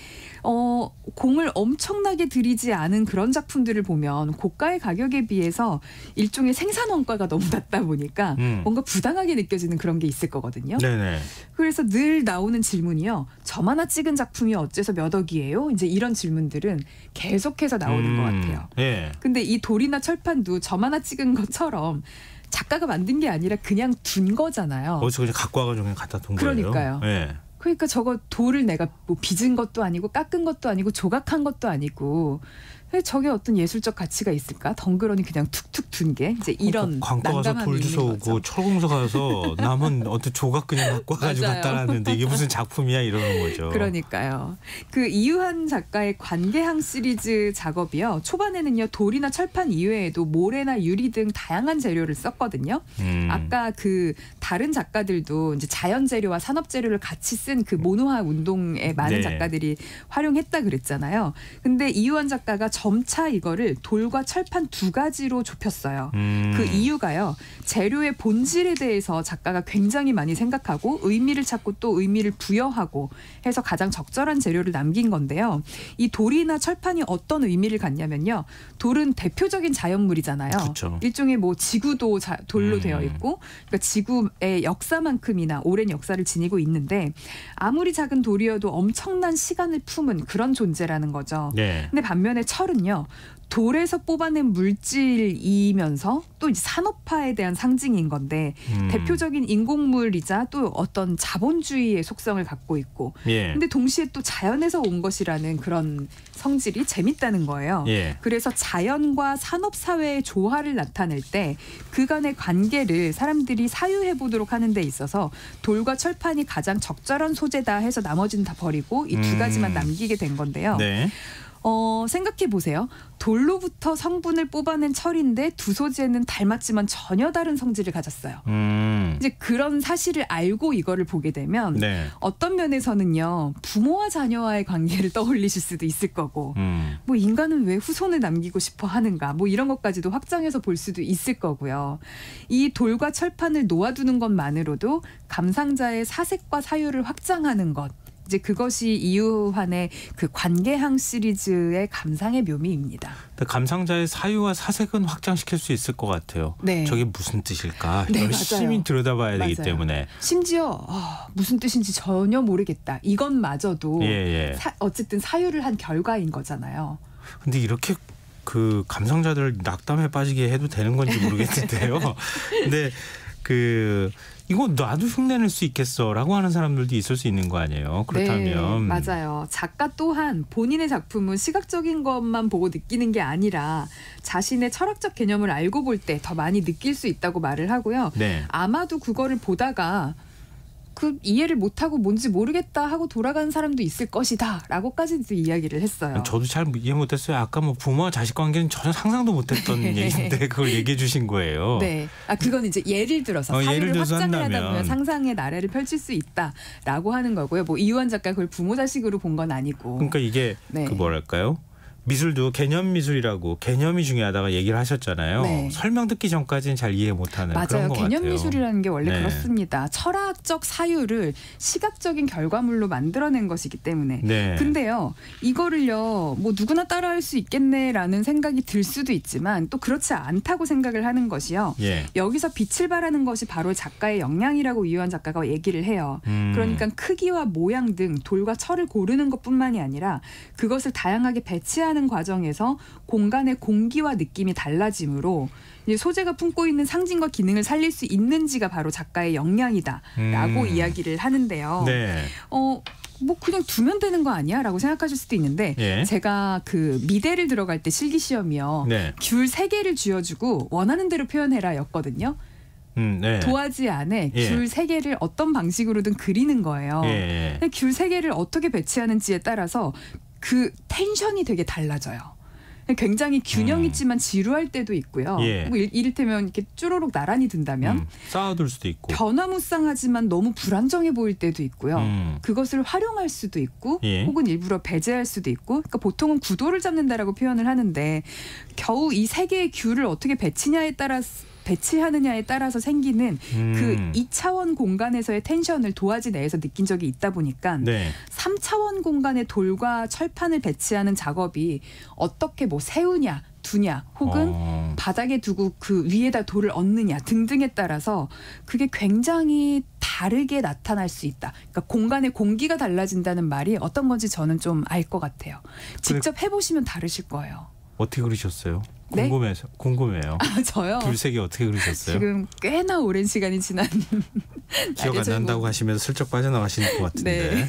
공을 엄청나게 들이지 않은 그런 작품들을 보면 고가의 가격에 비해서 일종의 생산 원가가 너무 낮다 보니까 뭔가 부당하게 느껴지는 그런 게 있을 거거든요. 네네. 그래서 늘 나오는 질문이요. 저만나 찍은 작품이 어째서 몇 억이에요? 이제 이런 질문들은 계속해서 나오는 것 같아요. 네. 근데 이 돌이나 철판도 저만나 찍은 것처럼 작가가 만든 게 아니라 그냥 둔 거잖아요. 어디서 그냥 갖고 와가지고 그냥 갖다 둔 거예요. 그러니까요. 네. 그러니까 저거 돌을 내가 뭐 빚은 것도 아니고 깎은 것도 아니고 조각한 것도 아니고 저게 어떤 예술적 가치가 있을까? 덩그러니 그냥 툭툭 둔 게 이제 이런 광과 가서 돌 주워 오고 철공소 가서 남은 어떤 조각 그냥 갖고 와가지고 맞아요. 갖다 놨는데 이게 무슨 작품이야 이러는 거죠. 그러니까요. 그 이유한 작가의 관계항 시리즈 작업이요. 초반에는요 돌이나 철판 이외에도 모래나 유리 등 다양한 재료를 썼거든요. 아까 그 다른 작가들도 이제 자연 재료와 산업 재료를 같이 쓴 그 모노화 운동에 많은 네. 작가들이 활용했다 그랬잖아요. 근데 이유한 작가가 점차 이거를 돌과 철판 두 가지로 좁혔어요. 그 이유가요. 재료의 본질에 대해서 작가가 굉장히 많이 생각하고 의미를 찾고 또 의미를 부여하고 해서 가장 적절한 재료를 남긴 건데요. 이 돌이나 철판이 어떤 의미를 갖냐면요. 돌은 대표적인 자연물이잖아요. 그쵸. 일종의 뭐 지구도 돌로 되어 있고 그러니까 지구의 역사만큼이나 오랜 역사를 지니고 있는데 아무리 작은 돌이어도 엄청난 시간을 품은 그런 존재라는 거죠. 네. 근데 반면에 철은요. 돌에서 뽑아낸 물질이면서 또 이제 산업화에 대한 상징인 건데 대표적인 인공물이자 또 어떤 자본주의의 속성을 갖고 있고 예. 근데 동시에 또 자연에서 온 것이라는 그런 성질이 재밌다는 거예요. 예. 그래서 자연과 산업사회의 조화를 나타낼 때 그간의 관계를 사람들이 사유해 보도록 하는 데 있어서 돌과 철판이 가장 적절한 소재다 해서 나머지는 다 버리고 이 두 가지만 남기게 된 건데요. 네. 생각해 보세요. 돌로부터 성분을 뽑아낸 철인데 두 소재는 닮았지만 전혀 다른 성질을 가졌어요. 이제 그런 사실을 알고 이거를 보게 되면 네. 어떤 면에서는요. 부모와 자녀와의 관계를 떠올리실 수도 있을 거고 뭐 인간은 왜 후손을 남기고 싶어 하는가 뭐 이런 것까지도 확장해서 볼 수도 있을 거고요. 이 돌과 철판을 놓아두는 것만으로도 감상자의 사색과 사유를 확장하는 것 이제 그것이 이유환의 그 관계항 시리즈의 감상의 묘미입니다. 감상자의 사유와 사색은 확장시킬 수 있을 것 같아요. 네. 저게 무슨 뜻일까 네, 열심히 맞아요. 들여다봐야 되기 맞아요. 때문에. 심지어 무슨 뜻인지 전혀 모르겠다. 이것마저도 예. 어쨌든 사유를 한 결과인 거잖아요. 근데 이렇게 그 감상자들을 낙담에 빠지게 해도 되는 건지 모르겠는데요. 근데 이거 나도 흉내낼 수 있겠어라고 하는 사람들도 있을 수 있는 거 아니에요. 그렇다면. 네, 맞아요. 작가 또한 본인의 작품은 시각적인 것만 보고 느끼는 게 아니라 자신의 철학적 개념을 알고 볼 때 더 많이 느낄 수 있다고 말을 하고요. 네. 아마도 그거를 보다가 그 이해를 못하고 뭔지 모르겠다 하고 돌아가는 사람도 있을 것이다 라고까지도 이야기를 했어요. 저도 잘 이해 못했어요. 아까 뭐 부모와 자식 관계는 전혀 상상도 못했던 네. 얘기인데 그걸 얘기해 주신 거예요. 네, 그건 이제 예를 들어서 사유를 확장을 하다 보면 상상의 나래를 펼칠 수 있다라고 하는 거고요. 뭐 이유환 작가 그걸 부모 자식으로 본 건 아니고. 그러니까 이게 그 뭐랄까요? 미술도 개념 미술이라고 개념이 중요하다가 얘기를 하셨잖아요. 네. 설명 듣기 전까지는 잘 이해 못하는 그런 것 같아요. 개념 미술이라는 게 원래 네. 그렇습니다. 철학적 사유를 시각적인 결과물로 만들어낸 것이기 때문에. 네. 근데요. 이거를요. 뭐 누구나 따라할 수 있겠네라는 생각이 들 수도 있지만 또 그렇지 않다고 생각을 하는 것이요. 예. 여기서 빛을 발하는 것이 바로 작가의 역량이라고 이유환 작가가 얘기를 해요. 그러니까 크기와 모양 등 돌과 철을 고르는 것뿐만이 아니라 그것을 다양하게 배치하는 과정에서 공간의 공기와 느낌이 달라지므로 이제 소재가 품고 있는 상징과 기능을 살릴 수 있는지가 바로 작가의 역량이다라고 이야기를 하는데요. 네. 뭐 그냥 두면 되는 거 아니야? 라고 생각하실 수도 있는데 예. 제가 그 미대를 들어갈 때 실기시험이요. 네. 귤 3개를 쥐어주고 원하는 대로 표현해라 였거든요. 네. 도화지 안에 예. 귤 3개를 어떤 방식으로든 그리는 거예요. 예. 근데 귤 3개를 어떻게 배치하는지에 따라서 그 텐션이 되게 달라져요. 굉장히 균형 있지만 지루할 때도 있고요. 예. 뭐 이를테면 이렇게 쭈루룩 나란히 든다면 쌓아둘 수도 있고 변화무쌍하지만 너무 불안정해 보일 때도 있고요. 그것을 활용할 수도 있고 예. 혹은 일부러 배제할 수도 있고 그러니까 보통은 구도를 잡는다라고 표현을 하는데 겨우 이 3개의 귤을 어떻게 배치하느냐에 따라서 생기는 그 2차원 공간에서의 텐션을 도화지 내에서 느낀 적이 있다 보니까 네. 3차원 공간의 돌과 철판을 배치하는 작업이 어떻게 뭐 세우냐 두냐 혹은 바닥에 두고 그 위에다 돌을 얹느냐 등등에 따라서 그게 굉장히 다르게 나타날 수 있다. 그러니까 공간의 공기가 달라진다는 말이 어떤 건지 저는 좀 알 것 같아요. 직접 해보시면 다르실 거예요. 어떻게 그리셨어요? 네? 궁금해요. 저요? 귤 3개 어떻게 그리셨어요? 지금 꽤나 오랜 시간이 지난 기억 안 난다고 하시면서 슬쩍 빠져나가시는 것 같은데. 네.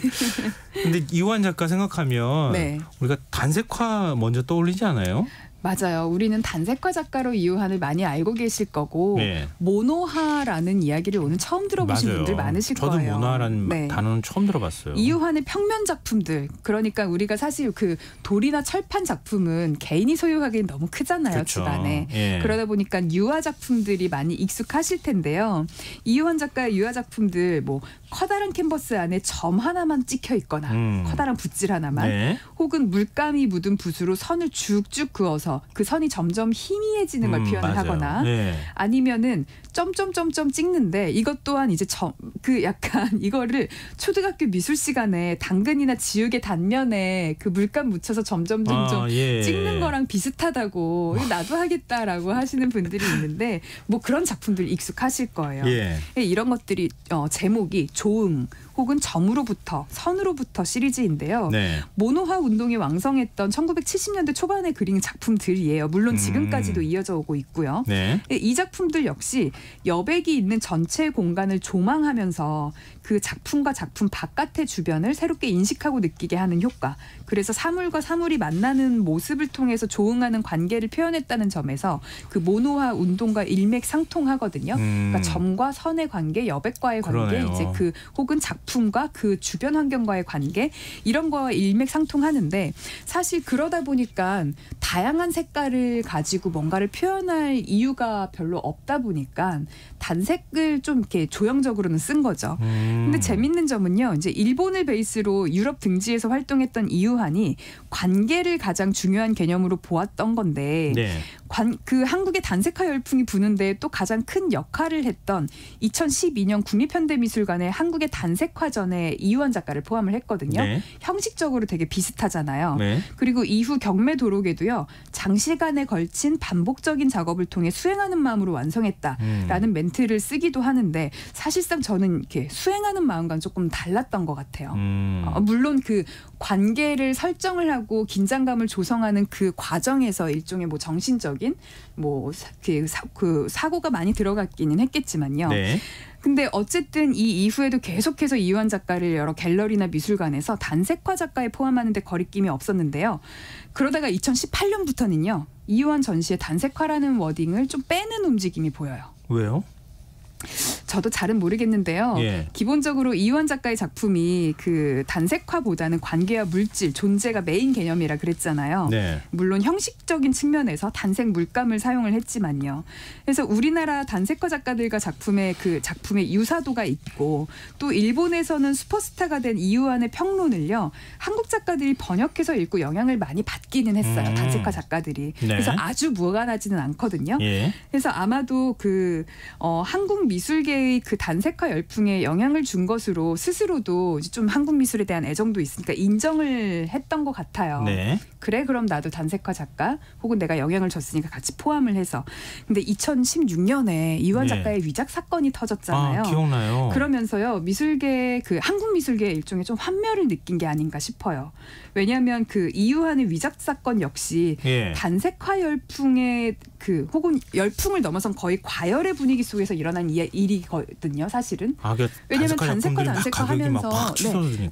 근데 이완 작가 생각하면 네. 우리가 단색화 먼저 떠올리지 않아요? 맞아요. 우리는 단색화 작가로 이유한을 많이 알고 계실 거고 네. 모노화라는 이야기를 오늘 처음 들어보신 맞아요. 분들 많으실 저도 거예요. 모노화라는 네. 단어는 처음 들어봤어요. 이유한의 평면 작품들, 그러니까 우리가 사실 그 돌이나 철판 작품은 개인이 소유하기엔 너무 크잖아요. 그렇죠. 집안에. 예. 그러다 보니까 유화 작품들이 많이 익숙하실 텐데요. 이유한 작가의 유화 작품들 뭐 커다란 캔버스 안에 점 하나만 찍혀 있거나 커다란 붓질 하나만 네. 혹은 물감이 묻은 붓으로 선을 쭉쭉 그어서 그 선이 점점 희미해지는 걸 표현을 맞아요. 하거나 네. 아니면은 점점점점 찍는데 이것 또한 이제 그 약간 이거를 초등학교 미술 시간에 당근이나 지우개 단면에 그 물감 묻혀서 점점 예. 찍는 거랑 비슷하다고 이거 나도 하겠다라고 하시는 분들이 있는데 뭐 그런 작품들 익숙하실 거예요. 예. 이런 것들이 제목이 조응 혹은 점으로부터 선으로부터 시리즈인데요. 네. 모노화 운동이 왕성했던 1970년대 초반에 그린 작품들이에요. 물론 지금까지도 이어져 오고 있고요. 네. 이 작품들 역시 여백이 있는 전체 공간을 조망하면서 그 작품과 작품 바깥의 주변을 새롭게 인식하고 느끼게 하는 효과. 그래서 사물과 사물이 만나는 모습을 통해서 조응하는 관계를 표현했다는 점에서 그 모노화 운동과 일맥상통하거든요. 그러니까 점과 선의 관계, 여백과의 관계, 그러네요. 이제 그 혹은 작품과 그 주변 환경과의 관계 이런 거와 일맥상통하는데 사실 그러다 보니까 다양한 색깔을 가지고 뭔가를 표현할 이유가 별로 없다 보니까 단색을 좀 이렇게 조형적으로는 쓴 거죠. 근데 재밌는 점은요. 이제 일본을 베이스로 유럽 등지에서 활동했던 이유한이 관계를 가장 중요한 개념으로 보았던 건데 네. 그 한국의 단색화 열풍이 부는데 또 가장 큰 역할을 했던 2012년 국립현대미술관의 한국의 단색화전에 이유한 작가를 포함을 했거든요. 네. 형식적으로 되게 비슷하잖아요. 네. 그리고 이후 경매 도록에도요. 장시간에 걸친 반복적인 작업을 통해 수행하는 마음으로 완성했다라는 멘트를 쓰기도 하는데 사실상 저는 이렇게 수행하는 마음과는 조금 달랐던 것 같아요. 물론 그 관계를 설정을 하고 긴장감을 조성하는 그 과정에서 일종의 뭐 정신적인 뭐 그 사고가 많이 들어갔기는 했겠지만요. 네. 근데 어쨌든 이 이후에도 계속해서 이유한 작가를 여러 갤러리나 미술관에서 단색화 작가에 포함하는 데 거리낌이 없었는데요. 그러다가 2018년부터는요. 이유한 전시에 단색화라는 워딩을 좀 빼는 움직임이 보여요. 왜요? 저도 잘은 모르겠는데요. 예. 기본적으로 이유한 작가의 작품이 그 단색화보다는 관계와 물질, 존재가 메인 개념이라 그랬잖아요. 네. 물론 형식적인 측면에서 단색 물감을 사용을 했지만요. 그래서 우리나라 단색화 작가들과 작품의 유사도가 있고 또 일본에서는 슈퍼스타가 된 이유한의 평론을요. 한국 작가들이 번역해서 읽고 영향을 많이 받기는 했어요. 단색화 작가들이. 네. 그래서 아주 무관하지는 않거든요. 예. 그래서 아마도 한국 미술계의 그 단색화 열풍에 영향을 준 것으로 스스로도 이제 좀 한국 미술에 대한 애정도 있으니까 인정을 했던 것 같아요. 네. 그래 그럼 나도 단색화 작가 혹은 내가 영향을 줬으니까 같이 포함을 해서. 근데 2016년에 이유한 네. 작가의 위작 사건이 터졌잖아요. 기억나요. 그러면서요 미술계 한국 미술계의 일종의 좀 환멸을 느낀 게 아닌가 싶어요. 왜냐하면 그 이유한의 위작 사건 역시 예. 단색화 열풍의 혹은 열풍을 넘어선 거의 과열의 분위기 속에서 일어난 일이거든요, 사실은. 왜냐하면 단색화 하면서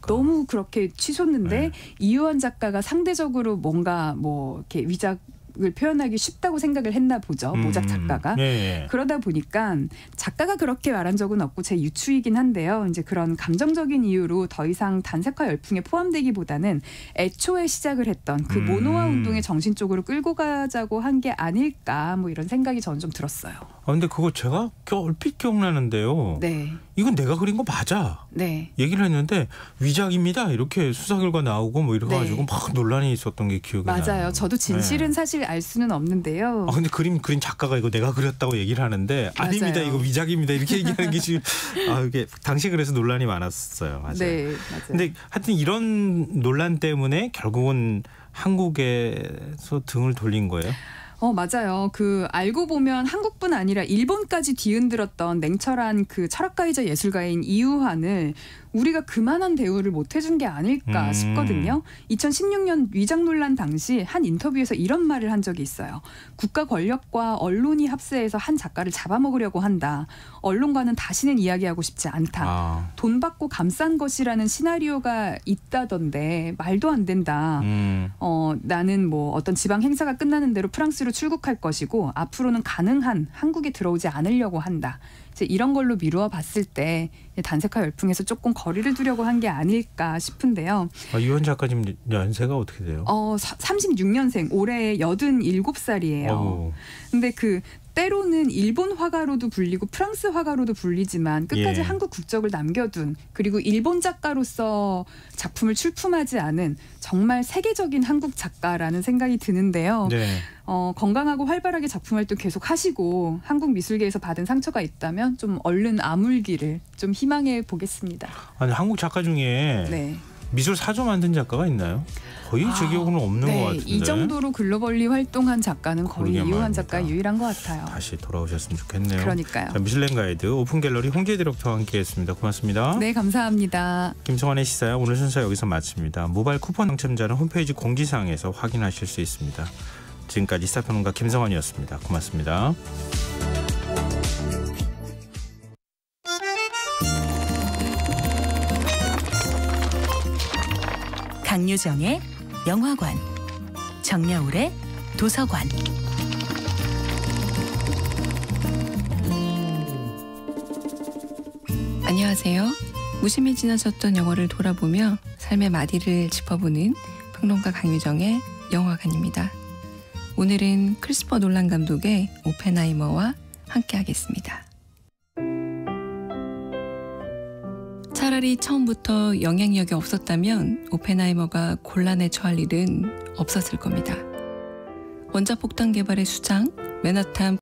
너무 그렇게 치솟는데 네. 이유한 작가가 상대적으로 뭔가 이렇게 위작을 표현하기 쉽다고 생각을 했나 보죠. 모작 작가가. 네. 그러다 보니까 작가가 그렇게 말한 적은 없고 제 유추이긴 한데요. 이제 그런 감정적인 이유로 더 이상 단색화 열풍에 포함되기보다는 애초에 시작을 했던 그 모노화 운동의 정신 쪽으로 끌고 가자고 한 게 아닐까 이런 생각이 저는 좀 들었어요. 근데 그거 제가 얼핏 기억나는데요. 네. 이건 내가 그린 거 맞아. 네. 얘기를 했는데 위작입니다. 이렇게 수사 결과 나오고 이래 가지고 막 논란이 있었던 게 기억이 나요. 맞아요. 저도 진실은 사실 알 수는 없는데요. 근데 그린 작가가 이거 내가 그렸다고 얘기를 하는데 아닙니다. 이거 위작입니다. 이렇게 얘기하는 게 지금 이게 당시 그래서 논란이 많았어요. 맞아요. 네, 맞아요. 근데 하여튼 이런 논란 때문에 결국은 한국에서 등을 돌린 거예요. 맞아요. 알고 보면 한국뿐 아니라 일본까지 뒤흔들었던 냉철한 그 철학가이자 예술가인 이유한을 우리가 그만한 대우를 못 해준 게 아닐까 싶거든요. 2016년 위장 논란 당시 한 인터뷰에서 이런 말을 한 적이 있어요. 국가 권력과 언론이 합세해서 한 작가를 잡아먹으려고 한다. 언론과는 다시는 이야기하고 싶지 않다. 돈 받고 감싼 것이라는 시나리오가 있다던데 말도 안 된다. 나는 뭐 어떤 지방 행사가 끝나는 대로 프랑스로 출국할 것이고 앞으로는 가능한 한국에 들어오지 않으려고 한다. 이제 이런 걸로 미루어 봤을 때 단색화 열풍에서 조금 거리를 두려고 한 게 아닐까 싶은데요. 유원 작가님 연세가 어떻게 돼요? 36년생, 올해 87살이에요. 근데 때로는 일본 화가로도 불리고 프랑스 화가로도 불리지만 끝까지 한국 국적을 남겨둔, 그리고 일본 작가로서 작품을 출품하지 않은 정말 세계적인 한국 작가라는 생각이 드는데요. 건강하고 활발하게 작품 활동 계속 하시고 한국 미술계에서 받은 상처가 있다면 좀 얼른 아물기를 좀 희망해 보겠습니다. 아니, 한국 작가 중에 미술 사조 만든 작가가 있나요? 거의 제 기억으로는 없는 것 같은데. 이 정도로 글로벌리 활동한 작가는 거의 이효한 작가 유일한 것 같아요. 다시 돌아오셨으면 좋겠네요. 그러니까요. 자, 미슐랭 가이드 오픈 갤러리 홍재 디렉터와 함께했습니다. 고맙습니다. 네, 감사합니다. 김성환의 시사야 오늘 순서 여기서 마칩니다. 모바일 쿠폰 당첨자는 홈페이지 공지사항에서 확인하실 수 있습니다. 지금까지 시사평론가 김성환이었습니다. 고맙습니다. 강유정의 영화관, 정여울의 도서관. 안녕하세요. 무심히 지나쳤던 영화를 돌아보며 삶의 마디를 짚어보는 평론가 강유정의 영화관입니다. 오늘은 크리스퍼 놀란 감독의 오펜하이머와 함께하겠습니다. 차라리 처음부터 영향력이 없었다면 오펜하이머가 곤란에 처할 일은 없었을 겁니다. 원자폭탄 개발의 수장, 맨하탄